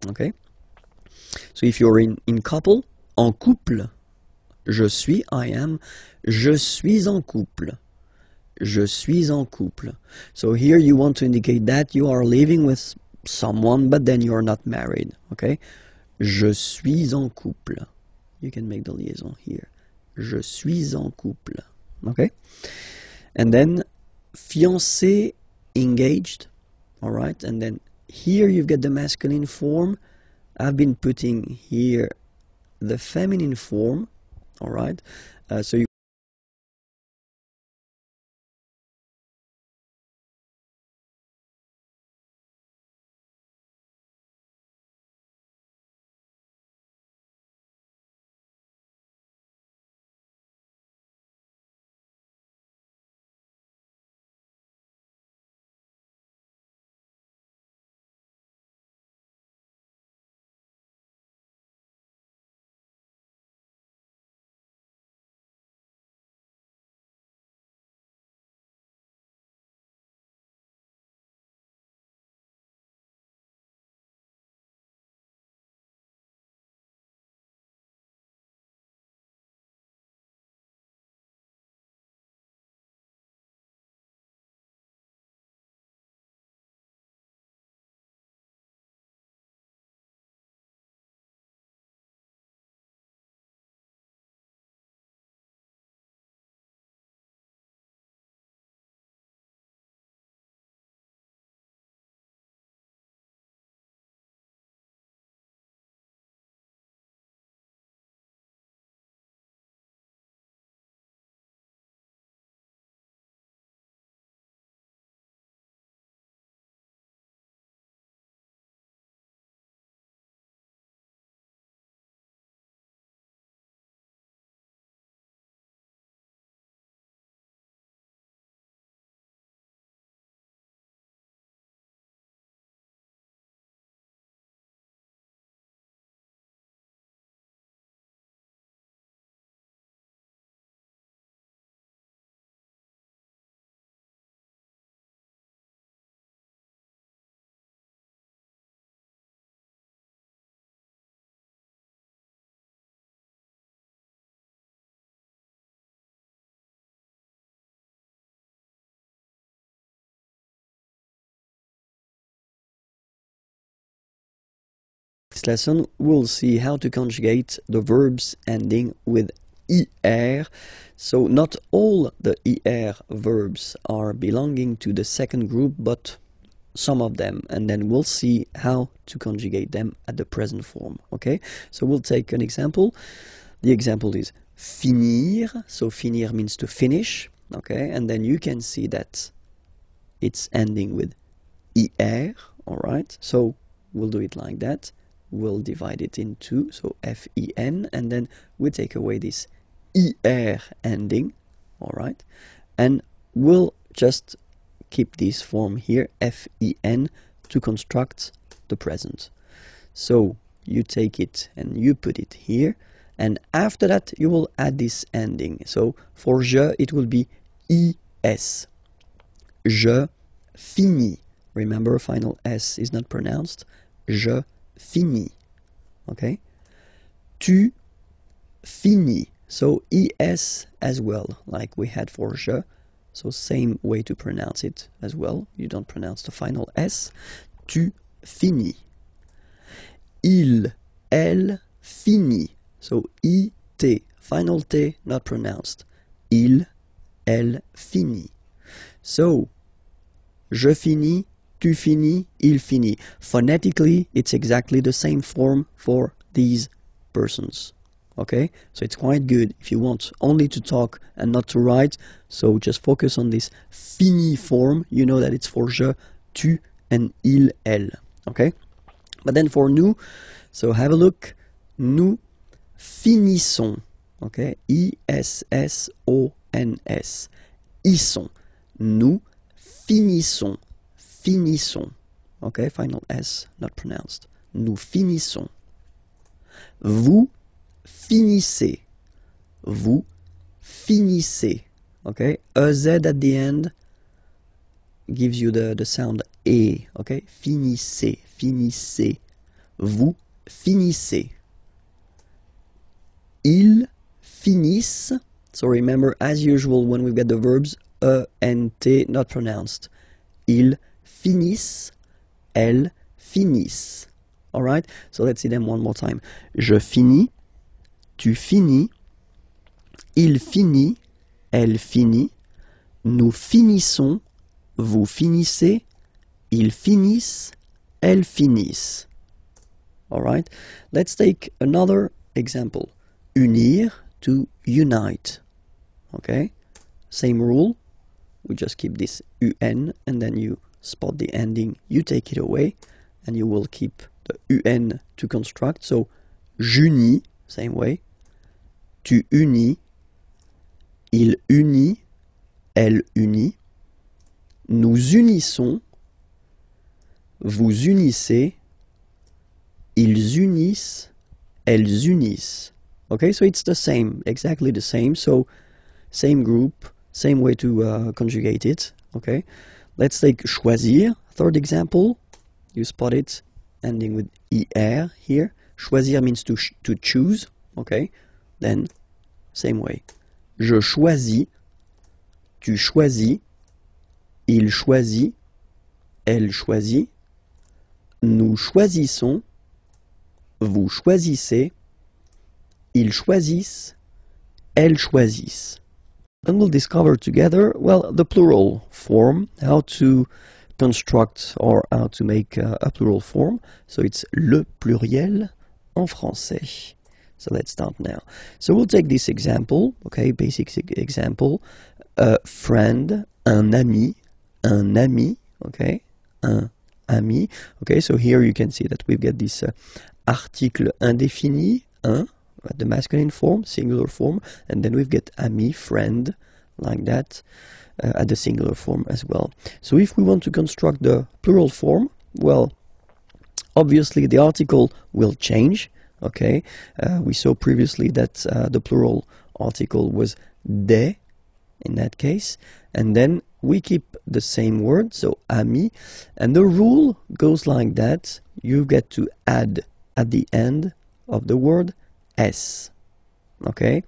Okay, so if you're in couple, en couple, je suis, I am, je suis en couple. Je suis en couple. So here you want to indicate that you are living with someone, but then you are not married, okay? Je suis en couple. You can make the liaison here. Je suis en couple, okay? And then fiancé, engaged, all right? And then here you've got the masculine form. I've been putting here the feminine form. All right, so you This lesson we'll see how to conjugate the verbs ending with er. So not all the er verbs are belonging to the second group, but some of them, and then we'll see how to conjugate them at the present form. Okay, so we'll take an example. The example is finir. So finir means to finish. Okay, and then you can see that it's ending with er. All right, so we'll do it like that. We'll divide it in two, so F-E-N, and then we take away this ER ending, all right? And we'll just keep this form here, F-E-N, to construct the present. So you take it and you put it here, and after that you will add this ending. So for je, it will be I-S. Je finis. Remember, final S is not pronounced. Je finis. Okay? Tu finis. So es as well, like we had for je. So same way to pronounce it as well. You don't pronounce the final S. Tu finis. Il, elle finit. So it, final T not pronounced. Il, elle finit. So je finis, tu finis, il finit. Phonetically, it's exactly the same form for these persons. Okay, so it's quite good if you want only to talk and not to write. So just focus on this fini form. You know that it's for je, tu, and il, elle. Okay, but then for nous, so have a look. Nous finissons. Okay, I-S-S-O-N-S. Ils sont. Nous finissons. Finissons. Okay, final S not pronounced. Nous finissons. Vous finissez. Vous finissez. Okay, a Z at the end gives you the sound E. Okay, finissez. Finissez. Vous finissez. Ils finissent. So remember, as usual, when we've got the verbs E and T not pronounced. Ils finissent. Elles finissent. Alright, so let's see them one more time. Je finis. Tu finis. Il finit. Elle finit. Nous finissons. Vous finissez. Ils finissent. Elles finissent. Alright, let's take another example. Unir, to unite. Okay, same rule. We just keep this UN and then you spot the ending, you take it away, and you will keep the UN to construct. So, j'unis, same way. Tu unis. Il unit. Elle unit. Nous unissons. Vous unissez. Ils unissent. Elles unissent. Okay, so it's the same, exactly the same. So, same group, same way to conjugate it. Okay, let's take choisir, third example. You spot it, ending with er here. Choisir means to choose. Okay, then same way. Je choisis. Tu choisis. Il choisit. Elle choisit. Nous choisissons. Vous choisissez. Ils choisissent. Elles choisissent. And we'll discover together, well, the plural form, how to construct or how to make a plural form. So it's le pluriel en français. So let's start now. So we'll take this example, okay, basic example. A friend, un ami, okay, un ami. Okay, so here you can see that we've got this article indéfini, un, at the masculine form, singular form, and then we've got ami, friend, like that, at the singular form as well. So if we want to construct the plural form, well, obviously the article will change. Okay, we saw previously that the plural article was des in that case, and then we keep the same word, so ami, and the rule goes like that. You get to add at the end of the word S. Okay,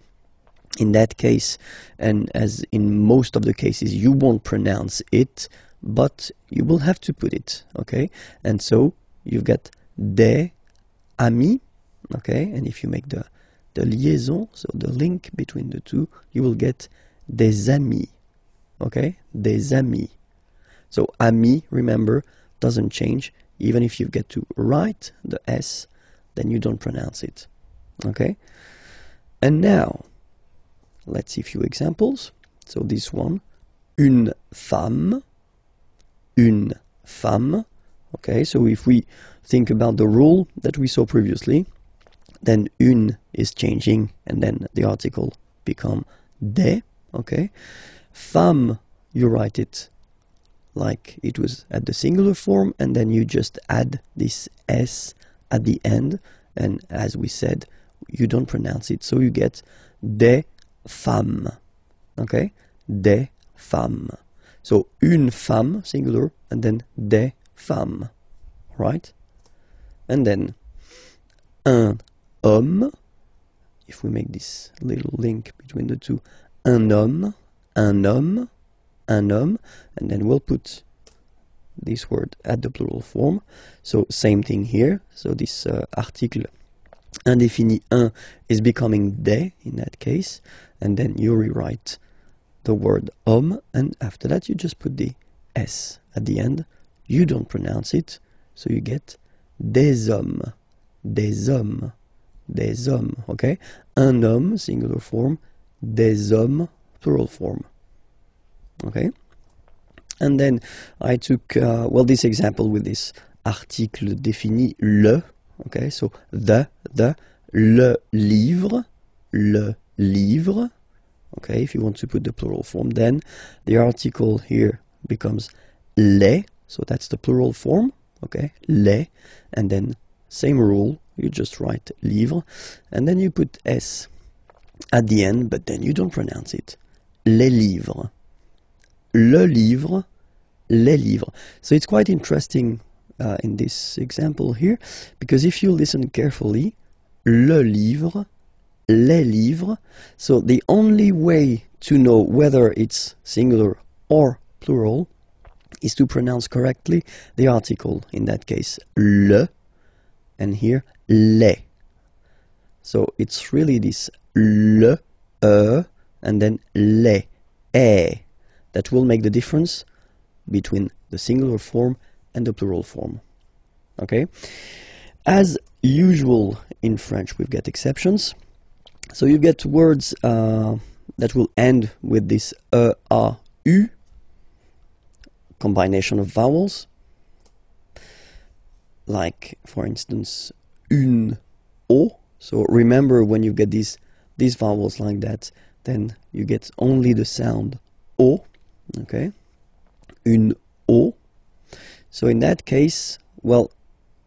in that case, and as in most of the cases, you won't pronounce it, but you will have to put it. Okay, and so you've got des ami, okay? And if you make the liaison, so the link between the two, you will get des amis, okay? Des amis. So ami, remember, doesn't change. Even if you get to write the S, then you don't pronounce it, okay? And now, let's see a few examples. So this one, une femme, okay? So if we think about the rule that we saw previously, then une is changing, and then the article become des, okay? Femme, you write it like it was at the singular form, and then you just add this S at the end, and as we said, you don't pronounce it, so you get des femmes, okay? Des femmes. So une femme, singular, and then des femmes, right? And then un homme, if we make this little link between the two, un homme, and then we'll put this word at the plural form. So same thing here. So this article indéfini un is becoming des in that case, and then you rewrite the word homme, and after that you just put the S at the end. You don't pronounce it, so you get des hommes, okay? Un homme, singular form, des hommes, plural form. Okay, and then I took this example with this article défini le. Okay, so le livre. Okay, if you want to put the plural form, then the article here becomes les. So that's the plural form. Okay, les, and then same rule. You just write livre, and then you put S at the end, but then you don't pronounce it. Les livres. Le livre, les livres. So it's quite interesting in this example here, because if you listen carefully, le livre, les livres, so the only way to know whether it's singular or plural is to pronounce correctly the article, in that case le, and here les. So it's really this le, and then les, that will make the difference between the singular form and the plural form. Okay? As usual in French, we've got exceptions. So you get words that will end with this a, u, combination of vowels. Like, for instance, une, o. So remember, when you get these vowels like that, then you get only the sound o. Okay, une o. So in that case, well,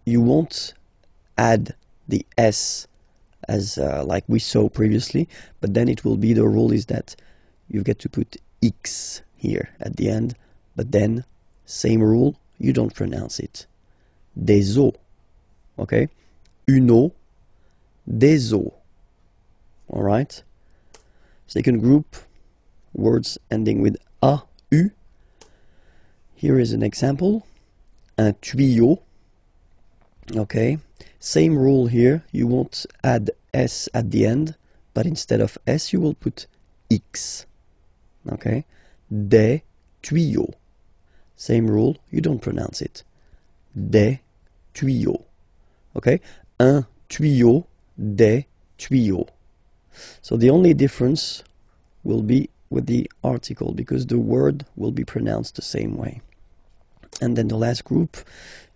you won't add the S as like we saw previously, but then it will be, the rule is that you get to put X here at the end, but then same rule, you don't pronounce it. Des os. Okay, une eau, des os. All right. Second group, words ending with a, u. Here is an example. Un tuyau. Okay. Same rule here. You won't add S at the end, but instead of S, you will put X. Okay. Des tuyaux. Same rule. You don't pronounce it. Des tuyaux. Okay. Un tuyau, des tuyaux. So the only difference will be with the article, because the word will be pronounced the same way. And then the last group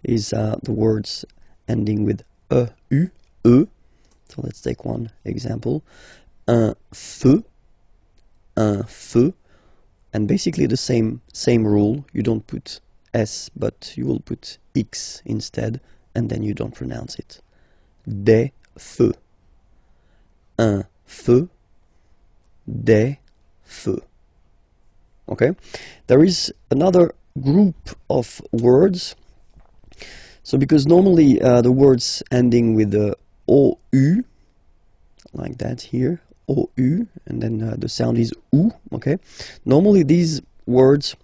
is the words ending with e. So let's take one example. Un feu, and basically the same rule. You don't put S, but you will put X instead, and then you don't pronounce it. Des feux. Un feu, des feux. Okay, there is another group of words. So because normally the words ending with the OU, like that here, OU, and then the sound is OU, okay? Normally these words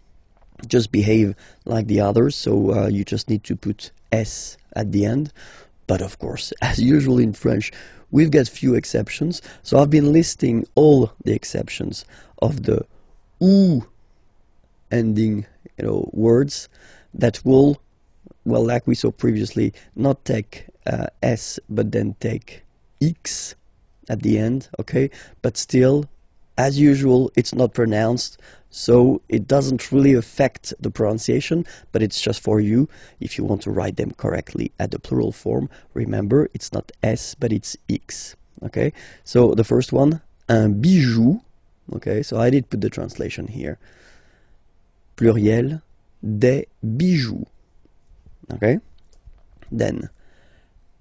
just behave like the others, so you just need to put S at the end. But of course, as usual in French, we've got few exceptions. So I've been listing all the exceptions of the ou ending, words that will, well, like we saw previously, not take s but then take x at the end, okay? But still, as usual, it's not pronounced, so it doesn't really affect the pronunciation, but it's just for you if you want to write them correctly at the plural form. Remember, it's not s but it's x, okay? So the first one, un bijou, okay? So I did put the translation here. Pluriel, des bijoux, okay? Then,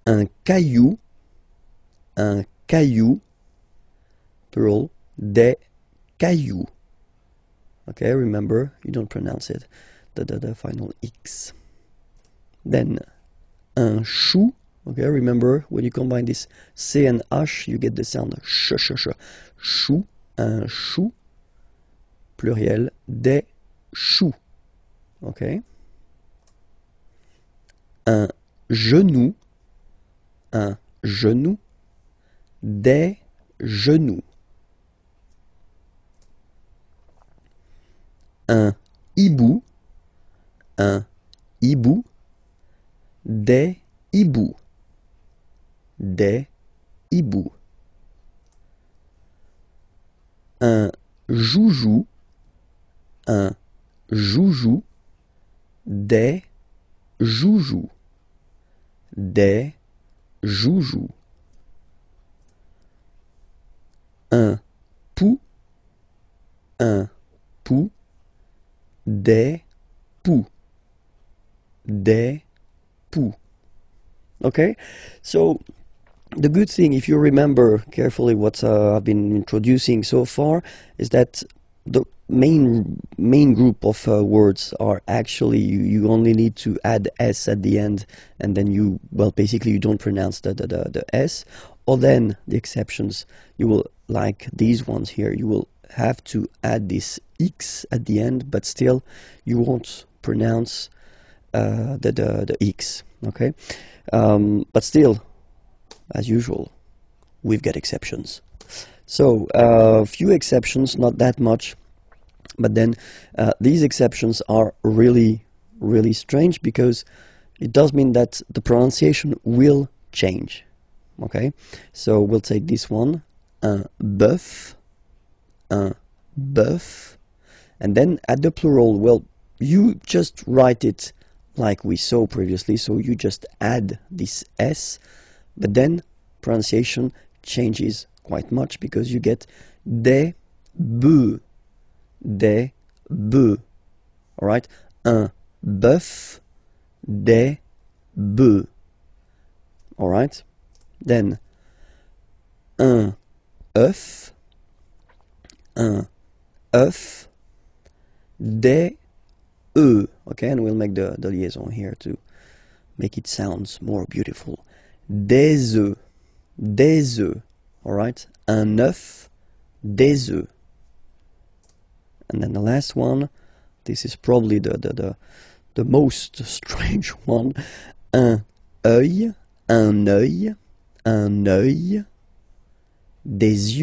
un caillou, plural, des cailloux. Okay, remember, you don't pronounce it, the final X. Then, un chou. Okay, remember, when you combine this C and H, you get the sound sh. Chou, un chou. Pluriel, des choux. Okay. Un genou, des genoux. Un hibou, des hiboux, un joujou, des joujoux, un pou, des poux, okay? So the good thing, if you remember carefully what I've been introducing so far, is that the main group of words are actually, you only need to add s at the end, and then you, well, basically you don't pronounce the s. Or then the exceptions, you will, like these ones here, you will have to add this x at the end, but still you won't pronounce the x, okay? But still, as usual, we've got exceptions. So a few exceptions, not that much, but then these exceptions are really strange, because it does mean that the pronunciation will change, okay? So we'll take this one, un bœuf, and then at the plural, well, you just write it like we saw previously, so you just add this s, but then pronunciation changes quite much, because you get des bœufs, all right? Un bœuf, des bœufs, all right? Then un œuf, des œufs, okay? And we'll make the liaison here to make it sound more beautiful. Des œufs, all right? Un œuf, des œufs. And then the last one, this is probably the most strange one. Un œil, des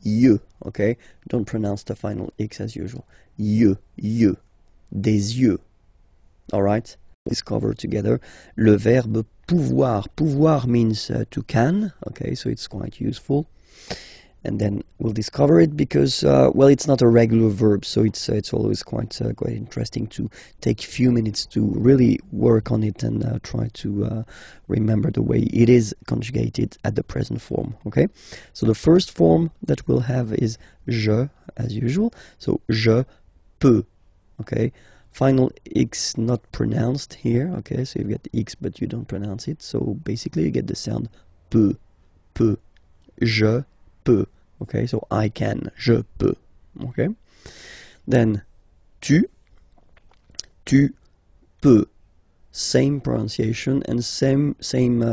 yeux, okay? Don't pronounce the final x as usual. Des yeux, all right? Discover together le verbe pouvoir. Pouvoir means to can, okay, so it's quite useful. And then we'll discover it because, well, it's not a regular verb, so it's always quite interesting to take a few minutes to really work on it and try to remember the way it is conjugated at the present form, okay? So the first form that we'll have is je, as usual, so je peux, okay? Final x not pronounced here, okay? So you get x, but you don't pronounce it, so basically you get the sound peut, je peux, okay? So I can, je peux, okay? Then tu peux, same pronunciation and same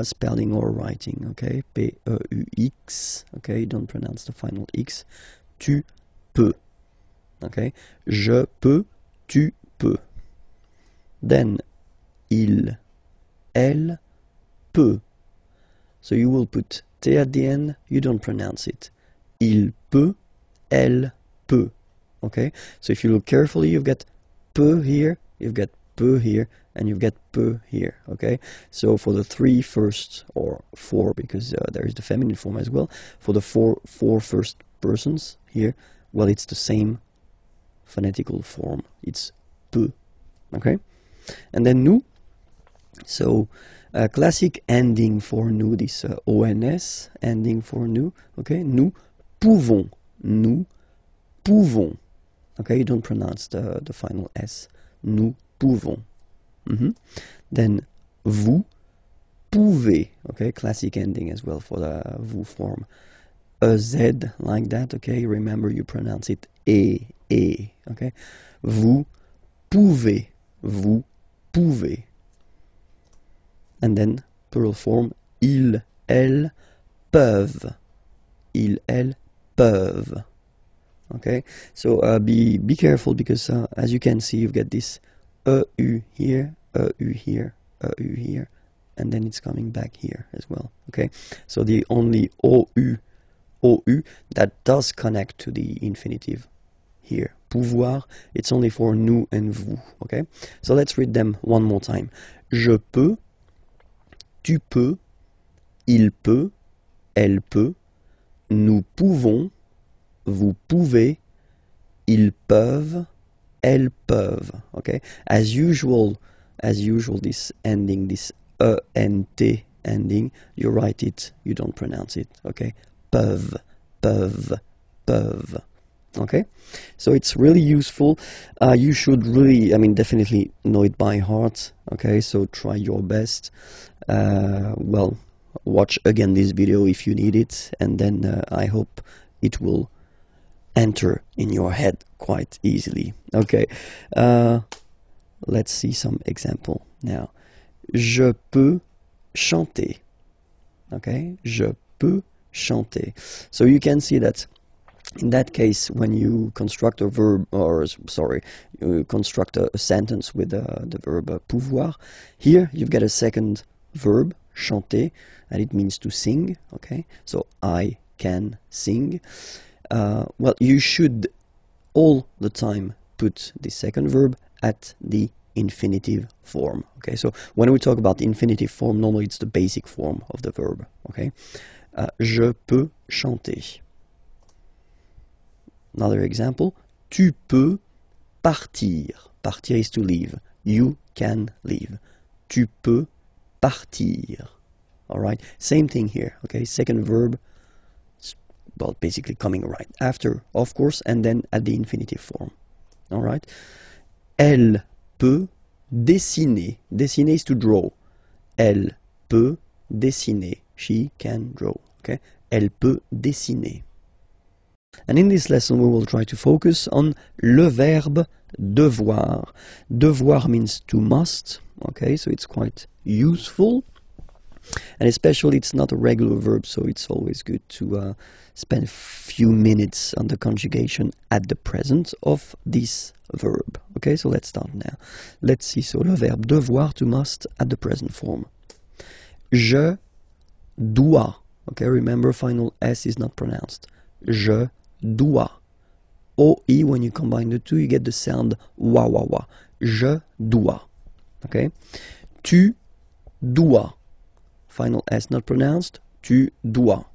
spelling or writing, okay? P-E-U-X, okay? You don't pronounce the final x. Tu peux, okay? Je peux, tu peut. Then il, elle peut. So you will put T at the end, you don't pronounce it. Il peut, elle peut. Okay? So if you look carefully, you've got peut here, you've got peut here, and you've got peut here. Okay? So for the three first, or four, because there is the feminine form as well, for the four first persons here, well, it's the same phonetical form. It's peut. Okay? And then nous. So classic ending for nous, this ONS ending for nous. Okay, nous pouvons. Nous pouvons. Okay, you don't pronounce the final S. Nous pouvons. Then vous pouvez. Okay, classic ending as well for the vous form. A Z like that. Okay, remember you pronounce it e. Okay, vous pouvez. Vous pouvez. And then plural form, ils, elles peuvent. Ils, elles peuvent. Okay, so be careful because as you can see, you've got this EU here, EU here, EU here, and then it's coming back here as well. Okay, so the only OU that does connect to the infinitive here. Pouvoir, it's only for nous and vous. Okay, so let's read them one more time. Je peux. Tu peux, il peut, elle peut, nous pouvons, vous pouvez, ils peuvent, elles peuvent. Okay? As usual, this ending, this ENT ending, you write it, you don't pronounce it. Okay? Peuvent, peuvent, peuvent. Okay? So it's really useful. You should really, definitely know it by heart. Okay? So try your best. Well, watch again this video if you need it, and then I hope it will enter in your head quite easily. Okay, let's see some example now. Je peux chanter. Okay, je peux chanter. So you can see that in that case, when you construct a verb, you construct a sentence with the verb pouvoir, here you've got a second verb, chanter, and it means to sing. Okay, so I can sing. Well, you should all the time put the second verb at the infinitive form. Okay, so when we talk about the infinitive form, normally it's the basic form of the verb. Okay, je peux chanter. Another example, tu peux partir. Partir is to leave. You can leave. Tu peux partir. All right, same thing here. Okay, second verb, well, basically coming right after, of course, and then at the infinitive form. All right, elle peut dessiner. Dessiner is to draw. Elle peut dessiner. She can draw. Okay, elle peut dessiner. And in this lesson, we will try to focus on le verbe devoir. Devoir means to must. Okay, so it's quite useful. And especially it's not a regular verb, so it's always good to spend a few minutes on the conjugation at the present of this verb. Okay, so let's start now. Let's see, so le verbe devoir, to must, at the present form. Je dois. Okay, remember final S is not pronounced. Je dois. OE, when you combine the two, you get the sound wa wa wa. Je dois. Okay, tu dois. Final S not pronounced. Tu dois.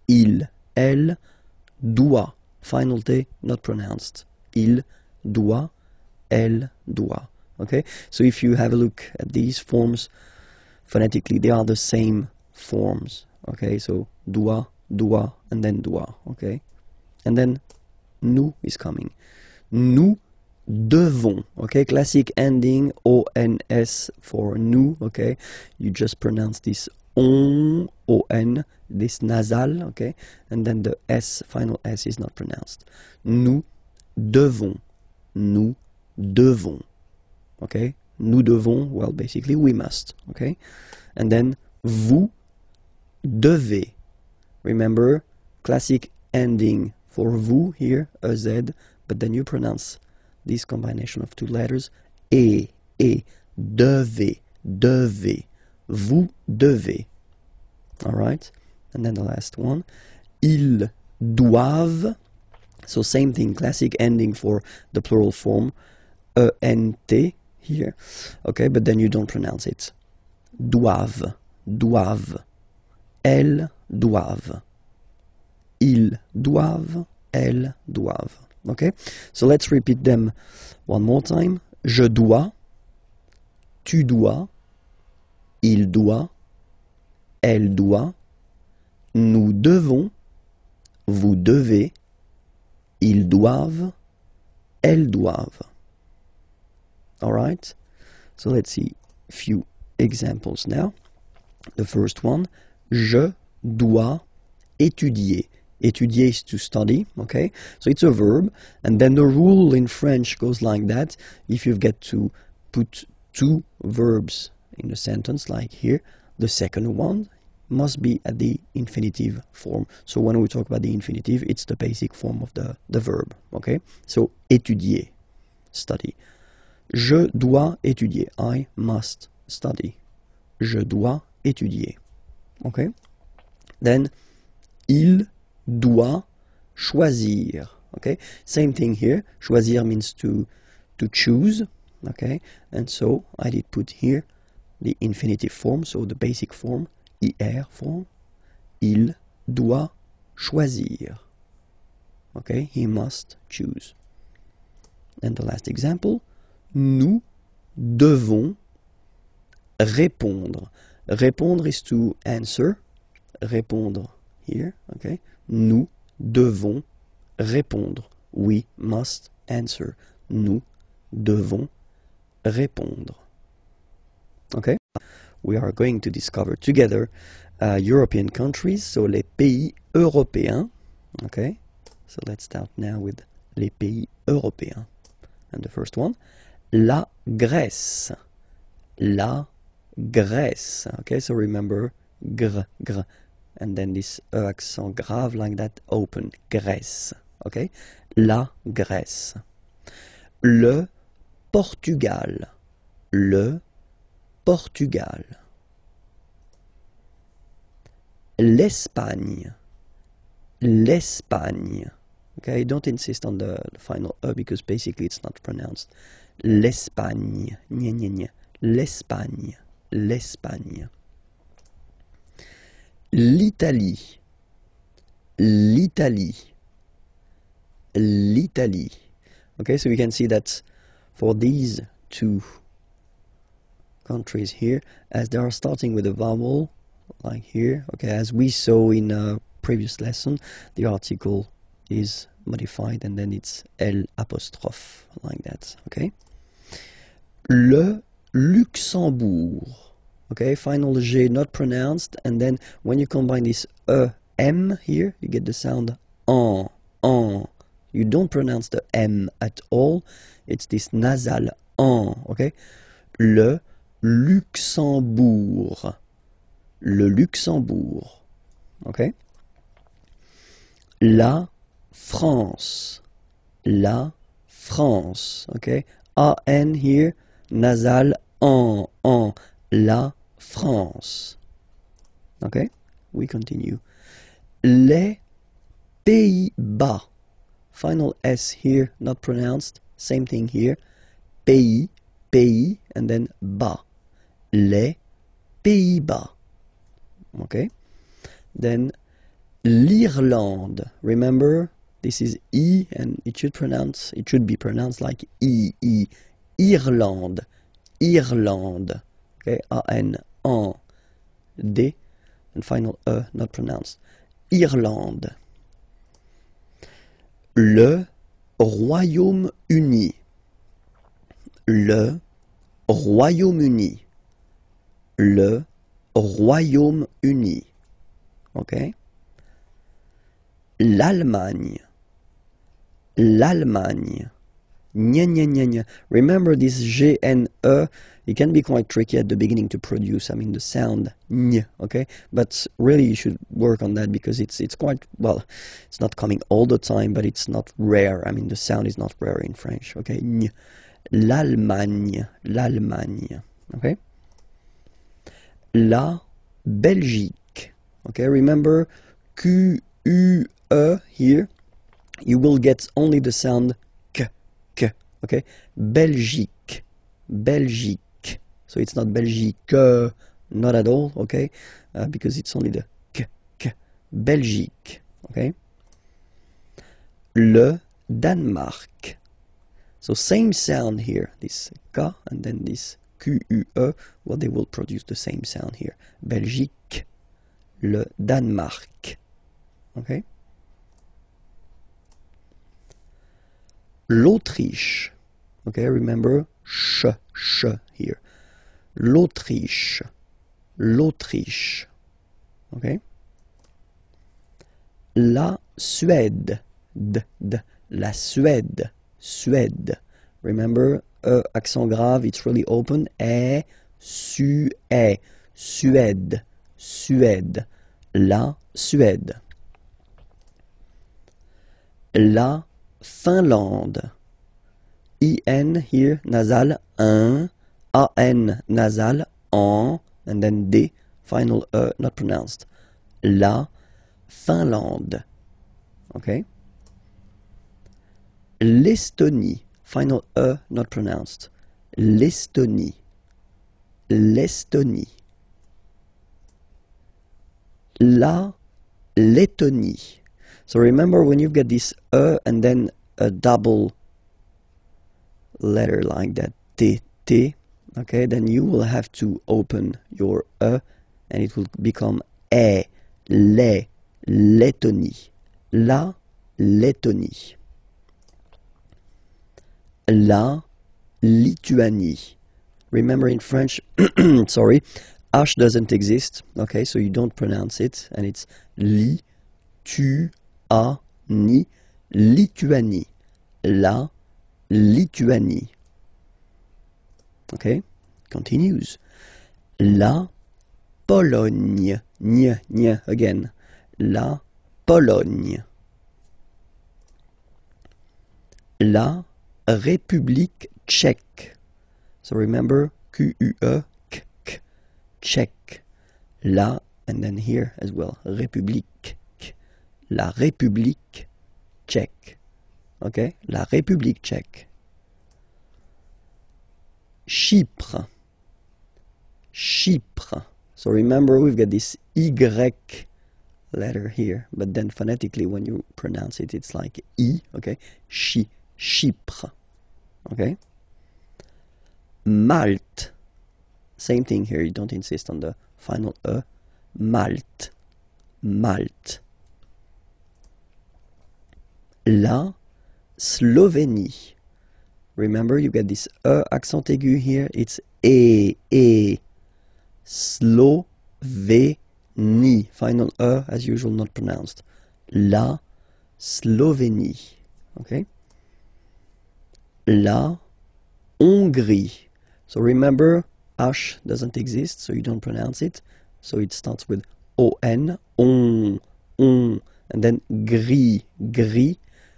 Il, elle doit. Final T not pronounced. Il doit. Elle doit. Okay, so if you have a look at these forms, phonetically they are the same forms. Okay, so doit, doit, and then doit. Okay, and then nous is coming. Nous devons. Okay, classic ending ONS for nous. Okay, you just pronounce this on, this nasal. Okay, and then the S, final S is not pronounced. Nous devons. Nous devons. Okay, nous devons, well, basically we must. Okay, and then vous devez. Remember, classic ending for vous here, a Z, but then you pronounce this combination of two letters, et, devez, devez, vous devez. Alright? And then the last one, ils doivent, so same thing, classic ending for the plural form, E-N-T here, okay, but then you don't pronounce it. Doivent, doivent, elles doivent, ils doivent, elles doivent. Okay, so let's repeat them one more time. Je dois, tu dois, il doit, elle doit, nous devons, vous devez, ils doivent, elles doivent. Alright, so let's see a few examples now. The first one, je dois étudier. Étudier is to study, okay? So it's a verb, and then the rule in French goes like that. If you've got to put two verbs in a sentence, like here, the second one must be at the infinitive form. So when we talk about the infinitive, it's the basic form of the verb, okay? So étudier, study. Je dois étudier. I must study. Je dois étudier. Okay? Then, il doit choisir. Okay? Same thing here. Choisir means to choose. Okay? And so, I did put here the infinitive form, so the basic form, IR form. Il doit choisir. Okay? He must choose. And the last example, nous devons répondre. Répondre is to answer. Répondre here, okay? Nous devons répondre. We must answer. Nous devons répondre. Okay? We are going to discover together European countries, so les pays européens. Okay? So let's start now with les pays européens. And the first one, la Grèce. La Grèce. Okay, so remember gr, gr. And then this accent grave like that, open. Grèce. Okay? La Grèce. Le Portugal. Le Portugal. L'Espagne. L'Espagne. Okay, don't insist on the final E because basically it's not pronounced. L'Espagne. Gna, gna, gna. L'Espagne. L'Espagne. L'Italie. L'Italie. L'Italie. Okay, so you can see that for these two countries here, as they are starting with a vowel, like here, okay, as we saw in a previous lesson, the article is modified and then it's L apostrophe, like that, okay? Le Luxembourg, okay, final G not pronounced, and then when you combine this E-M here, you get the sound en. You don't pronounce the M at all, it's this nasal en, okay? Le Luxembourg. Le Luxembourg, okay? La France. La France, okay? A-N here, nasal en. La France. Okay? We continue. Les Pays-Bas. Final S here, not pronounced. Same thing here. Pays, pays, and then bas. Les Pays-Bas. Okay? Then l'Irlande. Remember, this is E, and it should be pronounced like E. Irlande. Irlande. Okay, A-N, en, D, and final E, not pronounced. Irlande. Le Royaume-Uni. Le Royaume-Uni. Le Royaume-Uni. Okay? L'Allemagne. L'Allemagne. Nya, nya, nya, nya. Remember this G, N, E, it can be quite tricky at the beginning to produce, I mean, the sound, ny, okay? But really you should work on that because it's quite, well, it's not coming all the time, but it's not rare. I mean, the sound is not rare in French, okay? Ny. L'Allemagne, l'Allemagne, okay? La Belgique, okay? Remember Q, U, E here, you will get only the sound K, K, okay? Belgique, Belgique. So it's not Belgique, not at all, okay? Because it's only the K, K. Belgique, okay? Le Danemark. So same sound here, this K and then this Q-U-E, well, they will produce the same sound here. Belgique, le Danemark, okay? L'Autriche, okay, remember, sh here. L'Autriche, l'Autriche, okay? La Suède, la Suède, Suède. Remember, accent grave, it's really open. Suède, Suède, la Suède. La Finlande. I-N here, nasal, un. A-N, nasal, en. And then D, final E, not pronounced. La Finlande. Okay? L'Estonie, final E, not pronounced. L'Estonie. L'Estonie. La Lettonie. So remember when you've got this E and then a double letter like that, T, T, okay, then you will have to open your E and it will become E, le, Lettonie. La Lettonie. La Lituanie. Remember in French, sorry, H doesn't exist, okay, so you don't pronounce it, and it's li, tu, a, ni, Lituanie. La Lituanie. Okay, continues. La Pologne. Nya, again. La Pologne. La République tchèque. So remember, Q-U-E, K, Tchèque. La, and then here as well, République. La République tchèque. Okay, la République tchèque. Chypre. Chypre. So remember, we've got this Y letter here, but then phonetically when you pronounce it, it's like I, okay? Chypre. Okay? Malte. Same thing here, you don't insist on the final E. Malte. Malte. La Slovénie. Remember, you get this E accent aigu here, it's E. Slovénie. Final E, as usual, not pronounced. La Slovénie. Okay? La Hongrie. So remember, H doesn't exist, so you don't pronounce it. So it starts with O-N, on, and then gris.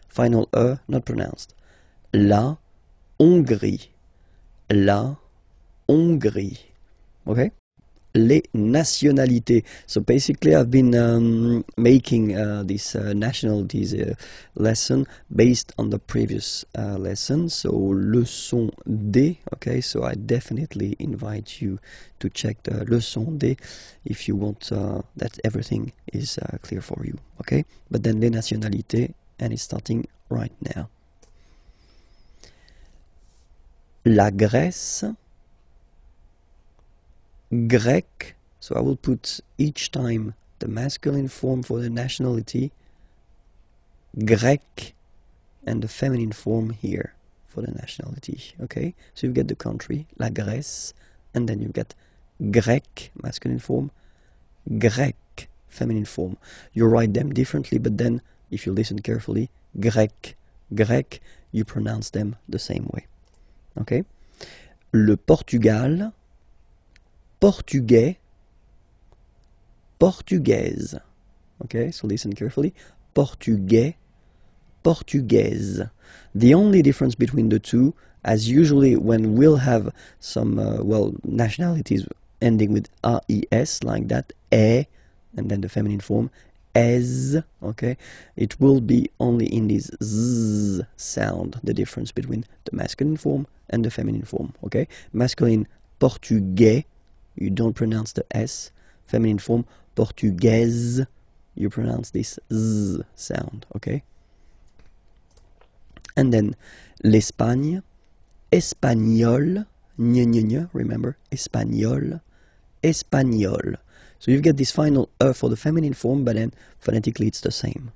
Final E, not pronounced. La Hongrie. La Hongrie. Okay? Les nationalités. So basically I've been making this nationalities lesson based on the previous lesson. So leçon D. Okay, so I definitely invite you to check the leçon D if you want that everything is clear for you. Okay, but then les nationalités, and it's starting right now. La Grèce. Grec, so I will put each time the masculine form for the nationality, Grec, and the feminine form here for the nationality, okay? So you get the country, la Grèce, and then you get Grec, masculine form, Grec, feminine form. You write them differently, but then, if you listen carefully, Grec, you pronounce them the same way. Okay? Le Portugal, portugais, portugaise. Okay, so listen carefully. Portugais, portugaise. The only difference between the two, as usually when we'll have some, nationalities ending with AES, like that, e, and then the feminine form, es, okay, it will be only in this z sound, the difference between the masculine form and the feminine form, okay? Masculine, portugais, you don't pronounce the S. Feminine form, portugaise, you pronounce this z sound, okay? And then l'Espagne, espagnol, remember, espagnol, espagnol. So you get this final for the feminine form, but then phonetically it's the same.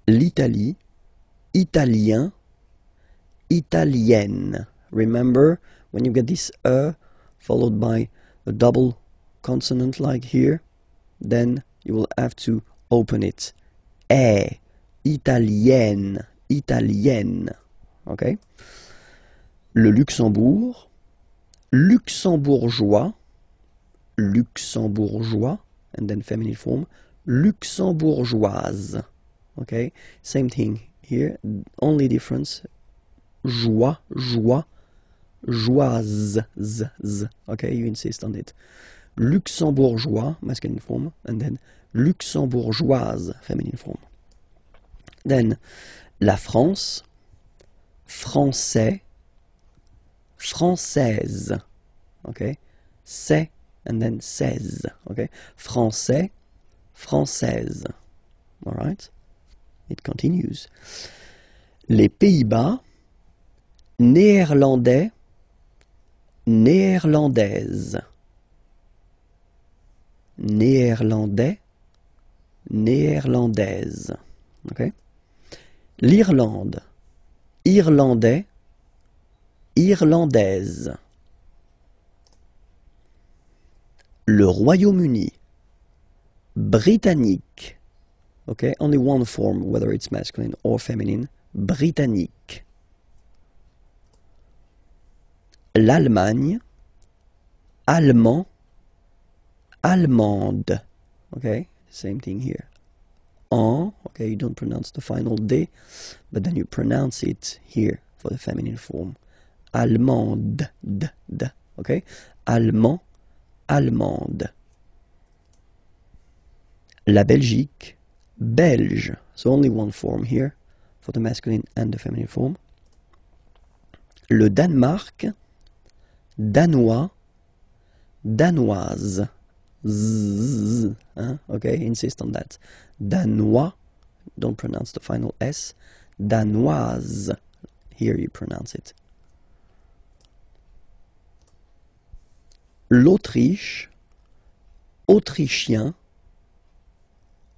L'Italie, italien, italienne. Remember, when you get this followed by a double consonant like here, then you will have to open it. Italienne, italienne. Okay? Le Luxembourg, luxembourgeois, luxembourgeois, and then feminine form, luxembourgeoise. Okay? Same thing here, only difference, joie, joie, joise, z, z. Okay, you insist on it. Luxembourgeois, masculine form, and then luxembourgeoise, feminine form. Then, la France, français, française. Okay, c'est, and then seize. Okay, français, française. All right, it continues. Les Pays-Bas, néerlandais, néerlandaise. Néerlandais, néerlandaise. Okay. L'Irlande, irlandais, irlandaise. Le Royaume-Uni, britannique. Okay, only one form, whether it's masculine or feminine, britannique. L'Allemagne, allemand, allemande. Okay, same thing here. Okay, you don't pronounce the final D, but then you pronounce it here for the feminine form. Allemande, d, d, okay? Allemand, allemande. La Belgique, belge. So only one form here for the masculine and the feminine form. Le Danemark, danois, danoise. Z, okay, insist on that. Danois, don't pronounce the final S. Danoise, here you pronounce it. L'Autriche, autrichien,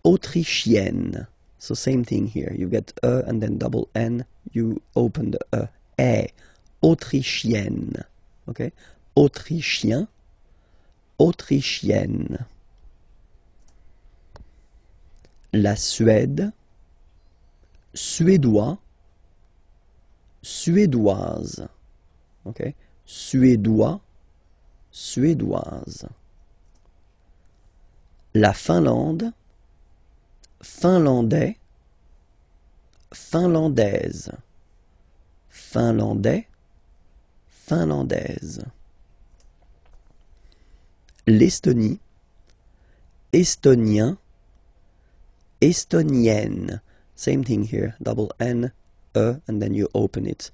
autrichienne. So same thing here. You get and then double N, you open the autrichienne. Okay, autrichien, autrichienne. La Suède, suédois, suédoise. Okay, suédois, suédoise. La Finlande, finlandais, finlandaise. Finlandais, finlandaise. L'Estonie, estonien, estonienne. Same thing here, double N, and then you open it.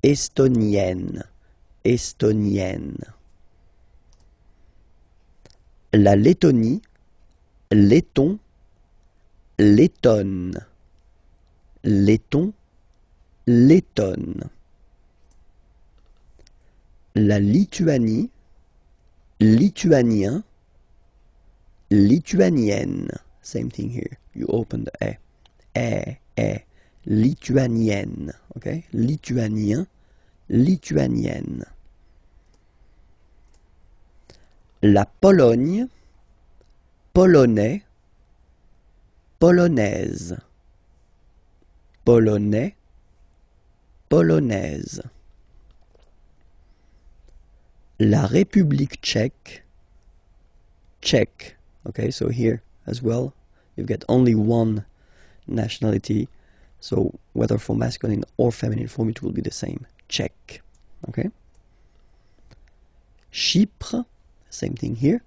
Estonienne, estonienne. La Lettonie, letton, lettonne. Letton, lettonne. La Lituanie, lituanien, lituanienne. Same thing here. You open the lituanienne. Okay? Lituanien, lituanienne. La Pologne, polonais, polonaise. polonais, polonaise. La République tchèque, tchèque. Okay, so here as well, you've got only one nationality. So whether for masculine or feminine form, it will be the same. Tchèque. Okay. Chypre, same thing here.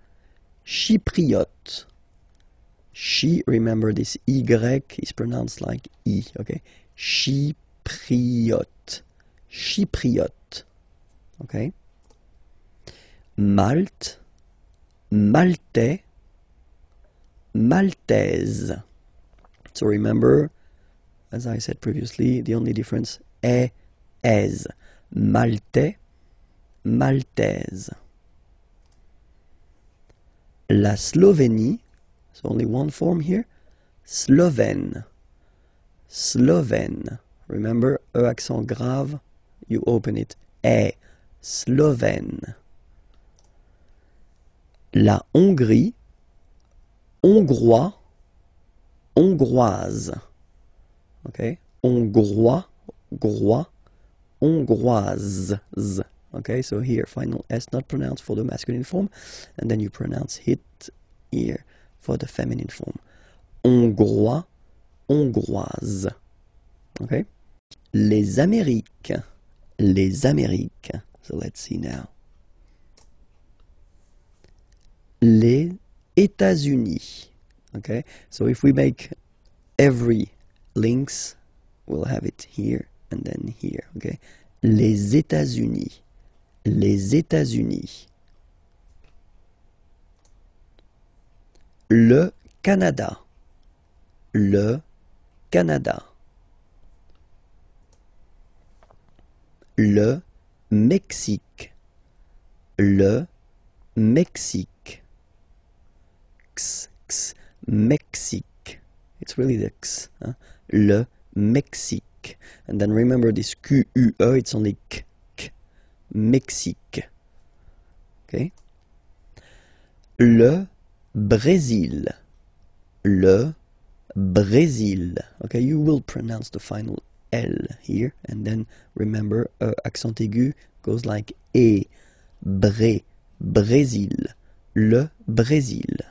Chypriote. Remember this Y is pronounced like I, okay? Chypriote. Chypriote. Okay? Malte, Maltais, Maltaise. So remember, as I said previously, the only difference est, as. Maltais, Maltaise. La Slovénie, so only one form here, Slovène, Slovène. Remember, E accent grave, you open it, est, Slovène. La Hongrie, Hongrois, Hongroise. Okay, Hongrois, Grois, Hongroise. Okay, so here final S not pronounced for the masculine form, and then you pronounce it here for the feminine form. Hongrois, Hongroise. Okay, les Amériques, les Amériques. So let's see now. Les États-Unis. Okay, so if we make every links, we'll have it here and then here. Okay, les États-Unis. Les États-Unis. Le Canada. Le Canada. Le Mexique. Le Mexique. Mexique. It's really the X. Huh? Le Mexique. And then remember this Q-U-E, it's only K. Mexique. Okay. Le Brésil. Le Brésil. Okay, you will pronounce the final L here, and then remember accent aigu goes like E. Brésil. Le Brésil.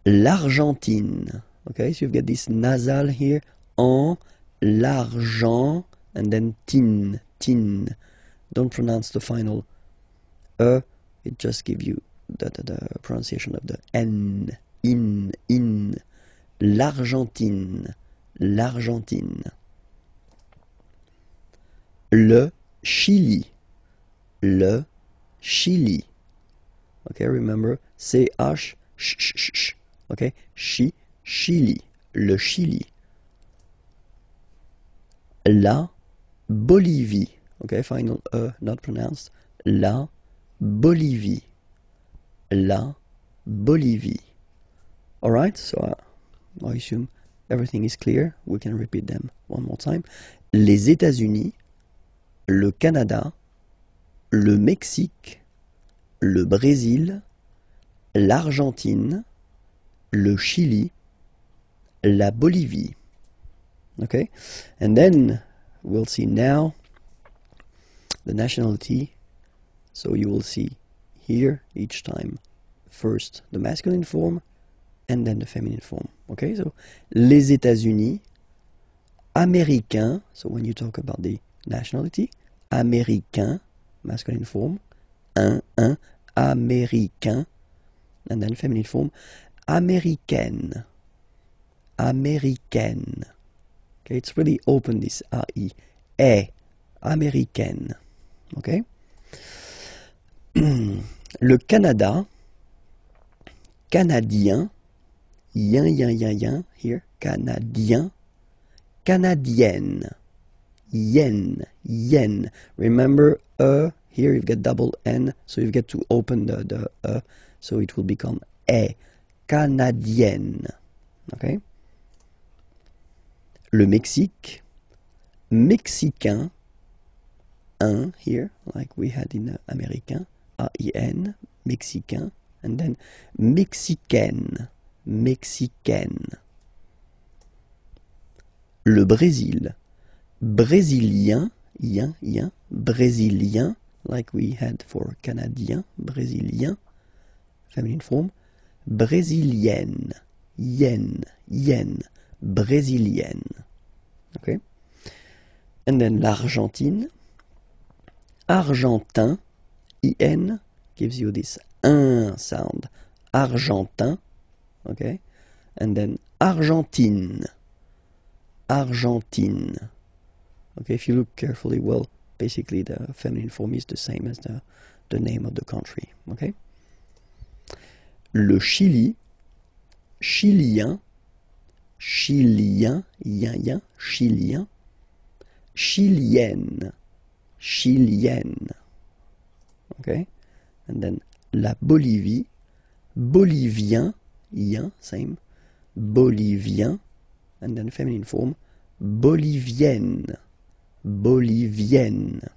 L'Argentine. Okay, so you've got this nasal here, en, l'argent, and then tin. Don't pronounce the final it just gives you the pronunciation of the N, in. L'Argentine. L'Argentine. Le Chili. Le Chili. Okay, remember, C-H, sh. Okay, Chili. Le Chili. La Bolivie. Okay, final not pronounced. La Bolivie. La Bolivie. Alright, so I assume everything is clear. We can repeat them one more time. Les États-Unis, le Canada, le Mexique, le Brésil, l'Argentine, le Chili, la Bolivie. Okay, and then we'll see now the nationality. So you will see here each time first the masculine form and then the feminine form. Okay, so les États-Unis, américain. So when you talk about the nationality, américain, masculine form, un, américain, and then feminine form, américaine, américaine. Okay, it's really open, this A-I, américaine. Okay. Le Canada, canadien, yin, here, canadien, canadienne, yen. Remember, here you've got double N, so you've got to open the so it will become canadienne. Okay. Le Mexique, mexicain, un here, like we had in américain, A-I-N, mexicain, and then mexicaine, mexicaine. Le Brésil. Brésilien, yen, brésilien, like we had for canadien, brésilien, feminine form. Brésilienne, yen, brésilienne. Okay? And then l'Argentine. Argentin, in, gives you this un sound. Argentin, okay? And then Argentine. Argentine. Okay, if you look carefully, well, basically the feminine form is the same as the name of the country, okay? Le Chili, chilien, chilien, yen, chilien, chilienne, chilienne, okay? And then la Bolivie, bolivien, yen, same, bolivien, and then feminine form, bolivienne, bolivienne.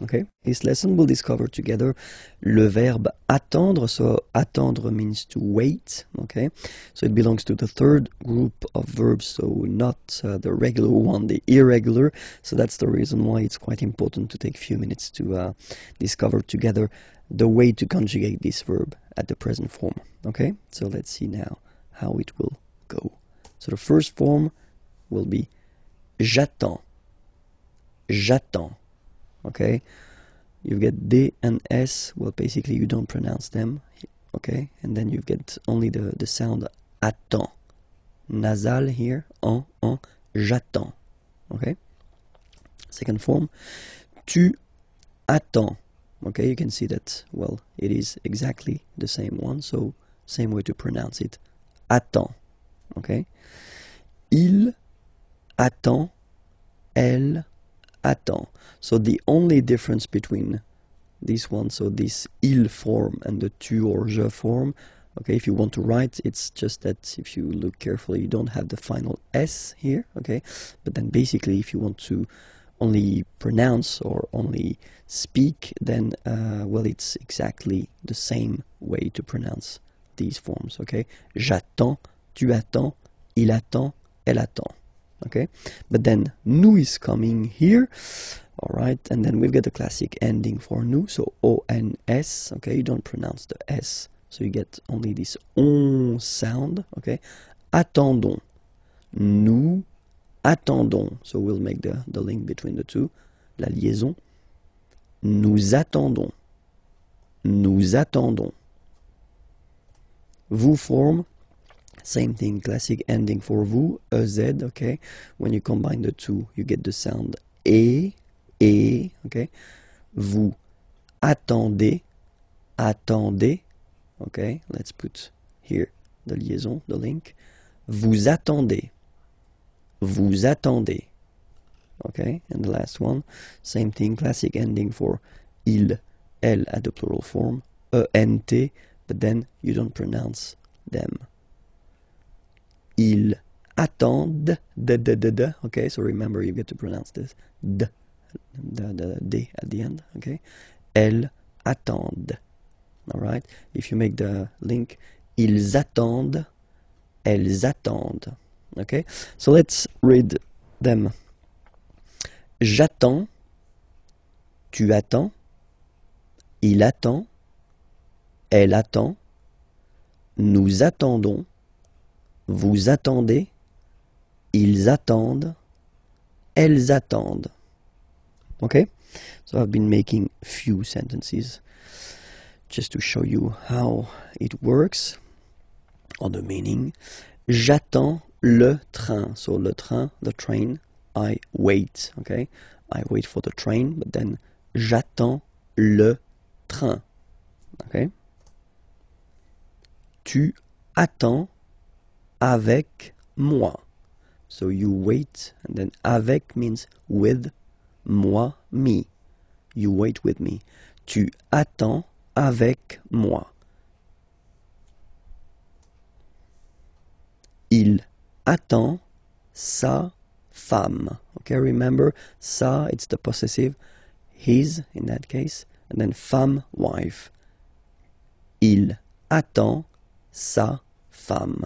Okay, this lesson will discover together le verbe attendre. So attendre means to wait. Okay, so it belongs to the third group of verbs, so not the regular one, the irregular. So that's the reason why it's quite important to take a few minutes to discover together the way to conjugate this verb at the present form. Okay, so let's see now how it will go. So the first form will be j'attends, j'attends. Okay, you get D and S, well, basically you don't pronounce them, okay, and then you get only the sound attends, nasal here, en, j'attends, okay. Second form, tu attends, okay, you can see that, well, it is exactly the same one, so same way to pronounce it, attends, okay. Il attend, elle attend. So the only difference between this one, so this il form and the tu or je form, okay, if you want to write, it's just that if you look carefully, you don't have the final S here, okay, but then basically if you want to only pronounce or only speak, then, well, it's exactly the same way to pronounce these forms, okay, j'attends, tu attends, il attend, elle attend. Okay, but then nous is coming here, all right, and then we've got the classic ending for nous, so O-N-S, okay, you don't pronounce the S, so you get only this on sound, okay, attendons, nous attendons, so we'll make the link between the two, la liaison, nous attendons, nous attendons, vous form, same thing, classic ending for vous, EZ, okay? When you combine the two, you get the sound et, okay? Vous attendez, attendez, okay? Let's put here the liaison, the link. Vous attendez, okay? And the last one, same thing, classic ending for il, elle at the plural form, ENT, but then you don't pronounce them. Ils attendent, okay, so remember you get to pronounce this, d at the end, okay. Elles attendent, all right. If you make the link, ils attendent, elles attendent, okay. So let's read them. J'attends, tu attends, il attend, elle attend, nous attendons, vous attendez, ils attendent, elles attendent. Okay? So I've been making few sentences just to show you how it works, or the meaning. J'attends le train. So le train, the train, I wait. Okay? I wait for the train, but then j'attends le train. Okay? Tu attends avec moi. So you wait, and then avec means with, moi, me. You wait with me. Tu attends avec moi. Il attend sa femme. Okay, remember, sa, it's the possessive, his in that case, and then femme, wife. Il attend sa femme.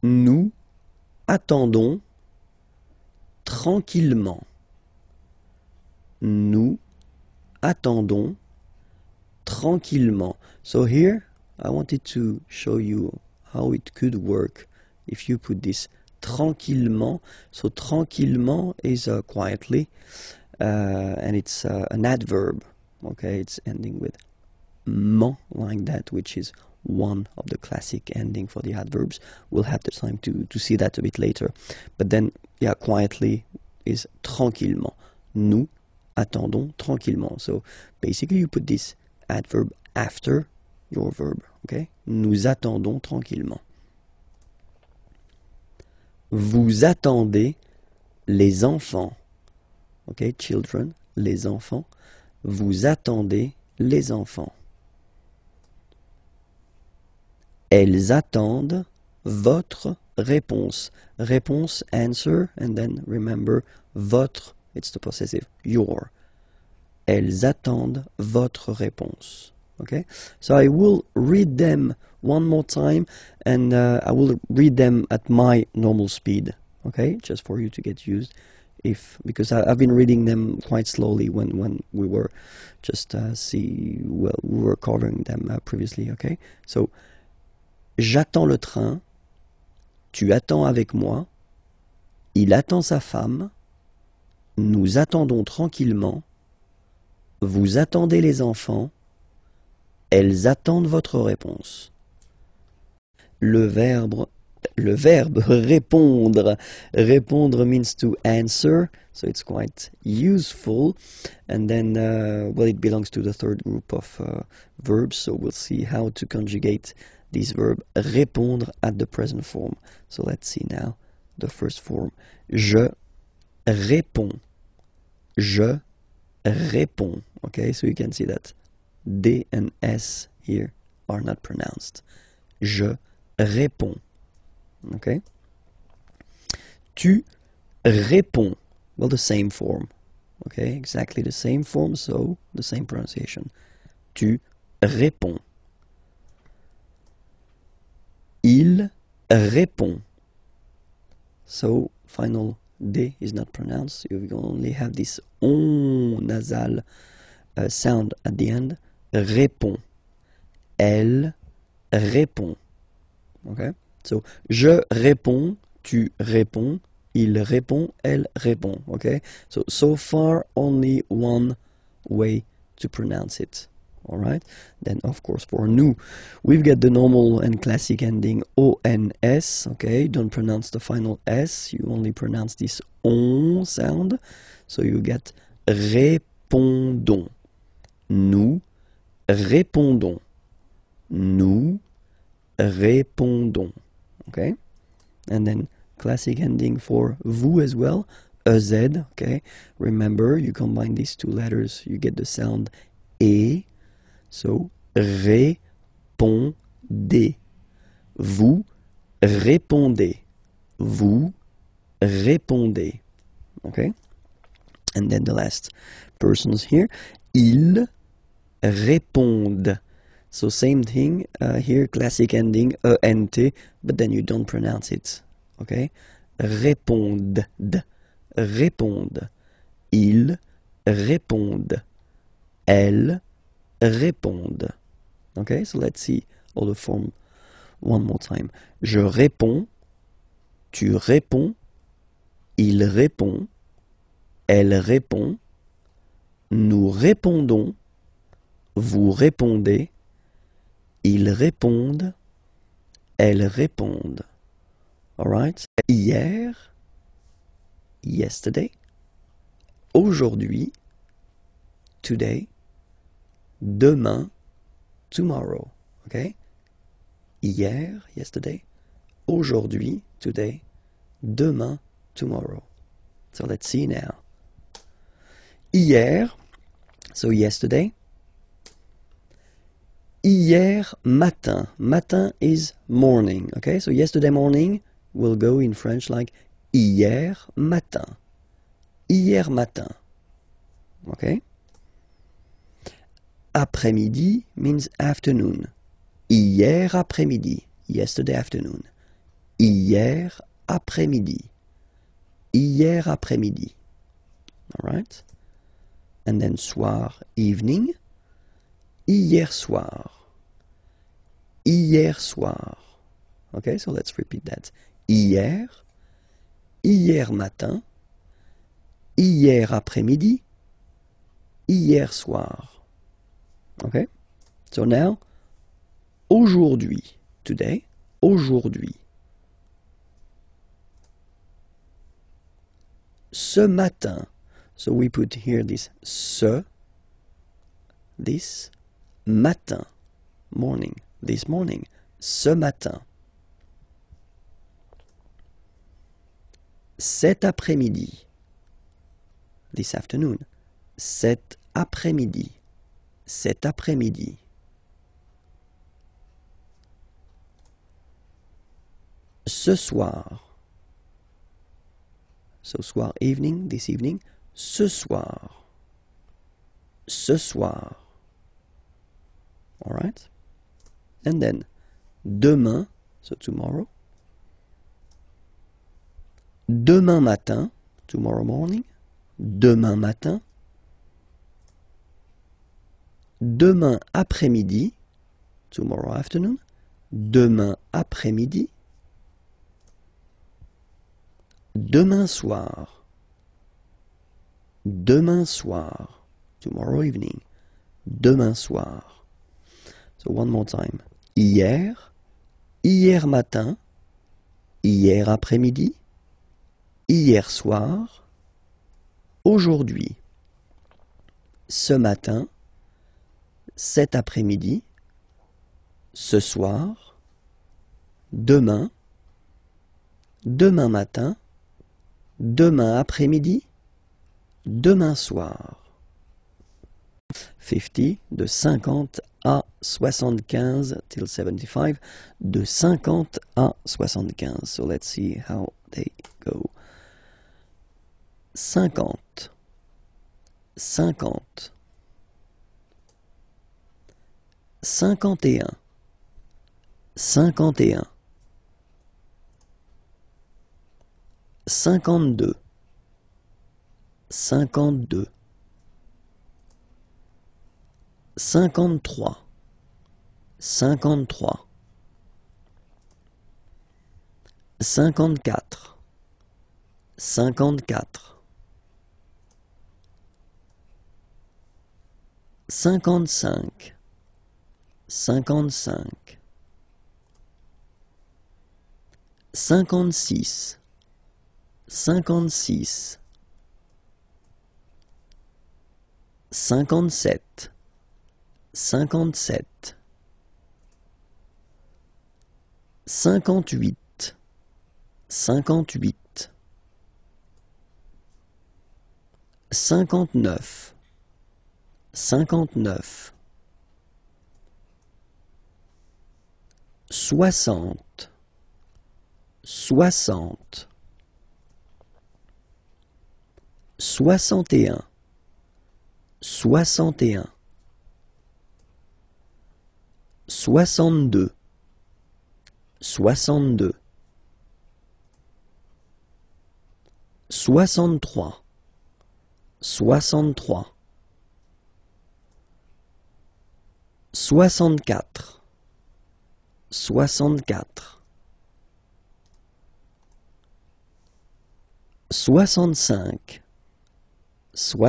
Nous attendons tranquillement. Nous attendons tranquillement. So here I wanted to show you how it could work if you put this tranquillement. So tranquillement is quietly, and it's an adverb. Okay, it's ending with ment like that, which is one of the classic ending for the adverbs. We'll have the time to see that a bit later. But then, yeah, quietly is tranquillement. Nous attendons tranquillement. So basically you put this adverb after your verb. Okay? Nous attendons tranquillement. Vous attendez les enfants. Okay, children, les enfants. Vous attendez les enfants. Elles attendent votre réponse. Réponse, answer, and then remember, votre, it's the possessive, your. Elles attendent votre réponse. Okay? So I will read them one more time, and I will read them at my normal speed. Okay? Just for you to get used. Because I've been reading them quite slowly when we were just we were covering them previously. Okay? So, j'attends le train, tu attends avec moi, il attend sa femme, nous attendons tranquillement, vous attendez les enfants, elles attendent votre réponse. Le verbe répondre. Répondre means to answer, so it's quite useful. And then, well, it belongs to the third group of verbs, so we'll see how to conjugate this verb répondre at the present form. So let's see now the first form. Je réponds. Je réponds. Okay, so you can see that D and S here are not pronounced. Je réponds. Okay. Tu réponds. Well, the same form. Okay, exactly the same form, so the same pronunciation. Tu réponds. Il répond. So, final D is not pronounced. You only have this on nasal sound at the end. Répond. Elle répond. Okay? So, je réponds, tu réponds, il répond, elle répond. Okay? So far, only one way to pronounce it. Alright? Then, of course, for nous, we've got the normal and classic ending ONS. Okay? Don't pronounce the final S. You only pronounce this on sound. So you get répondons. Nous répondons. Nous répondons. Okay? And then classic ending for vous as well. EZ. Okay? Remember, you combine these two letters, you get the sound E. So, répondez. Vous répondez. Vous répondez. Okay? And then the last persons here. Ils répondent. So same thing here, classic ending, ENT, but then you don't pronounce it. Okay? Répondent. Répondent. Ils répondent. Elles répondent. Okay, so let's see all the form one more time. Je réponds, tu réponds, il répond, elle répond, nous répondons, vous répondez, ils répondent, elles répondent. Alright? Hier, yesterday, aujourd'hui, today, demain, tomorrow. Okay? Hier, yesterday, aujourd'hui, today, demain, tomorrow. So let's see now. Hier, so yesterday. Hier matin. Matin is morning. Okay, so yesterday morning will go in French like hier matin. Hier matin. Okay? Après-midi means afternoon. Hier après-midi. Yesterday afternoon. hier après-midi. Hier après-midi. Alright? And then soir, evening. Hier soir. Hier soir. Okay, so let's repeat that. Hier. Hier matin. Hier après-midi. Hier soir. Okay? So now, aujourd'hui. Today. Aujourd'hui. Ce matin. So we put here this this matin, morning, this morning, ce matin. Cet après-midi, this afternoon, cet après-midi, cet après-midi. Ce soir, so soir, evening, this evening, ce soir. Ce soir. Alright? And then, demain, so tomorrow. Demain matin, tomorrow morning. Demain matin. Demain après-midi, tomorrow afternoon. Demain après-midi. Demain soir. Demain soir. Tomorrow evening. Demain soir. So one more time. Hier. Hier matin. Hier après-midi. Hier soir. Aujourd'hui. Ce matin. Cet après-midi. Ce soir. Demain. Demain matin. Demain après-midi. Demain soir. 50, de 50 à 75 till 75, de 50 à 75. So let's see how they go. 50, 50, 51, 51, 52, 52, 53, 53, 54, 54, 55, 55, 56, 56, 57, 57, 58, 58, 59, 59, 60, 60, 61, 61, 62, 62, 63, 63,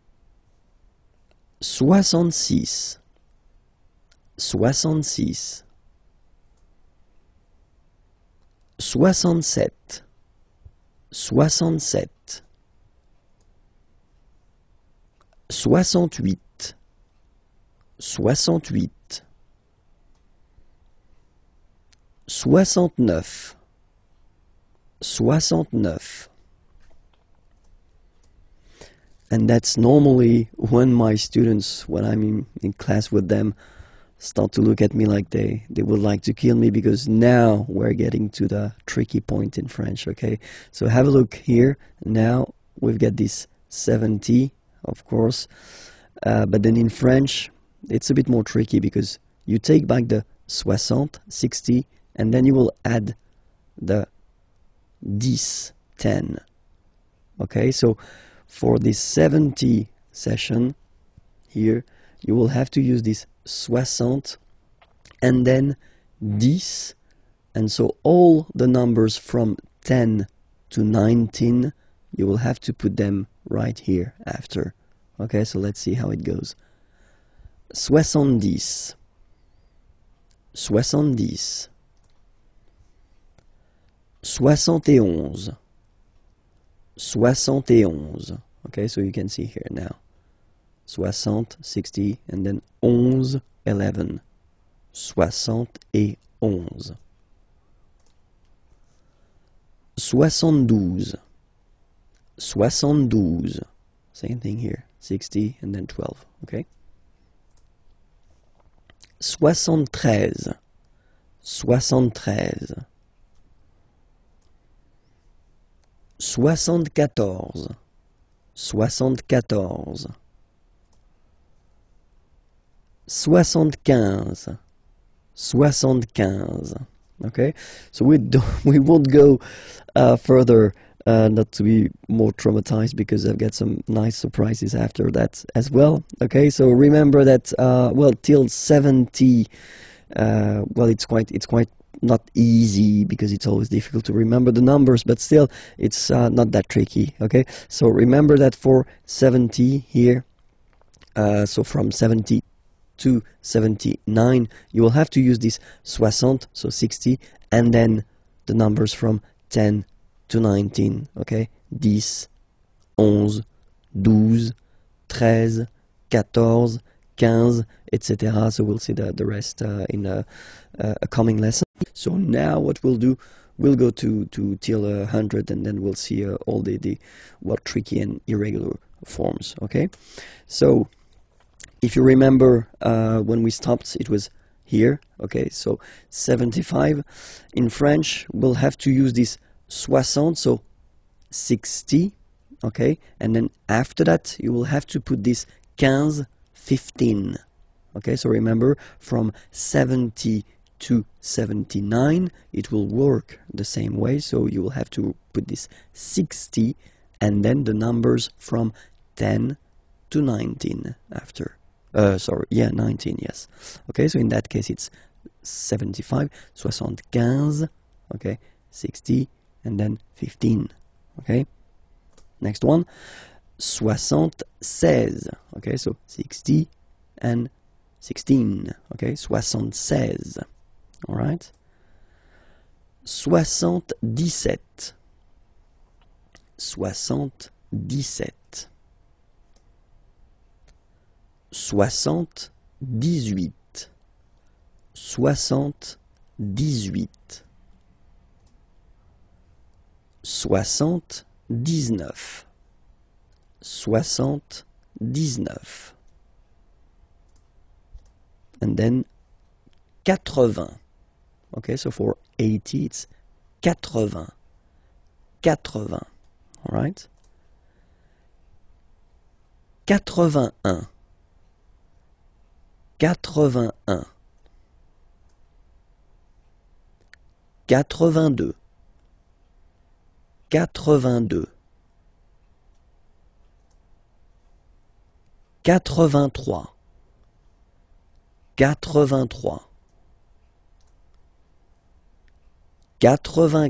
64, 64, 65, 65, 66, 66, 67, 67, 68, 68, 69, 69. And that's normally when my students, when I'm in class with them, start to look at me like they would like to kill me, because now we're getting to the tricky point in French, okay? So have a look here. Now we've got this 70, of course. But then in French, it's a bit more tricky because you take back the 60, 60, and then you will add the 10. Okay, so for this 70 session here, you will have to use this 60 and then 10, and so all the numbers from 10 to 19, you will have to put them right here after. Okay, so let's see how it goes. 70, 70, 71, 71. Okay, so you can see here now. 60, 60, and then 11, 11. 71. 72, 72. Same thing here. 60 and then 12. Okay. 73, 73. 74, 74. 75, 75. Okay, so we won't go further, not to be more traumatized, because I've got some nice surprises after that as well. Okay, so remember that well, till 70, well, it's quite not easy, because it's always difficult to remember the numbers, but still it's not that tricky. Okay, so remember that for 70 here, so from 70 to 79, you will have to use this 60, so 60, and then the numbers from 10 to 19. Okay, 10, 11, 12, 13, 14, 15, etc. So we'll see the rest in a coming lesson. So now what we'll do, we'll go to till 100, and then we'll see all the tricky and irregular forms. Okay, so if you remember, when we stopped, it was here. Okay, so 75. In French, we'll have to use this 60, so 60. Okay, and then after that, you will have to put this 15, 15. Okay, so remember, from 70 to 79, it will work the same way. So you will have to put this 60, and then the numbers from 10 to 19 after. Sorry, yeah, 19, yes. Okay, so in that case it's 75, 75, okay, 60, and then 15. Okay, next one, 76. Okay, so 60 and 16. Okay, 76. All right. 77. 77. 78, 78, 79, 79, and then 80. Okay, so for 80 it's 80, 80. All right. 81, 81, 82, 82, 83, 83, 84, 84, 85,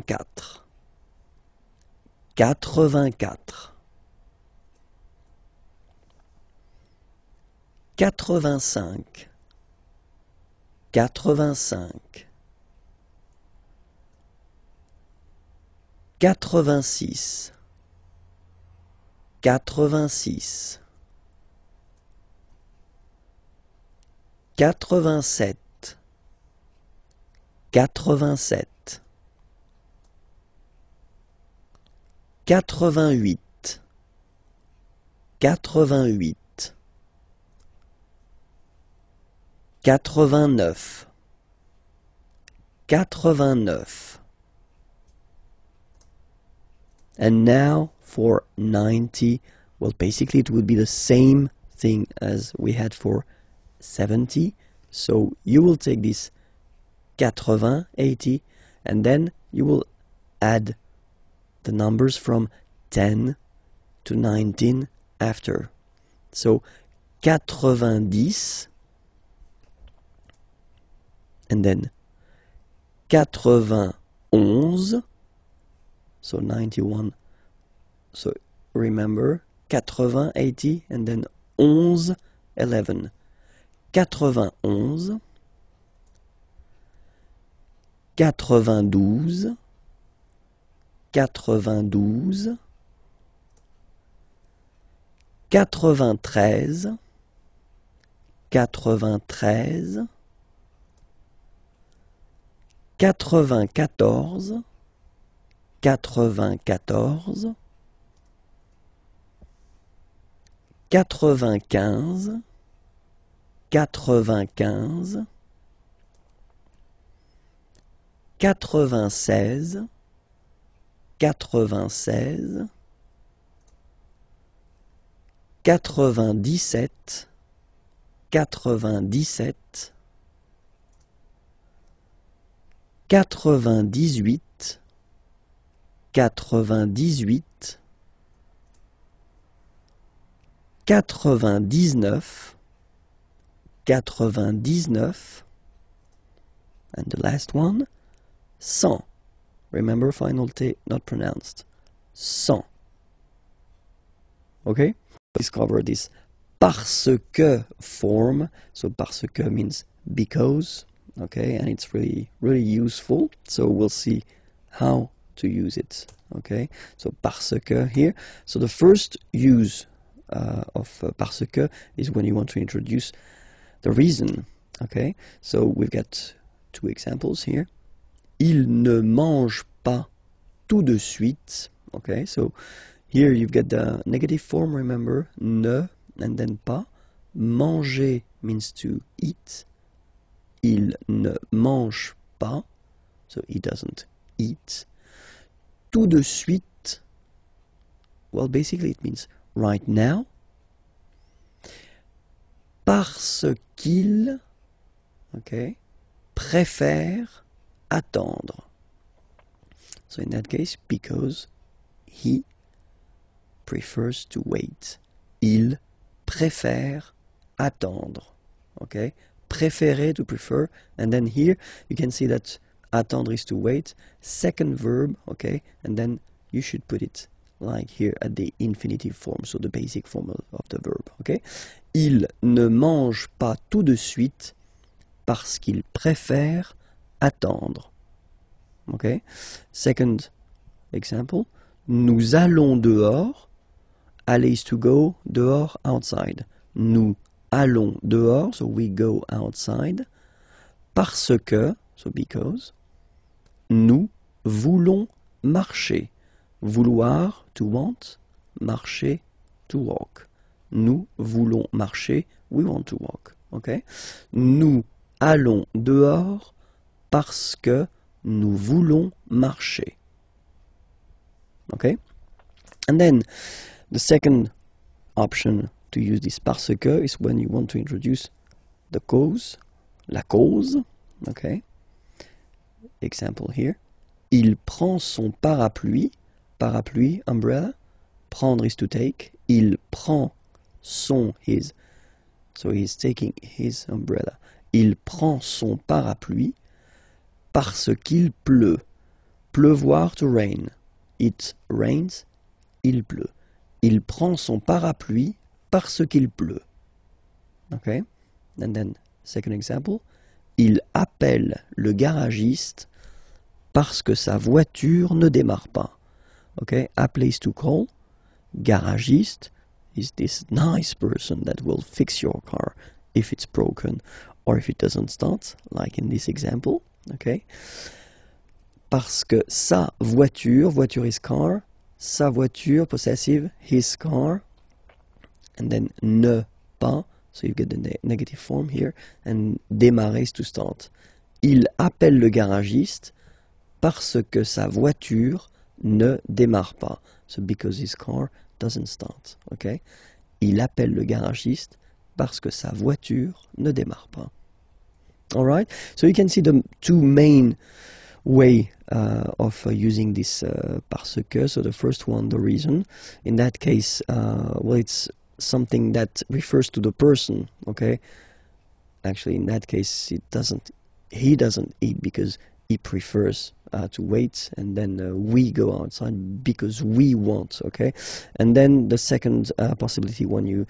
85, 86, 86, 87, 87, 88, 88, 89, 89. And now for 90, well, basically it would be the same thing as we had for 70. So you will take this 80, 80, and then you will add the numbers from 10 to 19 after. So 90, and then 91, so 91, so remember 80, 80, and then 11, 11. 91, 92, 92, 93, 93, 94, 94, 95, 95, 96, 96, 97, 97, 98, 98, 99, 99, and the last one, 100. Remember, final T not pronounced. 100. Okay? Discover this parce que form. So parce que means because. Okay, and it's really useful. So we'll see how to use it. Okay, so parce que here. So the first use of parce que is when you want to introduce the reason. Okay, so we've got two examples here. Il ne mange pas tout de suite. Okay, so here you've got the negative form, remember, ne, and then pas. Manger means to eat. Il ne mange pas, so he doesn't eat. Tout de suite, well, basically it means right now. Parce qu'il, okay, préfère attendre. So in that case, because he prefers to wait. Il préfère attendre. Okay? Préférer, to prefer. And then here you can see that attendre is to wait. Second verb, okay? And then you should put it like here at the infinitive form, so the basic form of the verb, okay? Il ne mange pas tout de suite parce qu'il préfère attendre. Okay? Second example, nous allons dehors. Aller is to go, dehors, outside. Nous allons dehors, so we go outside. Parce que, so because. Nous voulons marcher. Vouloir, to want. Marcher, to walk. Nous voulons marcher, we want to walk. Okay? Nous allons dehors parce que nous voulons marcher. Okay? And then the second option to use this parce que is when you want to introduce the cause, la cause. Okay? Example here. Il prend son parapluie. Parapluie, umbrella. Prendre is to take. Il prend son, his. So he's taking his umbrella. Il prend son parapluie parce qu'il pleut. Pleuvoir, to rain. It rains, il pleut. Il prend son parapluie parce qu'il pleut. Okay? And then, second example. Il appelle le garagiste parce que sa voiture ne démarre pas. Okay? Appeler is to call. Garagiste is this nice person that will fix your car if it's broken or if it doesn't start, like in this example. Okay? Parce que sa voiture, voiture is car, sa voiture, possessive, his car, and then ne pas, so you get the negative form here, and démarrer is to start. Il appelle le garagiste parce que sa voiture ne démarre pas. So because his car doesn't start. Okay? Il appelle le garagiste parce que sa voiture ne démarre pas. All right, so you can see the two main way of using this parce que. So the first one, the reason. In that case, well, it's something that refers to the person. Okay, actually, in that case, it doesn't. He doesn't eat because he prefers to wait, and then we go outside because we want. Okay, and then the second possibility, when you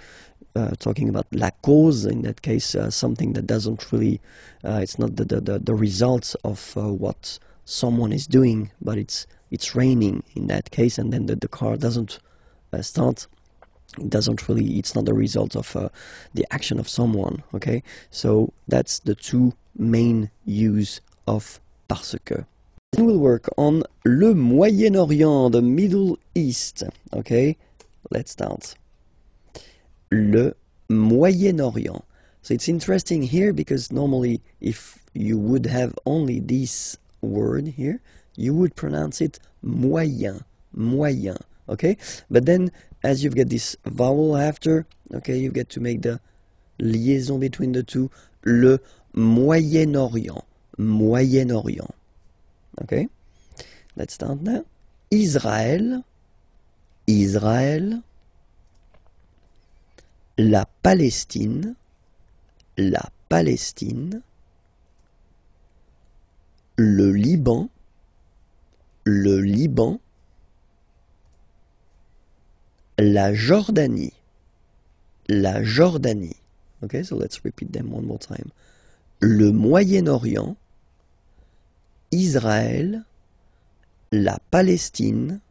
talking about la cause, in that case, something that doesn't really, it's not the results of what someone is doing, but it's raining in that case, and then the car doesn't start. It doesn't really, it's not the result of the action of someone. Okay, so that's the two main use of parce que. Then we'll work on le Moyen-Orient, the Middle East. Okay, let's start. Le Moyen-Orient. So it's interesting here because normally if you would have only this word here, you would pronounce it moyen, moyen, okay? But then as you've got this vowel after, okay, you get to make the liaison between the two, le Moyen-Orient, Moyen-Orient, okay? Let's start now. Israël, Israël, la Palestine, la Palestine, le Liban, le Liban, la Jordanie, la Jordanie. Okay, so let's repeat them one more time. Le Moyen-Orient, Israël, la Palestine,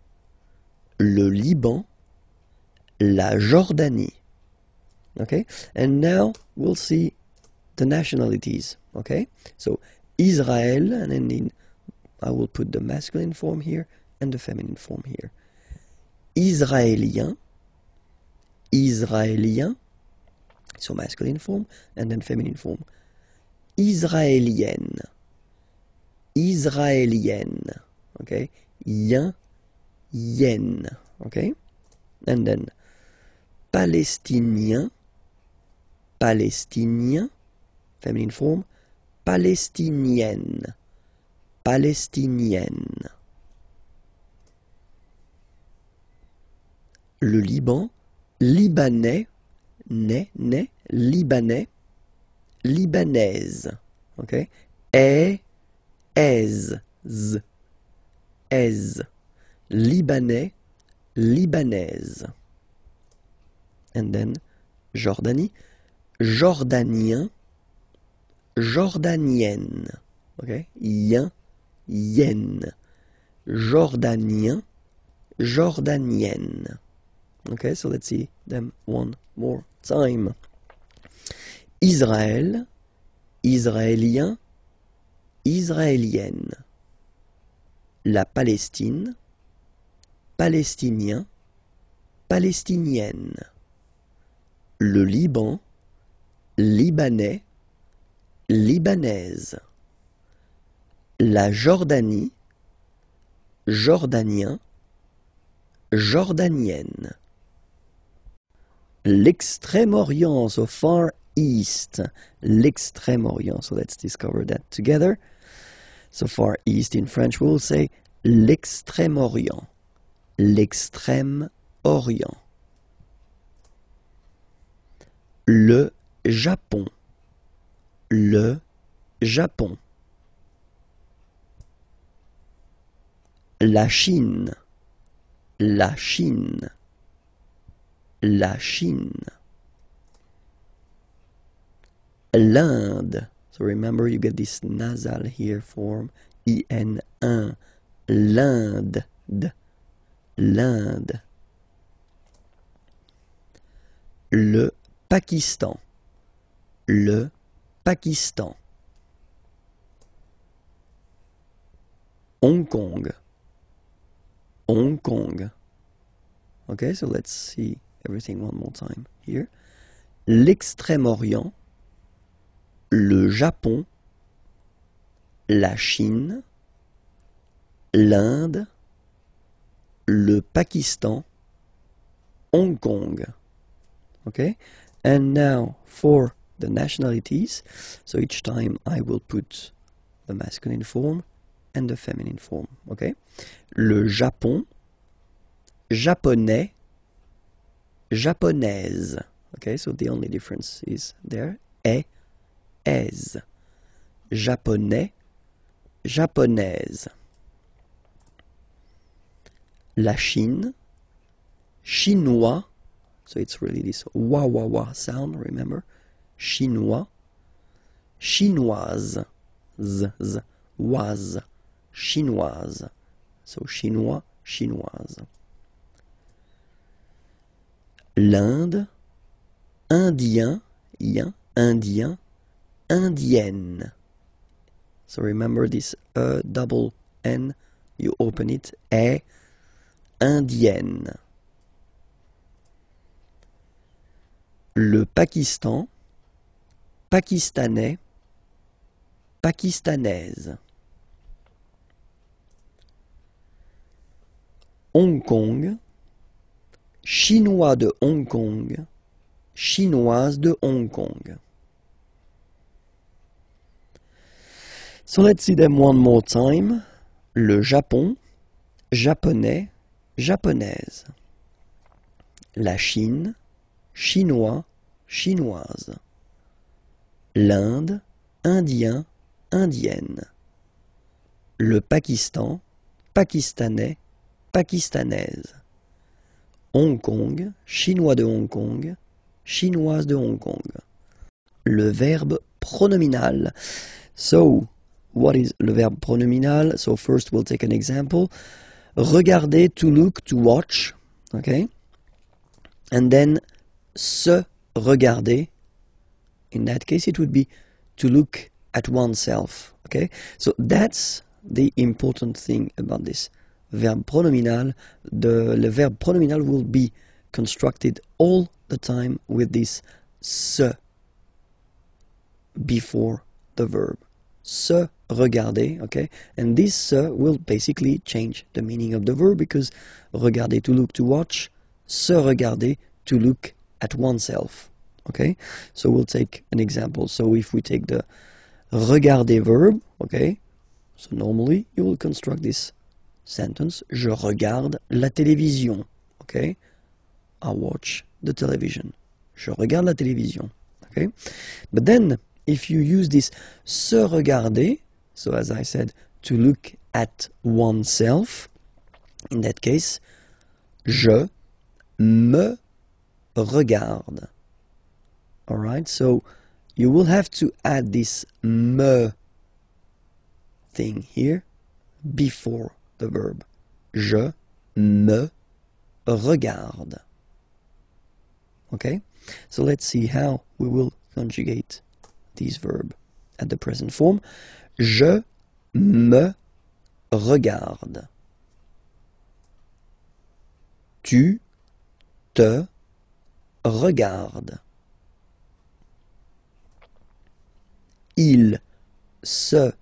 le Liban, la Jordanie. Okay, and now we'll see the nationalities. Okay, so Israel, and then I will put the masculine form here and the feminine form here. Israélien, Israélien, so masculine form and then feminine form. Israélienne, Israélienne, okay, yen, yen, okay, and then Palestinien, Palestinien, feminine form, Palestinienne, Palestinienne. Le Liban, Libanais, Libanais, Libanaise, okay, aise, Libanais, Libanaise. And then Jordanie, Jordanien, Jordanienne, okay, yen, Jordanien, Jordanienne. Okay, so let's see them one more time. Israël, Israélien, Israélienne. La Palestine, Palestinien, Palestinienne. Le Liban, Libanais, Libanaise. La Jordanie, Jordanien, Jordanienne. L'extrême-orient, so Far East. L'extrême-orient, so let's discover that together. So Far East in French we will say l'extrême-orient. L'extrême-orient. Le Japon, le Japon. La Chine, la Chine, la Chine. L'Inde, so remember you get this nasal here form, IN1, l'Inde, l'Inde. Le Pakistan, le Pakistan. Hong Kong, Hong Kong. Okay, so let's see everything one more time here. L'extrême-orient, le Japon, la Chine, l'Inde, le Pakistan, Hong Kong. Okay, and now for the nationalities. So each time I will put the masculine form and the feminine form. Okay? Le Japon, japonais, japonaise. Okay, so the only difference is there. Est, aise. Japonais, japonaise. La Chine, chinois. So it's really this wa wa wa sound, remember? Chinois, chinoise. Z, z, was. Chinoise. So chinois, chinoise. L'Inde, indien, yin, indien, indienne. So remember this double N, you open it, indienne. Le Pakistan, pakistanais, pakistanaise. Hong Kong, chinois de Hong Kong, chinoise de Hong Kong. So let's see them one more time. Le Japon, japonais, japonaise. La Chine, chinois, chinoise. L'Inde, indien, indienne. Le Pakistan, pakistanais, pakistanaise. Hong Kong, chinois de Hong Kong, chinoise de Hong Kong. Le verbe pronominal. So, what is le verbe pronominal? So first we'll take an example. Regarder, to look, to watch. Okay? And then se regarder. In that case it would be to look at oneself. Okay? So that's the important thing about this verb pronominal. Le verbe pronominal will be constructed all the time with this se before the verb. Se regarder, okay? And this se will basically change the meaning of the verb because regarder, to look, to watch, se regarder, to look at oneself, okay? So we'll take an example. So if we take the regarder verb, okay? So normally you will construct this sentence, je regarde la télévision, okay? I watch the television. Je regarde la télévision, okay? But then, if you use this se regarder, so as I said, to look at oneself, in that case, je me regarde. Alright, so you will have to add this me thing here before the verb. Je me regarde. Okay, so let's see how we will conjugate this verb at the present form. Je me regarde. Tu te regardes. Il se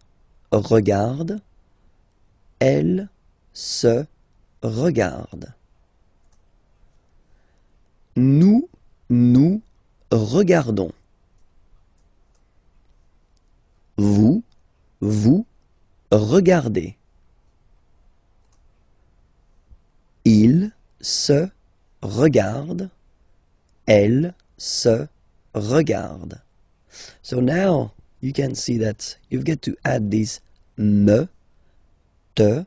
regarde. Elle se regarde. Nous nous regardons. Vous vous regardez. Il se regarde. Elle se regarde. So now you can see that you've got to add these me, te,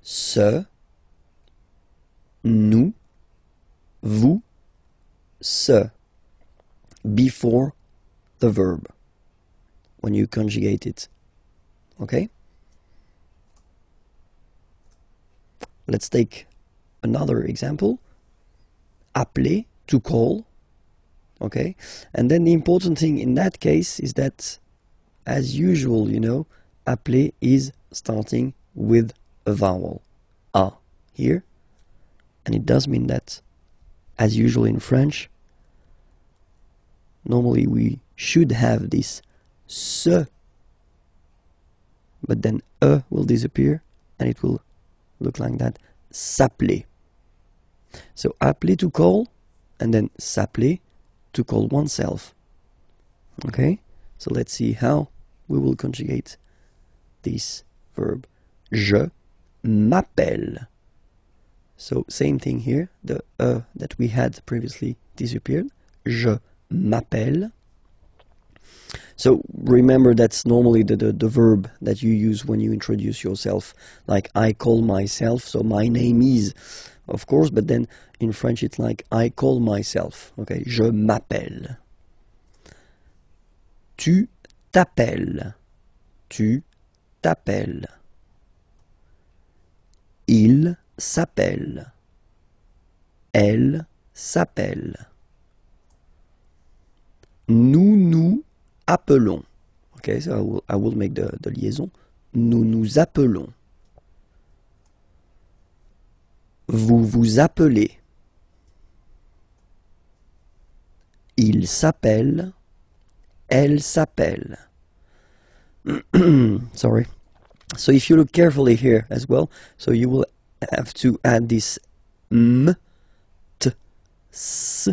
se, nous, vous, se before the verb when you conjugate it. Okay? Let's take another example. Appeler, to call. Okay? And then the important thing in that case is that, as usual, you know, appeler is starting with a vowel. A here. And it does mean that, as usual in French, normally we should have this se, but then e will disappear and it will look like that. S'appeler. So appeler, to call, and then s'appeler, to call oneself. Okay, so let's see how we will conjugate this verb. Je m'appelle. So same thing here, the that we had previously disappeared. Je m'appelle. So remember, that's normally the verb that you use when you introduce yourself. Like I call myself, so my name is, of course, but then in French it's like I call myself. Okay, je m'appelle. Tu t'appelles. Tu t'appelles. Il s'appelle. Elle s'appelle. Nous nous appelons. Okay, so I will make the liaison. Nous nous appelons. Vous vous appelez. Il s'appelle. Elle s'appelle. Sorry. So if you look carefully here as well, so you will have to add this m, t, s,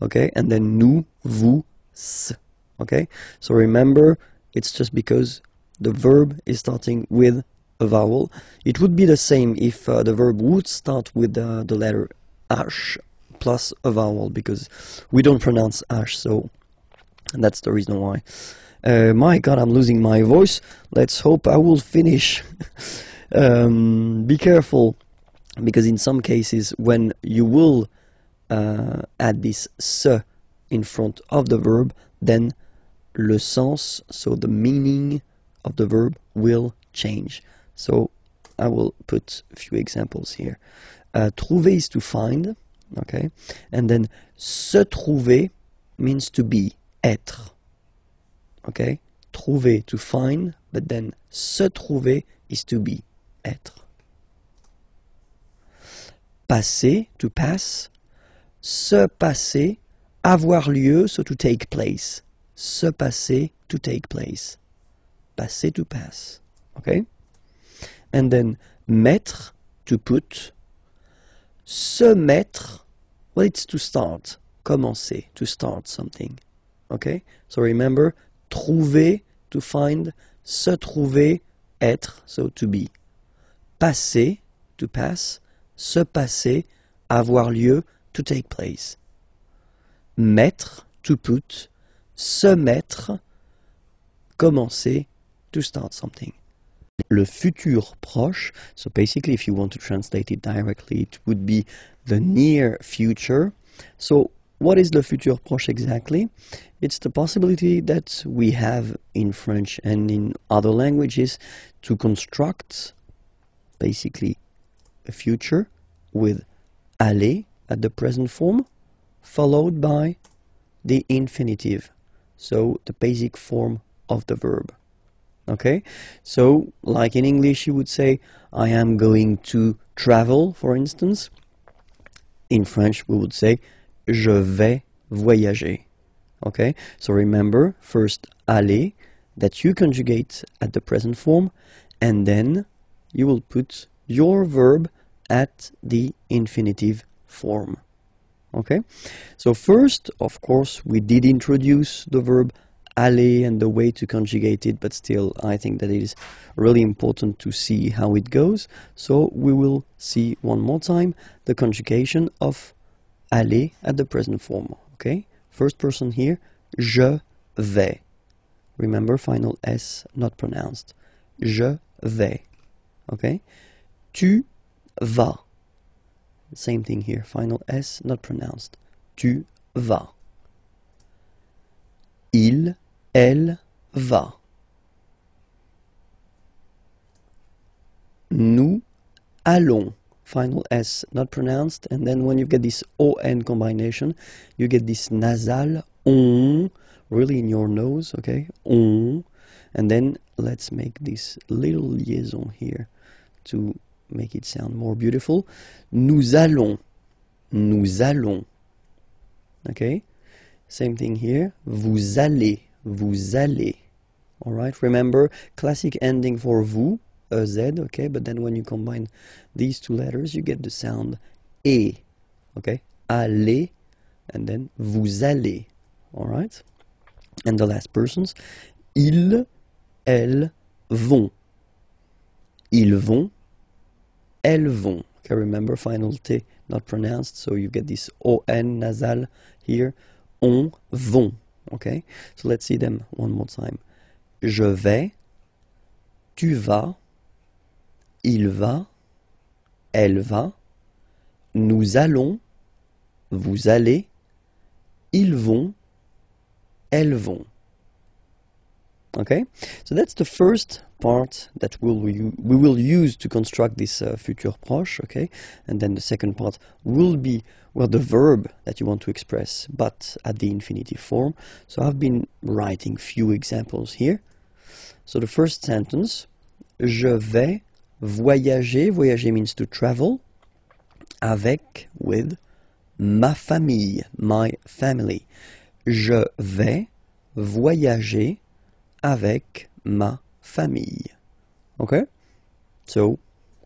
okay, and then nous, vous, s, okay. So remember, it's just because the verb is starting with a vowel. It would be the same if the verb would start with the letter h plus a vowel, because we don't pronounce h, so that's the reason why. My God, I'm losing my voice. Let's hope I will finish. Be careful, because in some cases when you will add this se in front of the verb, then le sens, so the meaning of the verb, will change. So I will put a few examples here. Trouver is to find, okay, and then se trouver means to be, être. Okay, trouver, to find, but then se trouver is to be, être. Passer, to pass. Se passer, avoir lieu, so to take place. Se passer, to take place. Passer, to pass. Okay? And then mettre, to put. Se mettre, well, it's to start. Commencer, to start something. Okay? So remember, trouver, to find. Se trouver, être, so to be. Passer, to pass. Se passer, avoir lieu, to take place. Mettre, to put. Se mettre, commencer, to start something. Le futur proche, so basically if you want to translate it directly, it would be the near future. So what is le futur proche exactly? It's the possibility that we have in French and in other languages to construct basically a future with aller at the present form, followed by the infinitive, so the basic form of the verb. Okay, so like in English you would say I am going to travel, for instance. In French we would say je vais voyager. Okay, so remember, first aller, that you conjugate at the present form, and then you will put your verb at the infinitive form. Okay, so first, of course, we did introduce the verb aller and the way to conjugate it, but still I think that it is really important to see how it goes. So we will see one more time the conjugation of aller at the present form. Okay, first person here, je vais. Remember, final S not pronounced. Je vais. Okay, tu vas. Same thing here, final S not pronounced. Tu vas. Il, elle va. Nous allons. Final S not pronounced, and then when you get this ON combination, you get this nasal on, really in your nose, okay? On. And then let's make this little liaison here to make it sound more beautiful. Nous allons. Nous allons. Okay? Same thing here. Vous allez. Vous allez. Alright? Remember, classic ending for vous, a Z, okay? But then when you combine these two letters, you get the sound E. Okay? Aller. And then vous allez. Alright? And the last persons, ils, elles, vont. Ils vont, elles vont. Okay, remember, final T not pronounced, so you get this ON nasal here. On, vont. Okay, so let's see them one more time. Je vais, tu vas, il va, elle va, nous allons, vous allez, ils vont, elles vont. Okay, so that's the first part that we will use to construct this futur proche. Okay, and then the second part will be, well, the verb that you want to express, but at the infinitive form. So I've been writing few examples here. So the first sentence, je vais voyager. Voyager means to travel. Avec, with, ma famille, my family. Je vais voyager avec ma famille. Okay? So,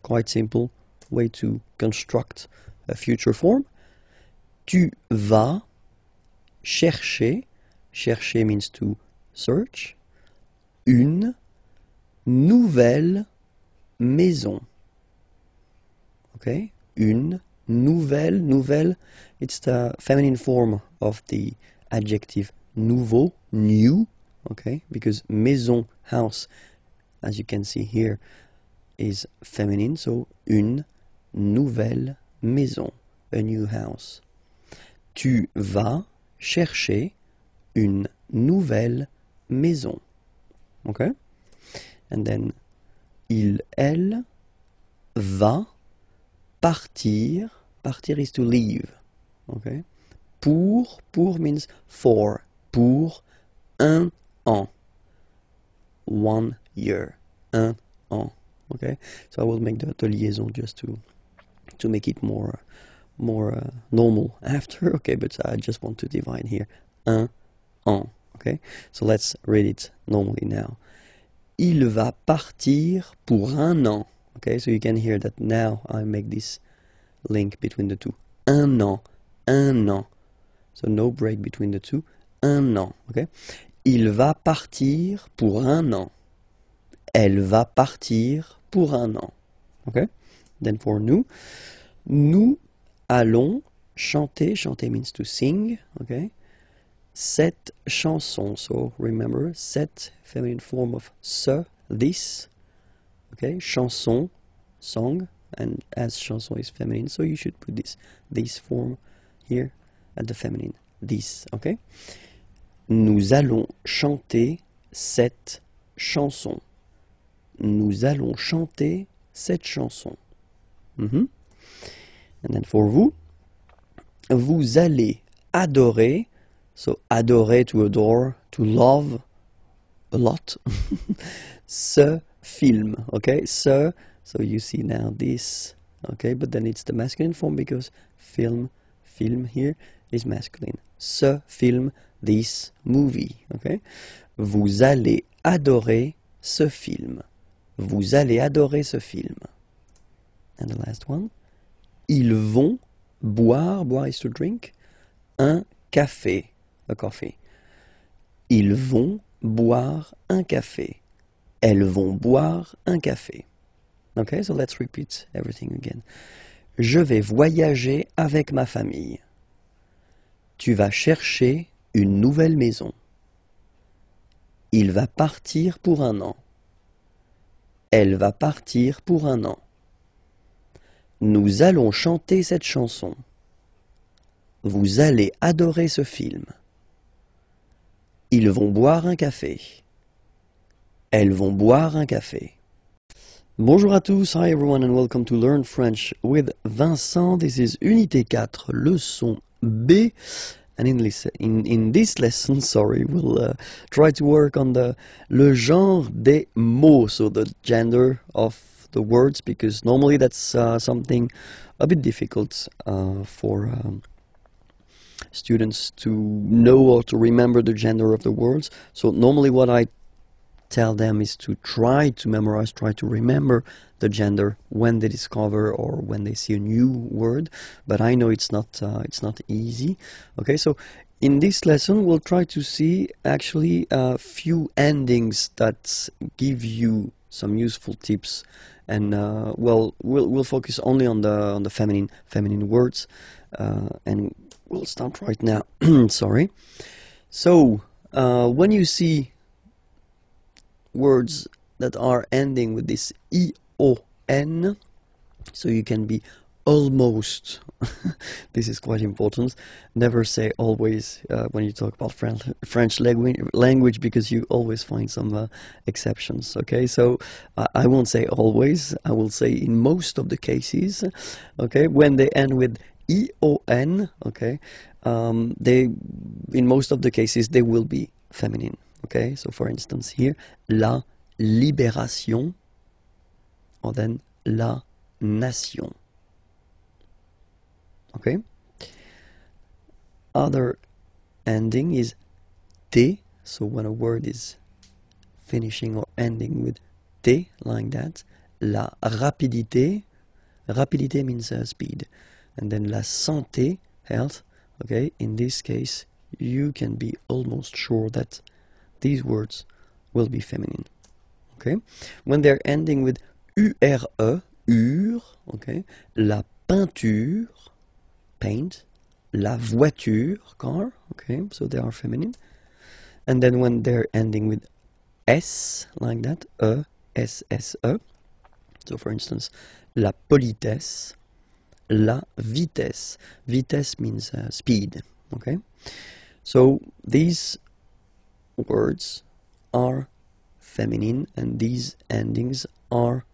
quite simple way to construct a future form. Tu vas chercher. Chercher means to search. Une nouvelle maison. Okay? Une nouvelle. Nouvelle, it's the feminine form of the adjective nouveau, new. Okay, because maison, house, as you can see here, is feminine, so une nouvelle maison, a new house. Tu vas chercher une nouvelle maison. Okay, and then il, elle, va partir. Partir is to leave. Okay, pour means for. Pour un an. 1 year. Un an. Okay, so I will make the liaison just to make it more normal after. Okay, but I just want to divide here. Un an. Okay, so let's read it normally now. Il va partir pour un an. Okay, so you can hear that now I make this link between the two. Un an. Un an. So no break between the two. Un an. Okay. Il va partir pour un an. Elle va partir pour un an. Okay? Then for nous, nous allons chanter. Chanter means to sing. Okay? Cette chanson. So remember, cette feminine form of ce, this. Okay? Chanson, song. And as chanson is feminine, so you should put this form here at the feminine. This. Okay? Nous allons chanter cette chanson. Nous allons chanter cette chanson. And then for vous, vous allez adorer. So adorer, to adore, to love a lot. Ce film. Okay, so you see now this. Okay, but then it's the masculine form because film here is masculine. Ce film, this movie. Okay? Vous allez adorer ce film. Vous allez adorer ce film. And the last one. Ils vont boire. Boire is to drink. Un café. A coffee. Ils vont boire un café. Elles vont boire un café. Okay, so let's repeat everything again. Je vais voyager avec ma famille. Tu vas chercher une nouvelle maison. Il va partir pour un an. Elle va partir pour un an. Nous allons chanter cette chanson. Vous allez adorer ce film. Ils vont boire un café. Elles vont boire un café. Bonjour à tous, hi everyone and welcome to Learn French with Vincent. This is Unité 4, leçon B. And in this lesson, we'll try to work on le genre des mots, so the gender of the words, because normally that's something a bit difficult for students to know or to remember the gender of the words. So normally what I tell them is to try to memorize, try to remember the gender when they discover or when they see a new word, but I know it's not easy. Okay, so in this lesson we'll try to see actually a few endings that give you some useful tips, and well, we'll focus only on the feminine words, and we'll start right now. Sorry. So when you see words that are ending with this ion, so you can be almost, this is quite important, never say always when you talk about French language, because you always find some exceptions, okay? So I won't say always, I will say in most of the cases, okay, when they end with ion, okay, in most of the cases they will be feminine, okay? So for instance here, la libération, or then la nation. Okay. Other ending is t. So when a word is finishing or ending with t, like that, la rapidité. Rapidité means speed, and then la santé, health. Okay. In this case, you can be almost sure that these words will be feminine. Okay. When they're ending with ure, ur. Okay. La peinture, paint, la voiture, car, okay, so they are feminine. And then when they're ending with s, like that, s-s-e, so for instance, la politesse, la vitesse. Vitesse means speed, okay? So these words are feminine, and these endings are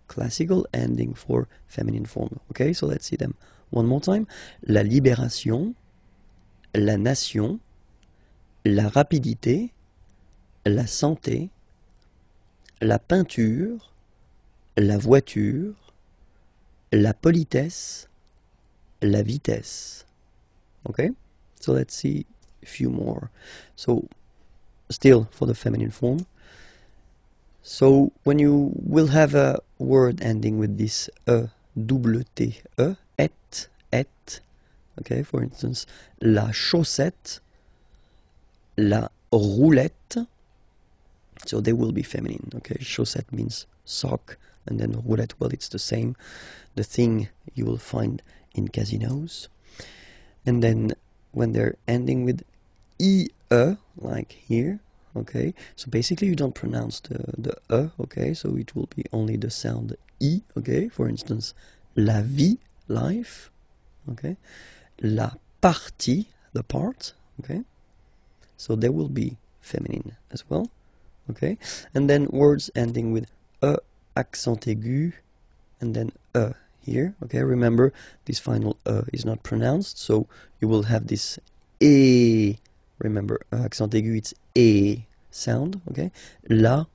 classical ending for feminine form, okay? So let's see them one more time. La libération, la nation, la rapidité, la santé, la peinture, la voiture, la politesse, la vitesse. Okay? So let's see a few more. So still for the feminine form. So when you will have a word ending with this double T, et, okay, for instance, la chaussette, la roulette, so they will be feminine, okay? Chaussette means sock, and then roulette, well, it's the same, the thing you will find in casinos. And then when they're ending with ie, like here, okay, so basically you don't pronounce the okay, so it will be only the sound I, okay, for instance, la vie, life, okay, la partie, the part, okay, so they will be feminine as well, okay, and then words ending with accent aigu, and then here, okay, remember this final is not pronounced, so you will have this e, remember accent aigu, it's e sound, okay, la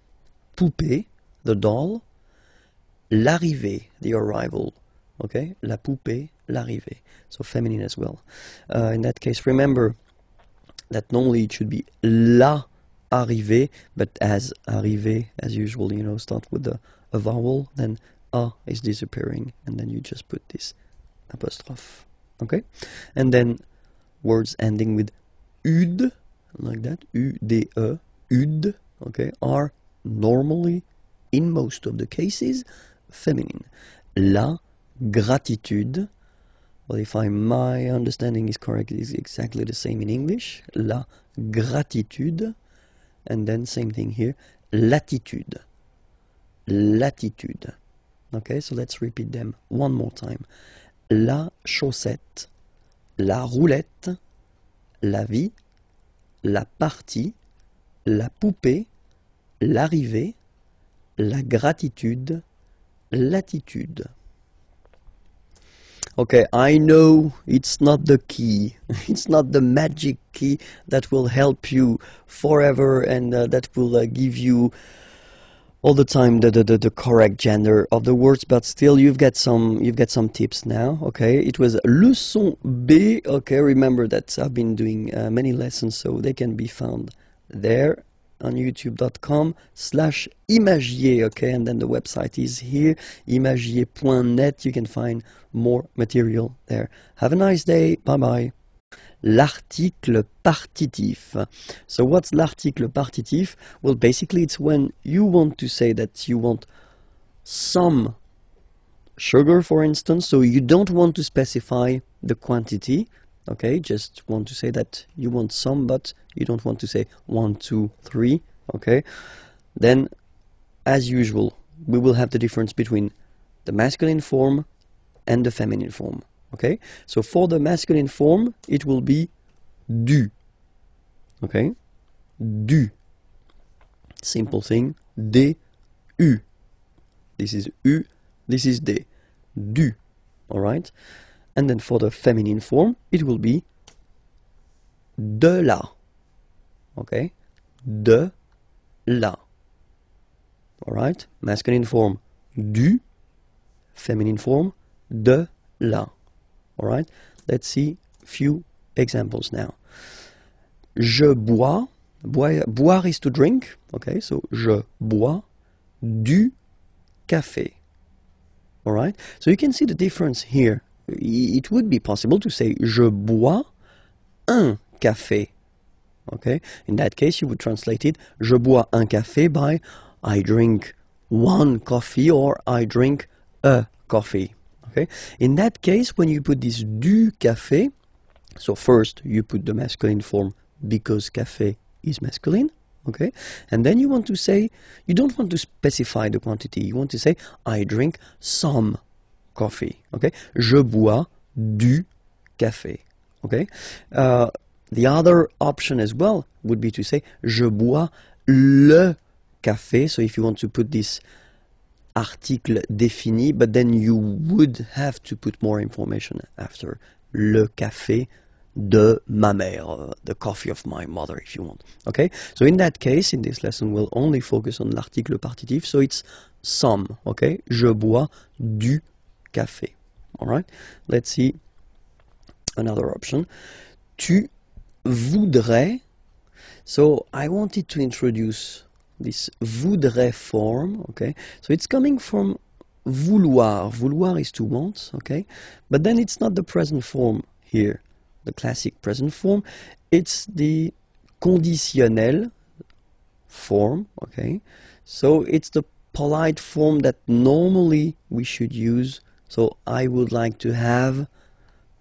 poupée, the doll, l'arrivée, the arrival, okay, la poupée, l'arrivée, so feminine as well. In that case, remember that normally it should be la arrivée, but as arrivée, as usual, you know, start with a vowel, then a is disappearing, and then you just put this apostrophe, okay? And then words ending with ud, like that, ude, ud, okay, are normally, in most of the cases, feminine. La gratitude, well, if my understanding is correct, it is exactly the same in English. La gratitude, and then same thing here, latitude. Latitude. Okay, so let's repeat them one more time. La chaussette, la roulette, la vie, la partie, la poupée, l'arrivée, la gratitude, latitude. Okay, I know it's not the key, it's not the magic key that will help you forever and that will give you all the time the correct gender of the words, but still you've got some tips now. Okay, it was leçon B. Okay, remember that I've been doing many lessons, so they can be found there on youtube.com/imagier. Okay, and then the website is here, imagier.net. You can find more material there. Have a nice day. Bye bye. l'article partitif. So what's l'article partitif? Well, basically it's when you want to say that you want some sugar, for instance, so you don't want to specify the quantity, okay, just want to say that you want some, but you don't want to say 1, 2, 3, okay, then as usual we will have the difference between the masculine form and the feminine form, okay. So for the masculine form it will be du, okay, du, simple thing, d, u, this is u, this is d, du, alright. And then for the feminine form it will be de la, okay, de la, alright. Masculine form du, feminine form de la, alright. Let's see a few examples now. Je bois, boire is to drink, okay, so je bois du café, alright. So you can see the difference here. It would be possible to say je bois un café, okay. In that case you would translate it je bois un café by I drink one coffee or I drink a coffee, okay. In that case when you put this du café, so first you put the masculine form because café is masculine, okay, and then you want to say, you don't want to specify the quantity, you want to say I drink some coffee, okay, je bois du café, okay. The other option as well would be to say je bois le café, so if you want to put this article défini, but then you would have to put more information after, le café de ma mère, the coffee of my mother if you want, okay. So in that case, in this lesson we'll only focus on l'article partitif, so it's some, okay, je bois du café, alright. Let's see another option. Tu voudrais, so I wanted to introduce this voudrais form, okay, so it's coming from vouloir, vouloir is to want, okay, but then it's not the present form here, the classic present form, it's the conditionnel form, okay, so it's the polite form that normally we should use. So I would like to have,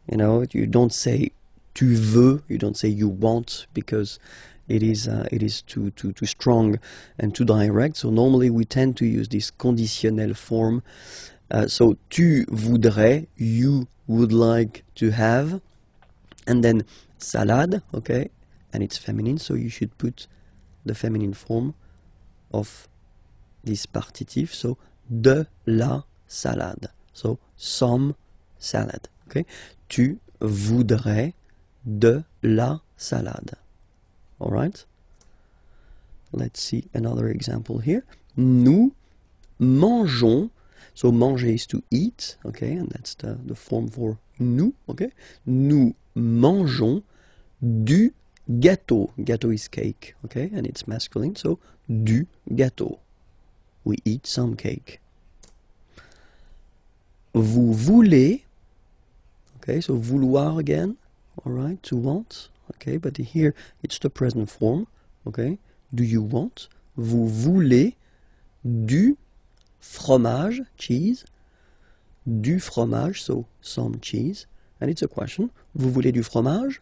you know, you don't say tu veux, you don't say you want, because it is too strong and too direct. So normally we tend to use this conditionnel form. So tu voudrais, you would like to have, and then salade, okay, and it's feminine, so you should put the feminine form of this partitif, so de la salade, so some salad, okay. Tu voudrais de la salade, all right. Let's see another example here. Nous mangeons, so manger is to eat, okay, and that's the form for nous, okay. Nous mangeons du gâteau, gâteau is cake, okay, and it's masculine, so du gâteau, we eat some cake. Vous voulez, okay, so vouloir again, all right, to want, okay, but here it's the present form, okay. Do you want? Vous voulez du fromage, cheese, du fromage, so some cheese, and it's a question. Vous voulez du fromage?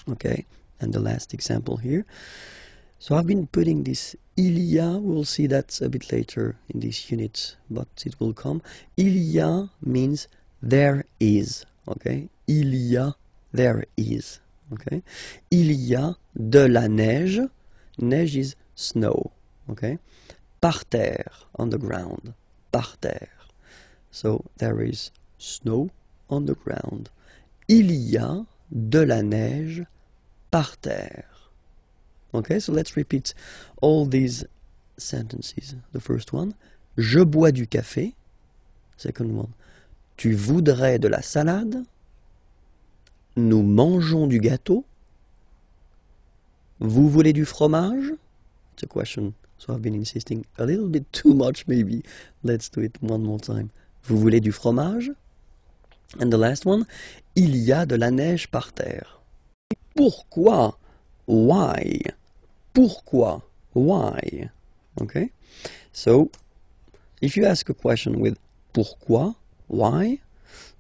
Okay, and the last example here. So I've been putting this il y a, we'll see that a bit later in this unit, but it will come. Il y a means there is, okay? Il y a, there is, okay? Il y a de la neige, neige is snow, okay? Par terre, on the ground, par terre. So there is snow on the ground. Il y a de la neige par terre. Okay, so let's repeat all these sentences. The first one, je bois du café. Second one, tu voudrais de la salade. Nous mangeons du gâteau. Vous voulez du fromage? It's a question, so I've been insisting a little bit too much maybe. Let's do it one more time. Vous voulez du fromage? And the last one, il y a de la neige par terre. Pourquoi? Why? Pourquoi? Why? Okay? So, if you ask a question with pourquoi, why,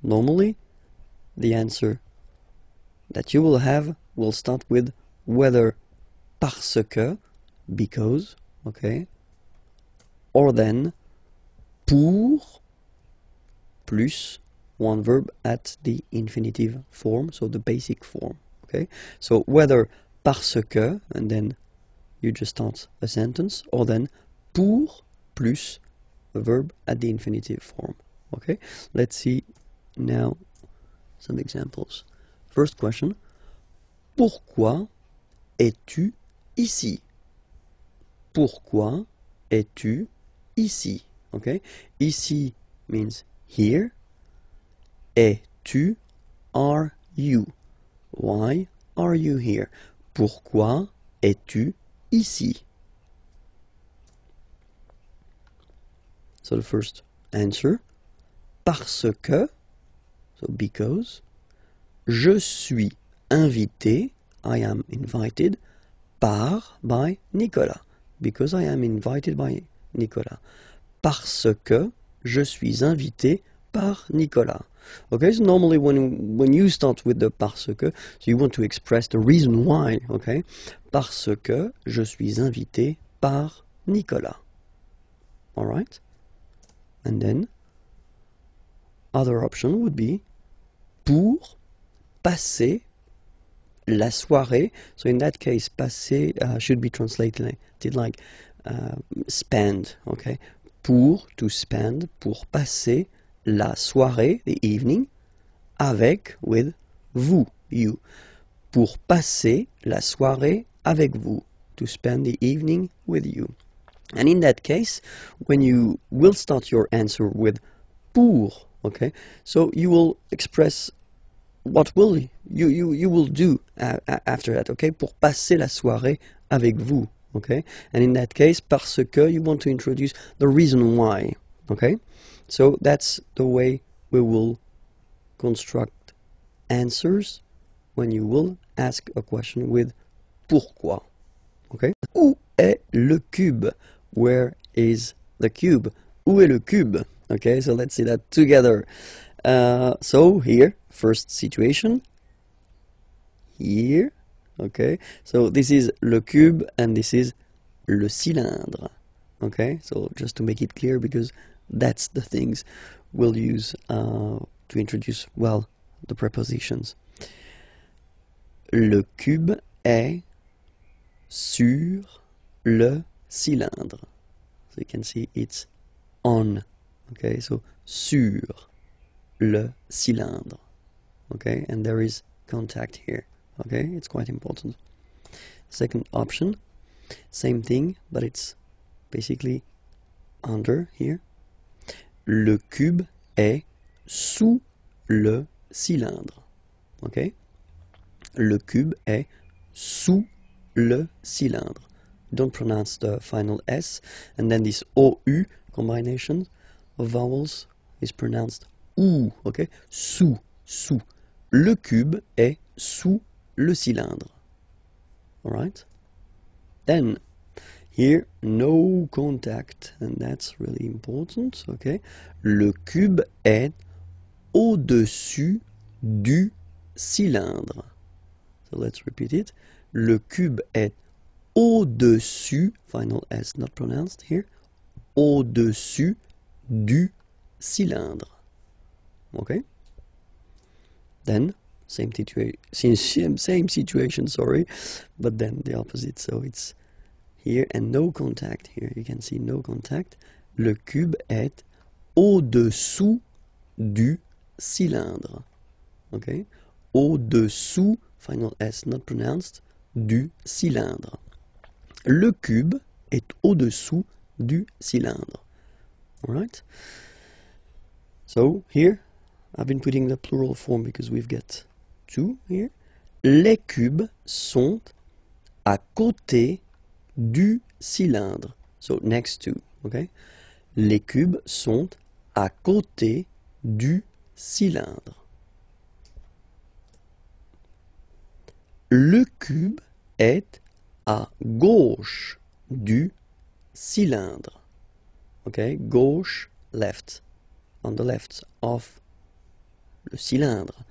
normally the answer that you will have will start with whether parce que, because, okay, or then pour plus one verb at the infinitive form, so the basic form, okay? So whether parce que, and then you just start a sentence, or then pour plus a verb at the infinitive form, okay? Let's see now some examples. First question, pourquoi es-tu ici? Pourquoi es-tu ici? Okay, ici means here. Es-tu, are you? Why are you here? Pourquoi es-tu ici? So the first answer, parce que, so because, je suis invité, I am invited, by Nicolas, because I am invited by Nicolas. Parce que je suis invité par Nicolas. Okay, so normally when you start with the parce que, so you want to express the reason why, okay? Parce que je suis invité par Nicolas. Alright? And then, other option would be pour passer la soirée. So in that case, passer should be translated like spend, okay? Pour, to spend, pour passer la soirée, the evening, avec, with, vous, you. Pour passer la soirée avec vous, to spend the evening with you. And in that case, when you will start your answer with pour, okay, so you will express what will you will do after that, okay? Pour passer la soirée avec vous, okay? And in that case, parce que, you want to introduce the reason why, okay? So that's the way we will construct answers when you will ask a question with pourquoi, okay? Où est le cube? Where is the cube? Où est le cube? Okay, so let's see that together. So here, first situation, here, okay, so this is le cube and this is le cylindre, okay, so just to make it clear, because that's the things we'll use to introduce, well, the prepositions. Le cube est sur le cylindre. So you can see it's on, okay, so sur le cylindre, okay, and there is contact here, okay, it's quite important. Second option, same thing, but it's basically under here. Le cube est sous le cylindre, okay, le cube est sous le cylindre. Don't pronounce the final S, and then this OU combination of vowels is pronounced OU, okay? Sous, sous. Le cube est sous le cylindre. Alright? Then, here, no contact, and that's really important, okay? Le cube est au-dessus du cylindre. So let's repeat it. Le cube est au-dessus, final S not pronounced here, au-dessus du cylindre. Okay? Then, same situation, sorry, but then the opposite, so it's here and no contact here. You can see no contact. Le cube est au-dessous du cylindre. Okay? Au-dessous, final S not pronounced, du cylindre. Le cube est au-dessous du cylindre. Alright? So here, I've been putting the plural form because we've got two here. Les cubes sont à côté du cylindre. So next to, okay? Les cubes sont à côté du cylindre. Le cube est à gauche du cylindre. Okay, gauche, left. On the left of le cylindre.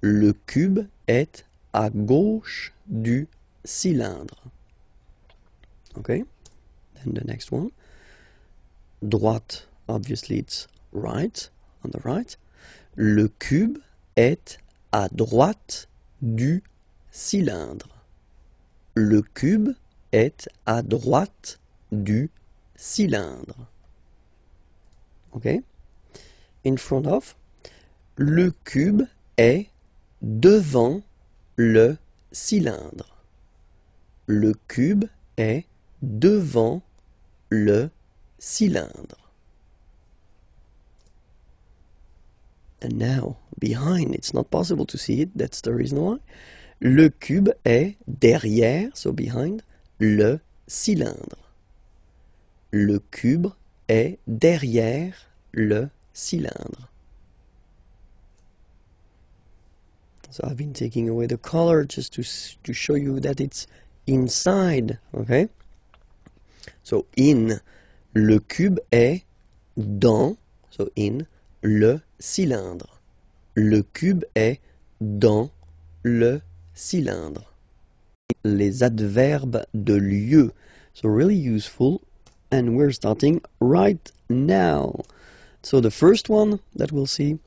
Le cube est à gauche du cylindre. Okay, then the next one. Droite, obviously it's right, on the right. Le cube est à droite du cylindre. Le cube est à droite du cylindre. Okay? In front of. Le cube est devant le cylindre. Le cube est devant le cylindre. And now, behind, it's not possible to see it, that's the reason why. Le cube est derrière, so behind, le cylindre. Le cube est derrière le cylindre. So I've been taking away the color just to show you that it's inside, okay? So in, le cube est dans, so in, le cylindre. Le cube est dans le cylindre. Les adverbes de lieu. So really useful. And we're starting right now. So the first one that we'll see.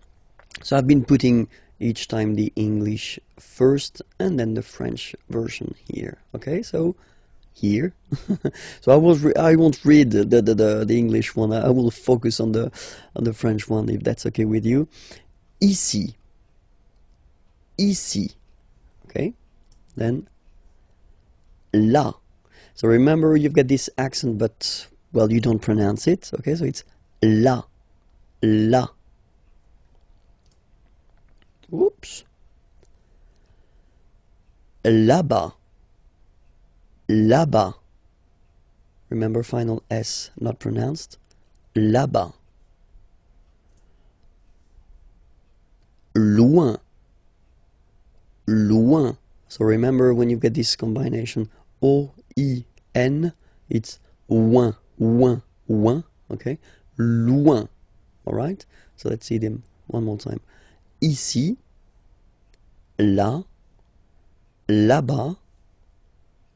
So I've been putting each time the English first and then the French version here. Okay, so here. So I won't read the English one. I will focus on the French one if that's okay with you. Ici. Ici. Okay. Then là. So remember you've got this accent, but well you don't pronounce it. Okay, so it's là. Là. Oops. Là-bas. Là-bas. Remember final S not pronounced. Là-bas. Loin. Loin. So remember when you get this combination O-I-N, it's ouin, ouin, ouin, okay? Loin. Alright? So let's see them one more time. Ici, là, là-bas,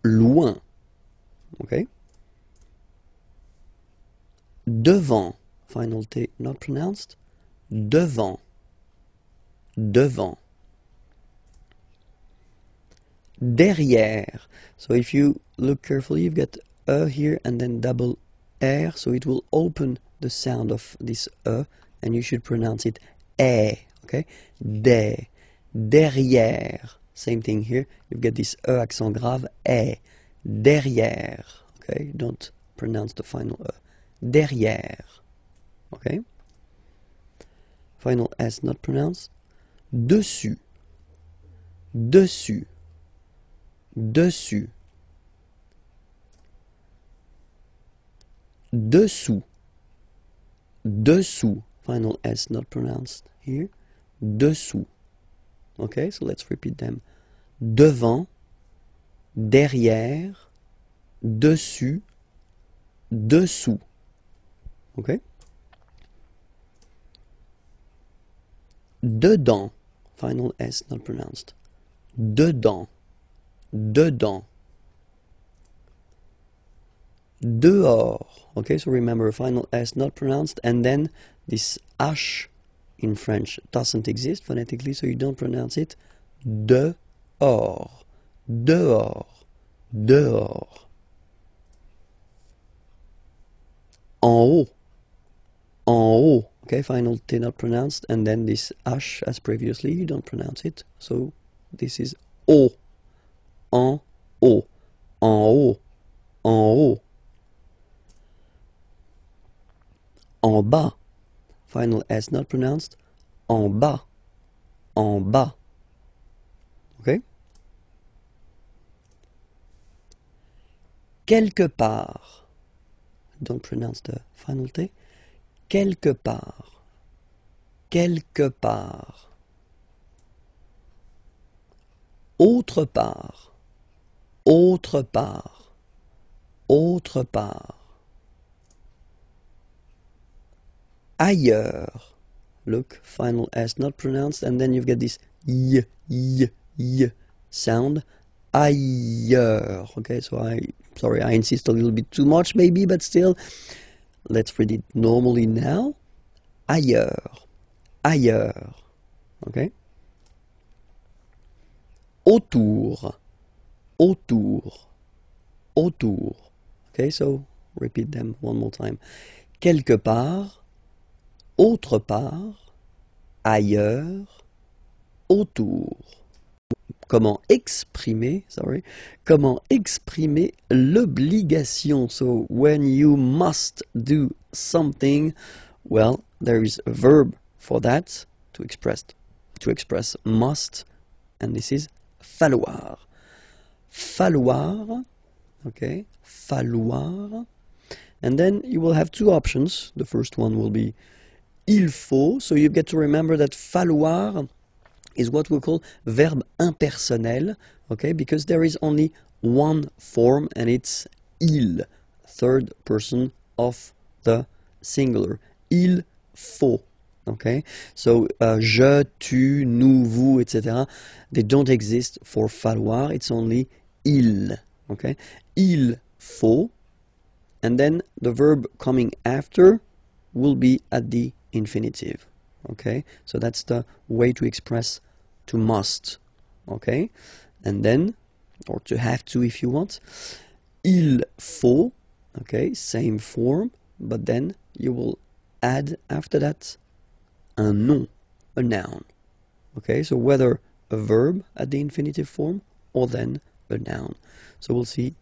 loin. Okay? Devant. Final T not pronounced. Devant. Devant. Derrière. So if you look carefully, you've got here and then double R, so it will open the sound of this and you should pronounce it okay? Derrière. Same thing here. You've got this accent grave, derrière. Okay? Don't pronounce the final Derrière. Okay? Final S not pronounced. Dessus. Dessus. Dessus. Dessous. Dessous. Final S not pronounced here. Dessous. Okay, so let's repeat them. Devant, derrière, dessus, dessous. Okay? Dedans. Final S not pronounced. Dedans. Dedans. Dehors. Okay, so remember final S not pronounced, and then this H in French doesn't exist phonetically, so you don't pronounce it. Dehors. Dehors. Dehors. En haut. En haut. Okay, final T not pronounced, and then this H as previously, you don't pronounce it, so this is haut. En haut. En haut. En haut. En bas. Final S not pronounced. En bas. En bas. Okay? Quelque part. Don't pronounce the final T. Quelque part. Quelque part. autre part, autre part, autre part. Ailleurs. Look, final S not pronounced, and then you've got this y sound. Ailleurs. Okay, so sorry, I insist a little bit too much maybe, but still, let's read it normally now. Ailleurs, ailleurs. Okay. Autour, autour, autour. Okay, so repeat them one more time. Quelque part, autre part, ailleurs, autour. Comment exprimer l'obligation. So when you must do something, well, there is a verb for that to express must, and this is falloir. Falloir, okay, falloir. And then you will have two options. The first one will be il faut. So you get to remember that falloir is what we call verb impersonnel, okay, because there is only one form and it's il, third person of the singular. Il faut, okay. So je, tu, nous, vous, etc. They don't exist for falloir. It's only il, okay. Il faut, and then the verb coming after will be at the infinitive. Okay, so that's the way to express to must. Okay, and then, or to have to if you want, il faut. Okay, same form, but then you will add after that un nom, a noun. Okay, so whether a verb at the infinitive form or then a noun. So we'll see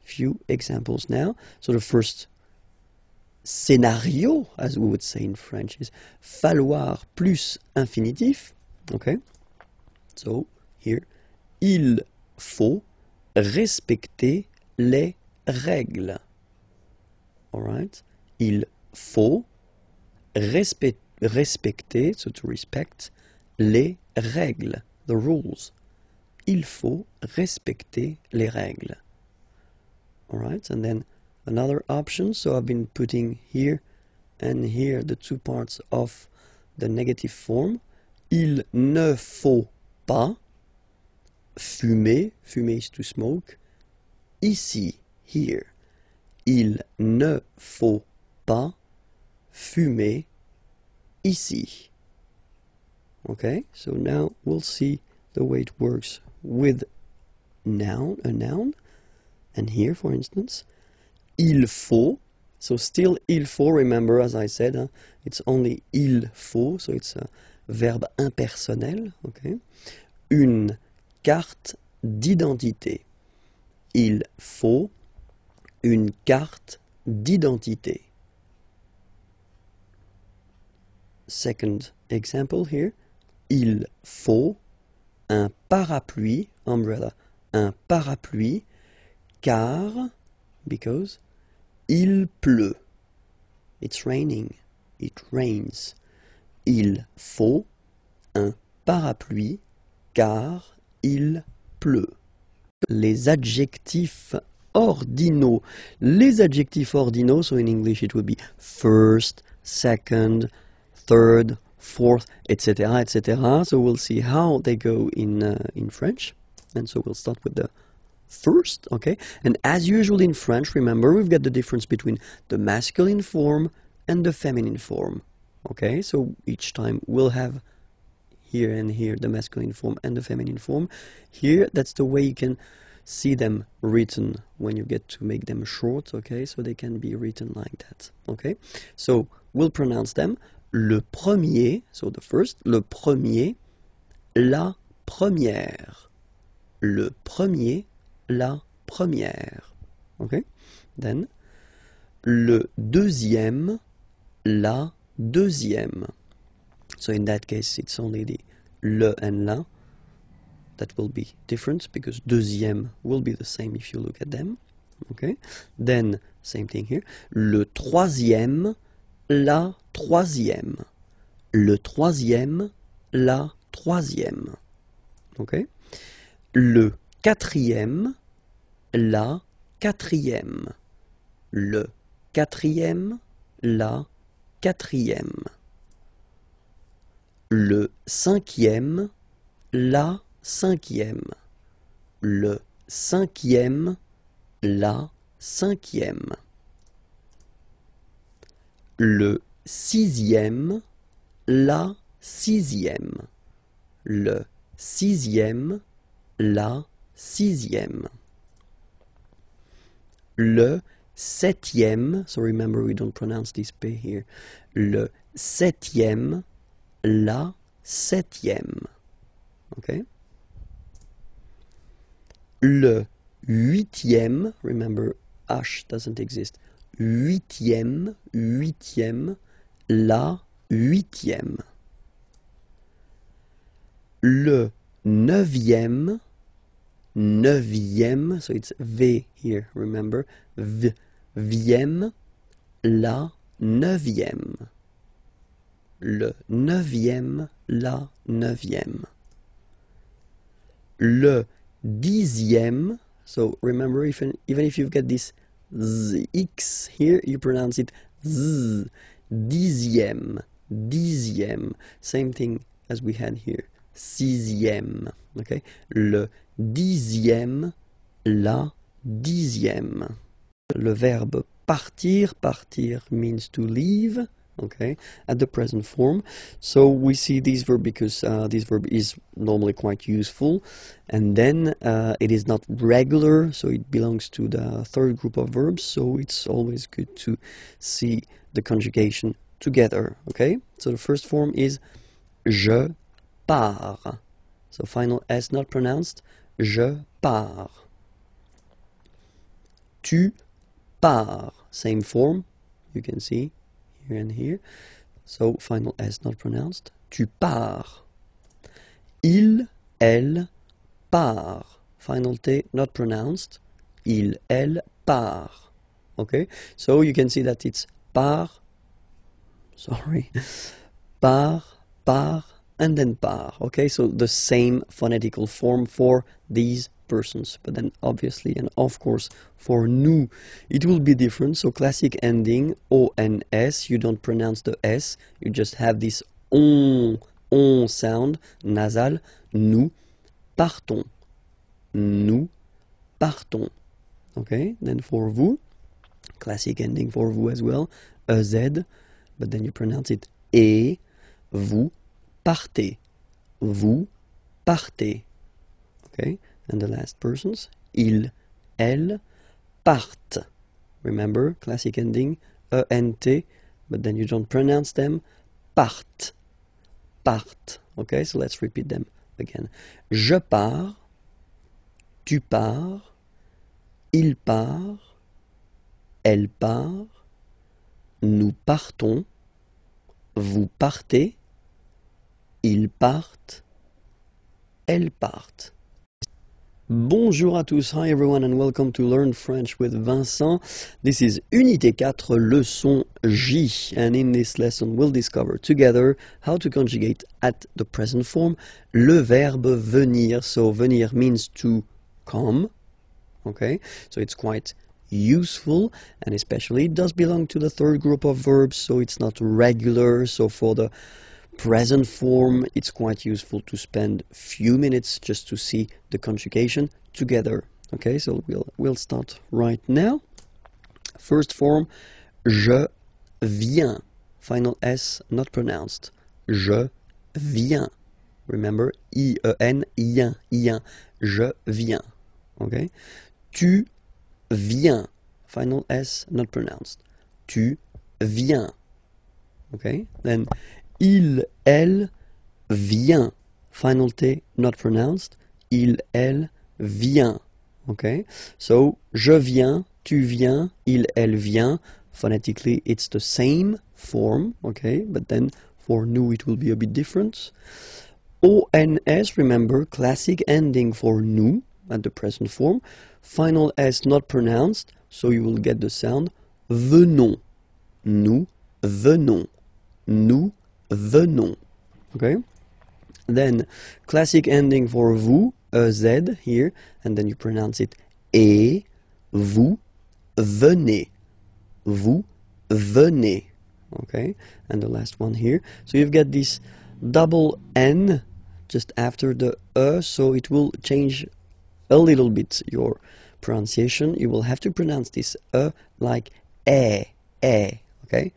few examples now. So the first scénario, as we would say in French, is falloir plus infinitif. Okay, so here, il faut respecter les règles. All right, il faut respecter, so to respect, les règles, the rules. Il faut respecter les règles. All right, and then another option, so I've been putting here and here the two parts of the negative form. Il ne faut pas fumer, fumer is to smoke, ici, here. Il ne faut pas fumer ici. Okay, so now we'll see the way it works with noun, a noun. And here, for instance, il faut, so still il faut, remember, as I said, it's only il faut, so it's a verbe impersonnel, okay? Une carte d'identité. Il faut une carte d'identité. Second example here, il faut un parapluie, umbrella, un parapluie, car, because, il pleut. It's raining. It rains. Il faut un parapluie, car il pleut. Les adjectifs ordinaux. Les adjectifs ordinaux, so in English it would be first, second, third, fourth, etc., etc. So we'll see how they go in French. And so we'll start with the first, okay? And as usual in French, remember, we've got the difference between the masculine form and the feminine form, okay? So each time we'll have here and here the masculine form and the feminine form. Here, that's the way you can see them written when you get to make them short, okay? So they can be written like that, okay? So we'll pronounce them. Le premier, so the first, le premier, la première. Le premier, la première. Okay? Then, le deuxième, la deuxième. So in that case, it's only the le and la that will be different, because deuxième will be the same if you look at them. Okay? Then, same thing here. Le troisième, la troisième. Le troisième, la troisième. Okay? le quatrième, la quatrième. Le quatrième, la quatrième. Le cinquième, la cinquième. Le cinquième, la cinquième. Le sixième, la sixième. Le sixième, la sixième. Le septième, so remember we don't pronounce this P here. Le septième, la septième. Okay? Le huitième, remember H doesn't exist. Huitième, huitième, la huitième. Le neuvième, neuvième, so it's V here, remember, vième, la neuvième. Le neuvième, la neuvième. Le dixième, so remember, even if you've got this X here, you pronounce it Z. Dixième, dixième, same thing as we had here. Sixième, okay? Le dixième, la dixième. Le verbe partir, partir means to leave, okay, at the present form. So we see this verb because this verb is normally quite useful, and then it is not regular, so it belongs to the third group of verbs, so it's always good to see the conjugation together, okay? So the first form is je pars. So final S not pronounced. Je pars. Tu pars. Same form. You can see here and here. So final S not pronounced. Tu pars. Il, elle, part. Final T not pronounced. Il, elle, part. Okay? So you can see that it's part. Sorry. Part, part, and then par, okay? So the same phonetical form for these persons, but then obviously and of course for nous it will be different. So classic ending ONS, you don't pronounce the S, you just have this on sound nasal. Nous partons, nous partons, okay? Then for vous, classic ending for vous as well, EZ, but then you pronounce it et. Vous partez. Vous partez. Okay? And the last persons. Il, elle, partent. Remember, classic ending, ENT, but then you don't pronounce them. Partent. Partent. Okay? So let's repeat them again. Je pars. Tu pars. Il part. Elle part. Nous partons. Vous partez. Ils partent, elles partent. Bonjour à tous, hi everyone and welcome to Learn French with Vincent. This is Unité 4, leçon J, and in this lesson we'll discover together how to conjugate at the present form le verbe venir. So venir means to come, okay? So it's quite useful, and especially it does belong to the third group of verbs, so it's not regular. So for the present form, it's quite useful to spend a few minutes just to see the conjugation together. Okay, so we'll start right now. First form, je viens. Final S not pronounced. Je viens. Remember, I-E-N, ien, ien. Je viens. Okay. Tu viens. Final S not pronounced. Tu viens. Okay. Then il, elle, vient. Final T not pronounced. Il, elle, vient. Okay? So, je viens, tu viens, il, elle vient. Phonetically, it's the same form. Okay? But then, for nous, it will be a bit different. ONS, remember, classic ending for nous at the present form. Final S not pronounced. So, you will get the sound venons. Nous venons. Nous venons. Okay? Then, classic ending for vous, EZ here, and then you pronounce it et, vous venez. Vous venez. Okay, and the last one here. So you've got this double N just after the so it will change a little bit your pronunciation. You will have to pronounce this like okay?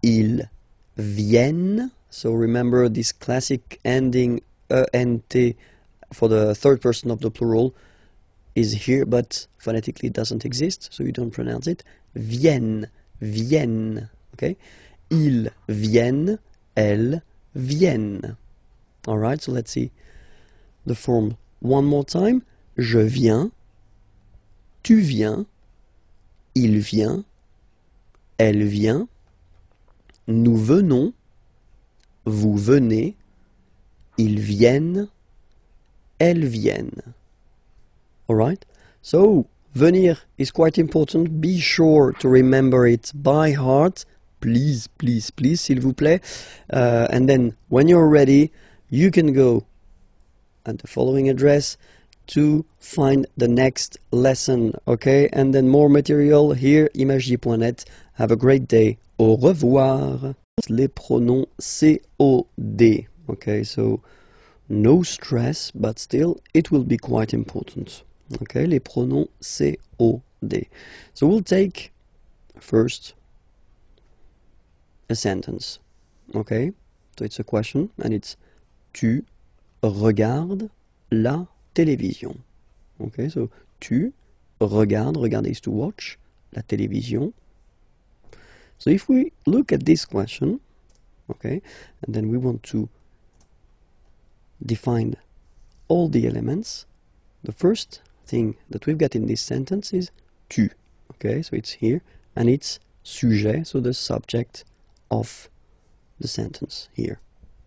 Ils viennent. So remember this classic ending ENT for the third person of the plural is here, but phonetically it doesn't exist, so you don't pronounce it. Viennent, viennent, okay? Ils viennent, elles viennent. Alright, so let's see the form one more time. Je viens, tu viens, il vient, elle vient, nous venons, vous venez, ils viennent, elles viennent. Alright? So, venir is quite important. Be sure to remember it by heart. Please, please, please, s'il vous plaît. And then, when you're ready, you can go at the following address to find the next lesson, okay? And then more material here, imagej.net. Have a great day. Au revoir. Les pronoms COD, okay? So, no stress, but still, it will be quite important. Okay, les pronoms COD. So we'll take first a sentence. Okay, so it's a question, and it's tu regardes la télévision. Okay, so tu regardes, regarder is to watch, la télévision. So if we look at this question, okay, and then we want to define all the elements, the first thing that we've got in this sentence is tu. Okay, so it's here, and it's sujet, so the subject of the sentence here.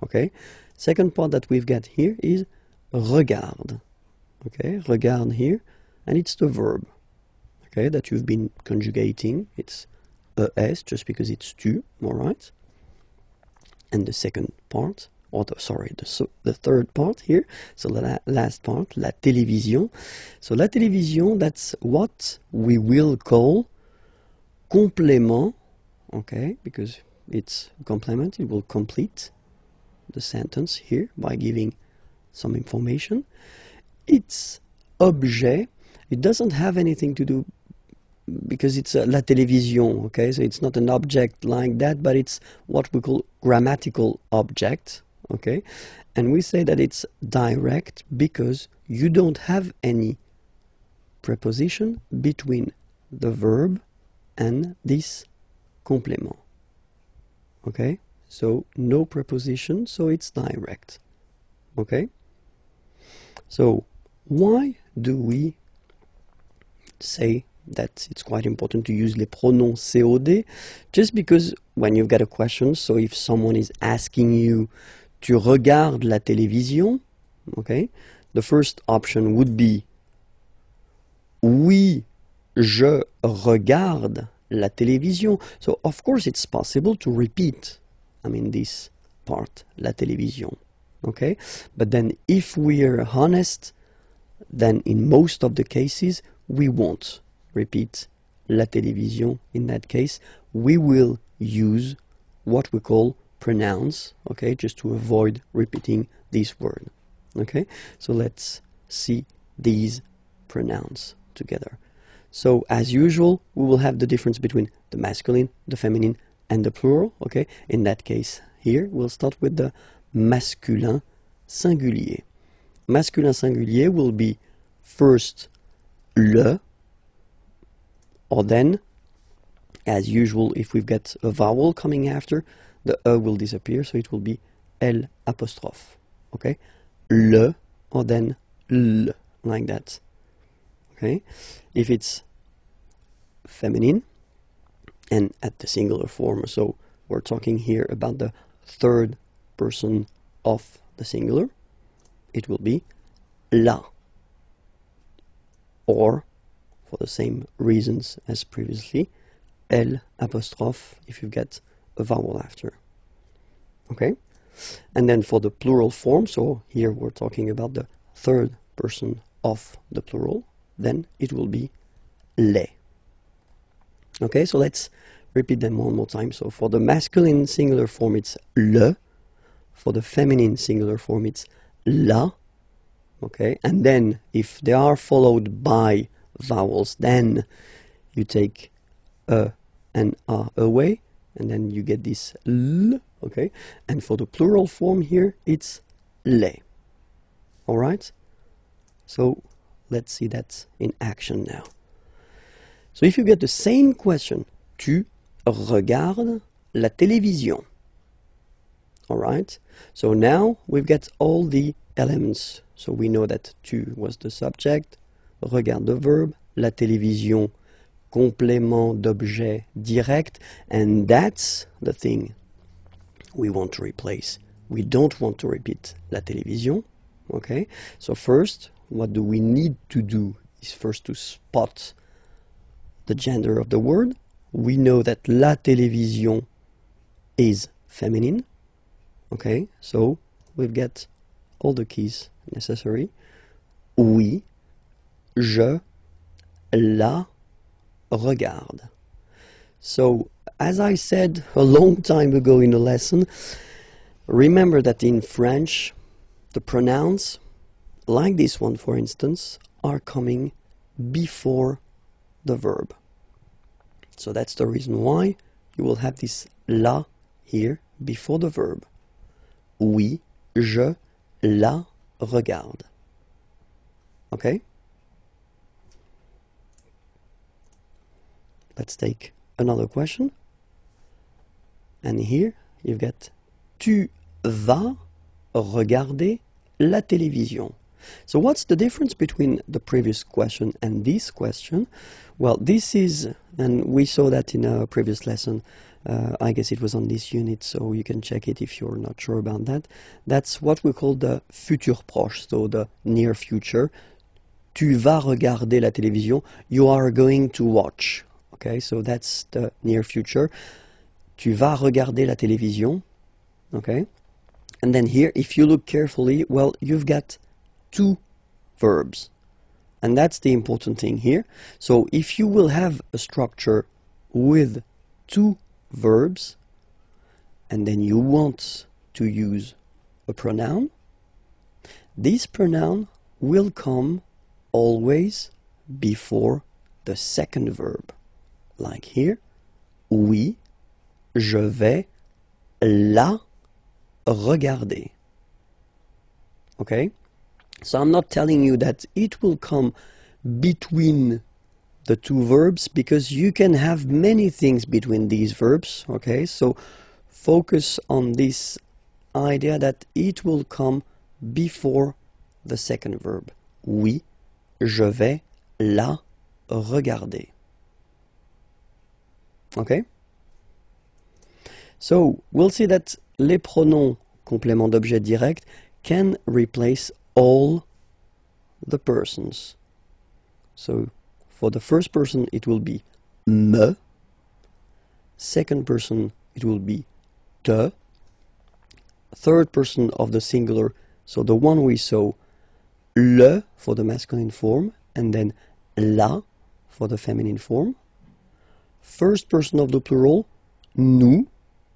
Okay, second part that we've got here is regarde. Okay, regarde here, and it's the verb. Okay, that you've been conjugating. It's es just because it's tu. All right. And the second part, or the third part here, so the last part, la télévision. So la télévision, that's what we will call complément, okay, because it's complement, it will complete the sentence here by giving some information. It's objet, it doesn't have anything to do because it's la télévision, okay, so it's not an object like that, but it's what we call grammatical object. Okay, and we say that it's direct because you don't have any preposition between the verb and this complement. Okay, so no preposition, so it's direct. Okay, so why do we say that it's quite important to use les pronoms COD? Just because when you've got a question, so if someone is asking you tu regardes la télévision, okay, the first option would be oui, je regarde la télévision. So of course it's possible to repeat, this part, la télévision, okay? But then if we are honest, then in most of the cases we won't repeat la télévision. In that case, we will use what we call pronounce, okay, just to avoid repeating this word. Okay, so let's see these pronouns together. So as usual, we will have the difference between the masculine, the feminine, and the plural. Okay, in that case here we'll start with the masculin singulier. Masculin singulier will be first le, or then, as usual, if we've got a vowel coming after, the E will disappear, so it will be L apostrophe. Okay? Le, or then L, like that. Okay? If it's feminine, and at the singular form, so we're talking here about the third person of the singular, it will be la. Or, for the same reasons as previously, L apostrophe if you get a vowel after. Okay? And then for the plural form, so here we're talking about the third person of the plural, then it will be les. Okay, so let's repeat them one more time. So for the masculine singular form, it's le. For the feminine singular form, it's la. Okay, and then if they are followed by vowels, then you take and a away, and then you get this l. Okay, and for the plural form here, it's les. All right, so let's see that in action now. So if you get the same question, tu regardes la télévision. All right, so now we've got all the elements. So we know that tu was the subject, regarde the verb, la télévision, complément d'objet direct, and that's the thing we want to replace. We don't want to repeat la télévision. Okay, so first, what do we need to do is first to spot the gender of the word. We know that la télévision is feminine. Okay, so we've got all the keys necessary. Oui, je la regarde. So, as I said a long time ago in a lesson, remember that in French, the pronouns, like this one for instance, are coming before the verb. So that's the reason why you will have this la here before the verb. Oui, je la regarde. Okay? Let's take another question. And here you've got tu vas regarder la télévision. So what's the difference between the previous question and this question? Well, this is, and we saw that in a previous lesson, I guess it was on this unit, so you can check it if you're not sure about that. That's what we call the futur proche, so the near future. Tu vas regarder la télévision, you are going to watch. Okay, so that's the near future. Tu vas regarder la télévision. Okay, and then here, if you look carefully, well, you've got two verbs. And that's the important thing here. So if you will have a structure with two verbs, and then you want to use a pronoun, this pronoun will come always before the second verb. Like here, oui, je vais la regarder. Okay? So I'm not telling you that it will come between the two verbs, because you can have many things between these verbs. Okay, so focus on this idea that it will come before the second verb. Oui, je vais la regarder. Okay, so we'll see that les pronoms complément d'objet direct can replace all the persons. So for the first person it will be me, second person it will be te, third person of the singular, so the one we saw, le for the masculine form, and then la for the feminine form. First person of the plural, nous,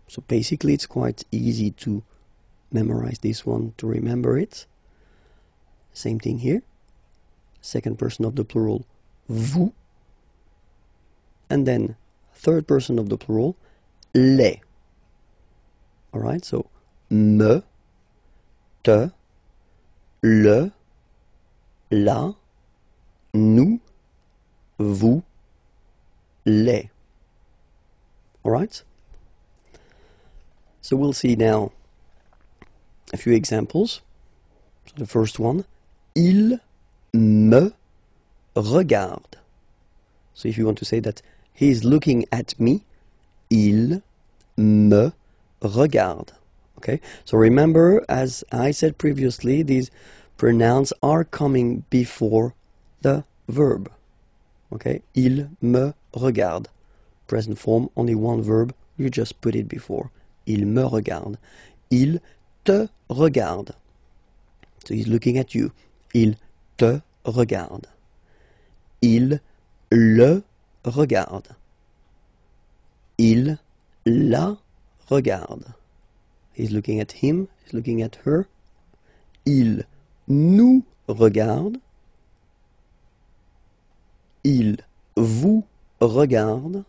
so basically it's quite easy to memorize this one, to remember it. Same thing here. Second person of the plural, vous. And then third person of the plural, les. Alright, so me, te, le, la, nous, vous, les. Alright? So we'll see now a few examples. So the first one, il me regarde. So if you want to say that he is looking at me, il me regarde. Okay, so remember, as I said previously, these pronouns are coming before the verb. Okay, il me regarde. Present form, only one verb, you just put it before. Il me regarde. Il te regarde. So he's looking at you. Il te regarde. Il le regarde. Il la regarde. He's looking at him, he's looking at her. Il nous regarde. Il vous regarde.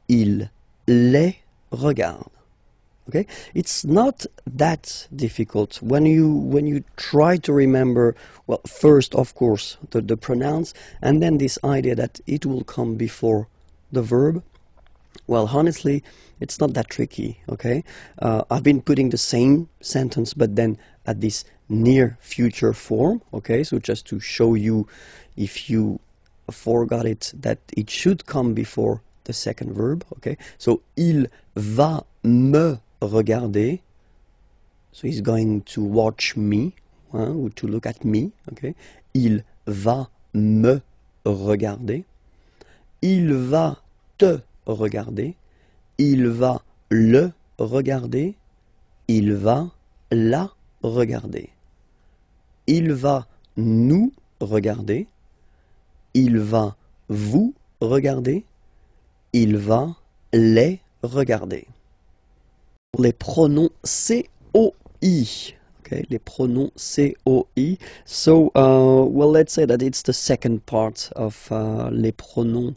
Il les regarde. Okay, it's not that difficult when you try to remember. Well, first, of course, the pronouns, and then this idea that it will come before the verb. Well, honestly, it's not that tricky. Okay, I've been putting the same sentence, but then at this near future form. Okay, so just to show you, if you forgot it, that it should come before the second verb. Okay, so il va me regarder, so he's going to watch me, or to look at me. Okay, il va me regarder. Il va te regarder. Il va le regarder. Il va la regarder. Il va nous regarder. Il va vous regarder. Il va les regarder. Les pronoms COI. Okay, les pronoms COI. So, well, let's say that it's the second part of les pronoms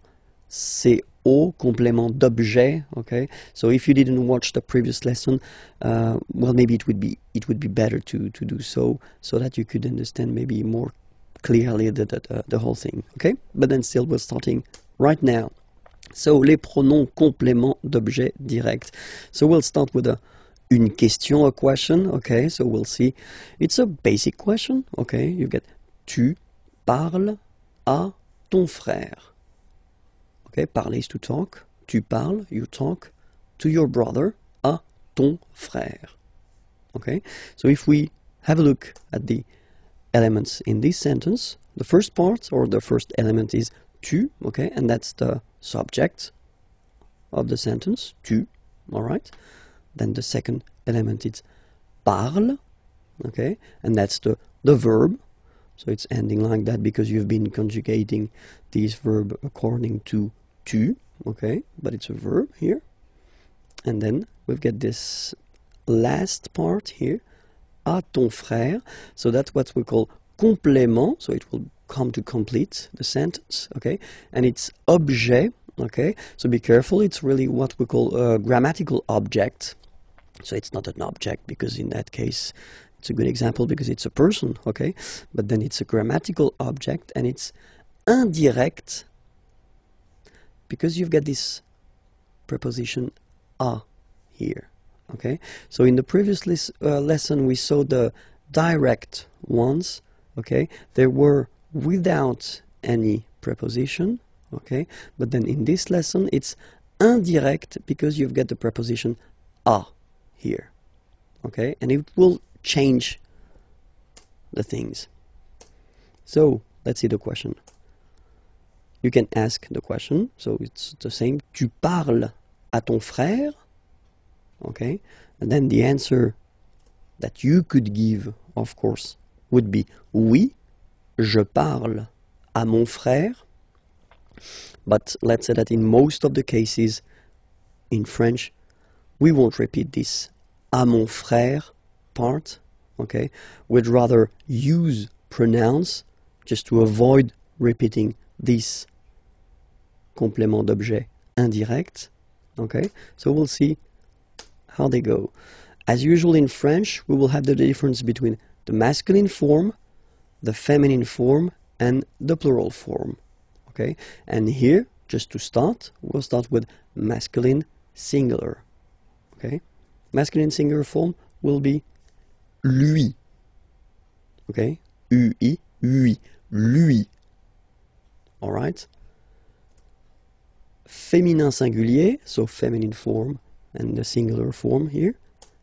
CO, complément d'objet. Okay, so if you didn't watch the previous lesson, well, maybe it would be better to do so that you could understand maybe more clearly the whole thing. Okay, but then still we're starting right now. So, les pronoms complément d'objet direct. So, we'll start with une question, a question. Okay, so we'll see. It's a basic question. Okay, you get tu parles à ton frère. Okay, parler is to talk. Tu parles, you talk to your brother, à ton frère. Okay, so if we have a look at the elements in this sentence, the first part or the first element is tu, okay, and that's the subject of the sentence, tu, all right. Then the second element is parle, okay, and that's the verb. So it's ending like that because you've been conjugating this verb according to tu, okay, but it's a verb here. And then we've got this last part here, à ton frère. So that's what we call complément, so it will come to complete the sentence, okay, and it's objet, okay, so be careful, it's really what we call a grammatical object. So it's not an object, because in that case it's a good example because it's a person, okay, but then it's a grammatical object, and it's indirect because you've got this preposition à here, okay. So in the previous lesson we saw the direct ones, okay, they were without any preposition, okay, but then in this lesson it's indirect because you've got the preposition à here, okay, and it will change the things. So let's see the question. You can ask the question, so it's the same. Tu parles à ton frère, okay, and then the answer that you could give, of course, would be oui, je parle à mon frère. But let's say that in most of the cases in French, we won't repeat this à mon frère part, okay? We'd rather use pronouns just to avoid repeating this complément d'objet indirect, okay? So we'll see how they go. As usual in French, we will have the difference between the masculine form, the feminine form, and the plural form, okay? And here, just to start, we'll start with masculine singular, okay? Masculine singular form will be lui, okay? UI, lui, lui, all right? Féminin singulier, so feminine form and the singular form here,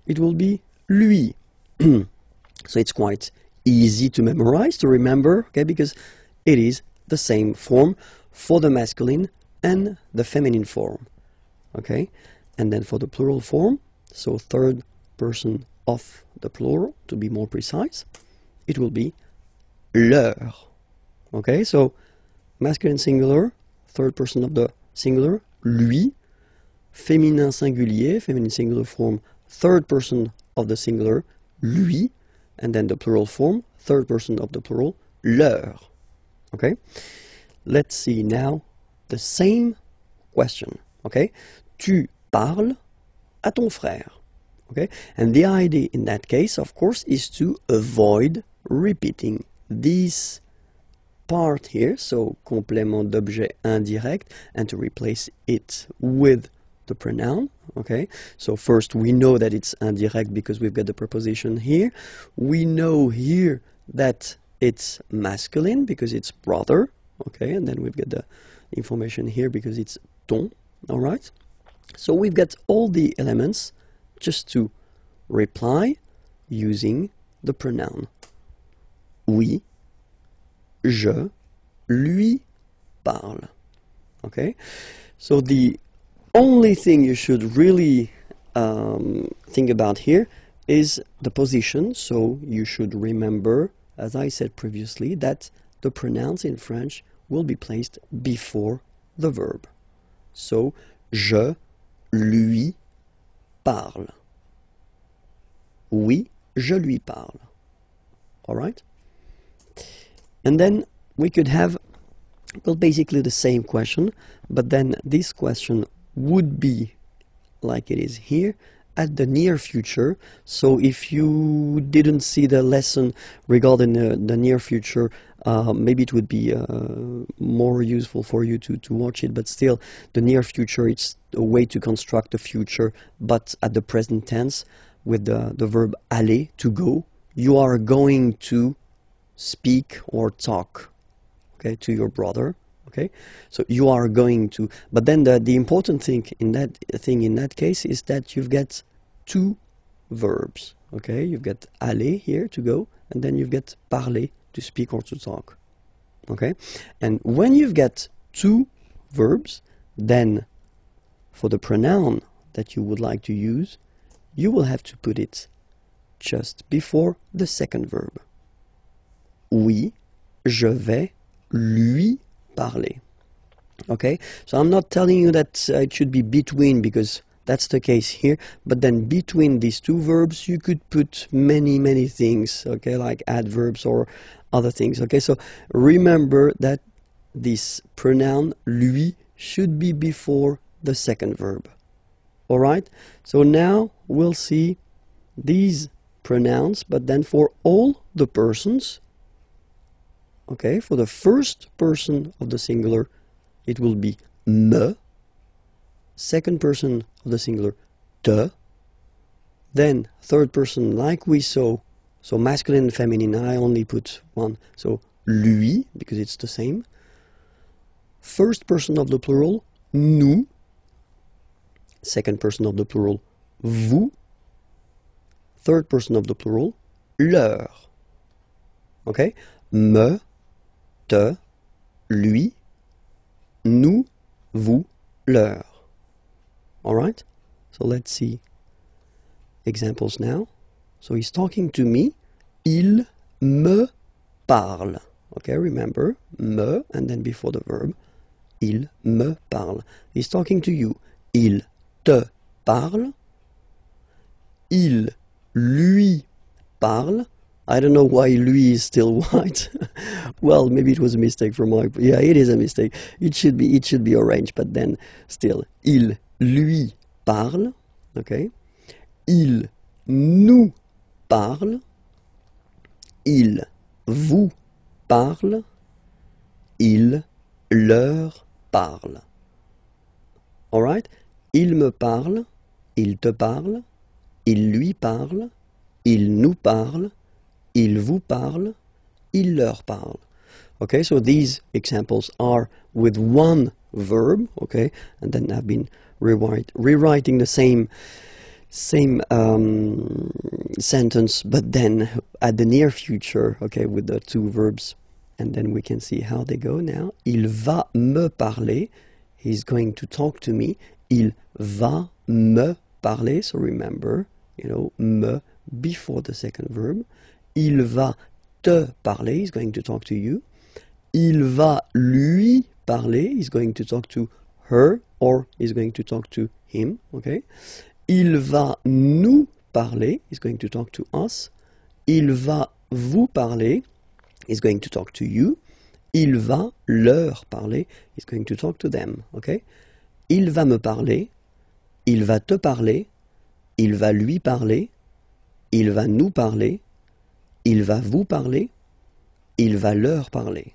it will be lui. So it's quite easy to memorize, to remember, okay, because it is the same form for the masculine and the feminine form, okay? And then for the plural form, so third person of the plural, to be more precise, it will be leur. Okay, so masculine singular, third person of the singular, lui. Féminin singulier, feminine singular form, third person of the singular, lui. And then the plural form, third person of the plural, leur. Okay, let's see now the same question. Okay, tu parles à ton frère. Okay, and the idea in that case, of course, is to avoid repeating this part here, so complément d'objet indirect, and to replace it with the pronoun. Okay, so first we know that it's indirect because we've got the preposition here. We know here that it's masculine because it's brother. Okay, and then we've got the information here because it's ton. All right, so we've got all the elements just to reply using the pronoun. Oui, je lui parle. Okay, so the only thing you should really think about here is the position. So you should remember, as I said previously, that the pronouns in French will be placed before the verb. So, je lui parle. Oui, je lui parle. All right? And then we could have, well, basically the same question, but then this question would be like it is here at the near future. So if you didn't see the lesson regarding the near future, maybe it would be more useful for you to watch it, but still the near future, it's a way to construct the future, but at the present tense with the verb aller, to go. You are going to speak or talk, okay, to your brother. Okay, so you are going to, but then the important thing in that case is that you've got two verbs. Okay, you've got aller here, to go, and then you've got parler, to speak or to talk. Okay, and when you've got two verbs, then for the pronoun that you would like to use, you will have to put it just before the second verb. Oui, je vais lui parler. Okay, so I'm not telling you that it should be between, because that's the case here, but then between these two verbs you could put many things, okay, like adverbs or other things. Okay, so remember that this pronoun lui should be before the second verb. All right, so now we'll see these pronouns, but then for all the persons. Okay, for the first person of the singular, it will be me. Second person of the singular, te. Then third person, like we saw, so masculine and feminine, I only put one, so lui, because it's the same. First person of the plural, nous. Second person of the plural, vous. Third person of the plural, leur. Okay, me, te, lui, nous, vous, leur. All right? So let's see examples now. So he's talking to me. Il me parle. Okay, remember, me, and then before the verb, il me parle. He's talking to you. Il te parle. Il lui parle. I don't know why lui is still white. Well, maybe it was a mistake from my... Yeah, it is a mistake. It should be orange, but then still. Il lui parle. Okay. Il nous parle. Il vous parle. Il leur parle. All right? Il me parle. Il te parle. Il lui parle. Il nous parle. Il vous parle, il leur parle. Okay, so these examples are with one verb, okay, and then I've been rewriting the same sentence, but then at the near future, okay, with the two verbs, and then we can see how they go now. Il va me parler, he's going to talk to me. Il va me parler, so remember, you know, me before the second verb. Il va te parler, he's going to talk to you. Il va lui parler, he's going to talk to her or he's going to talk to him, okay? Il va nous parler, he's going to talk to us. Il va vous parler, he's going to talk to you. Il va leur parler, he's going to talk to them, okay? Il va me parler, il va te parler, il va lui parler, il va nous parler, il va vous parler, il va leur parler.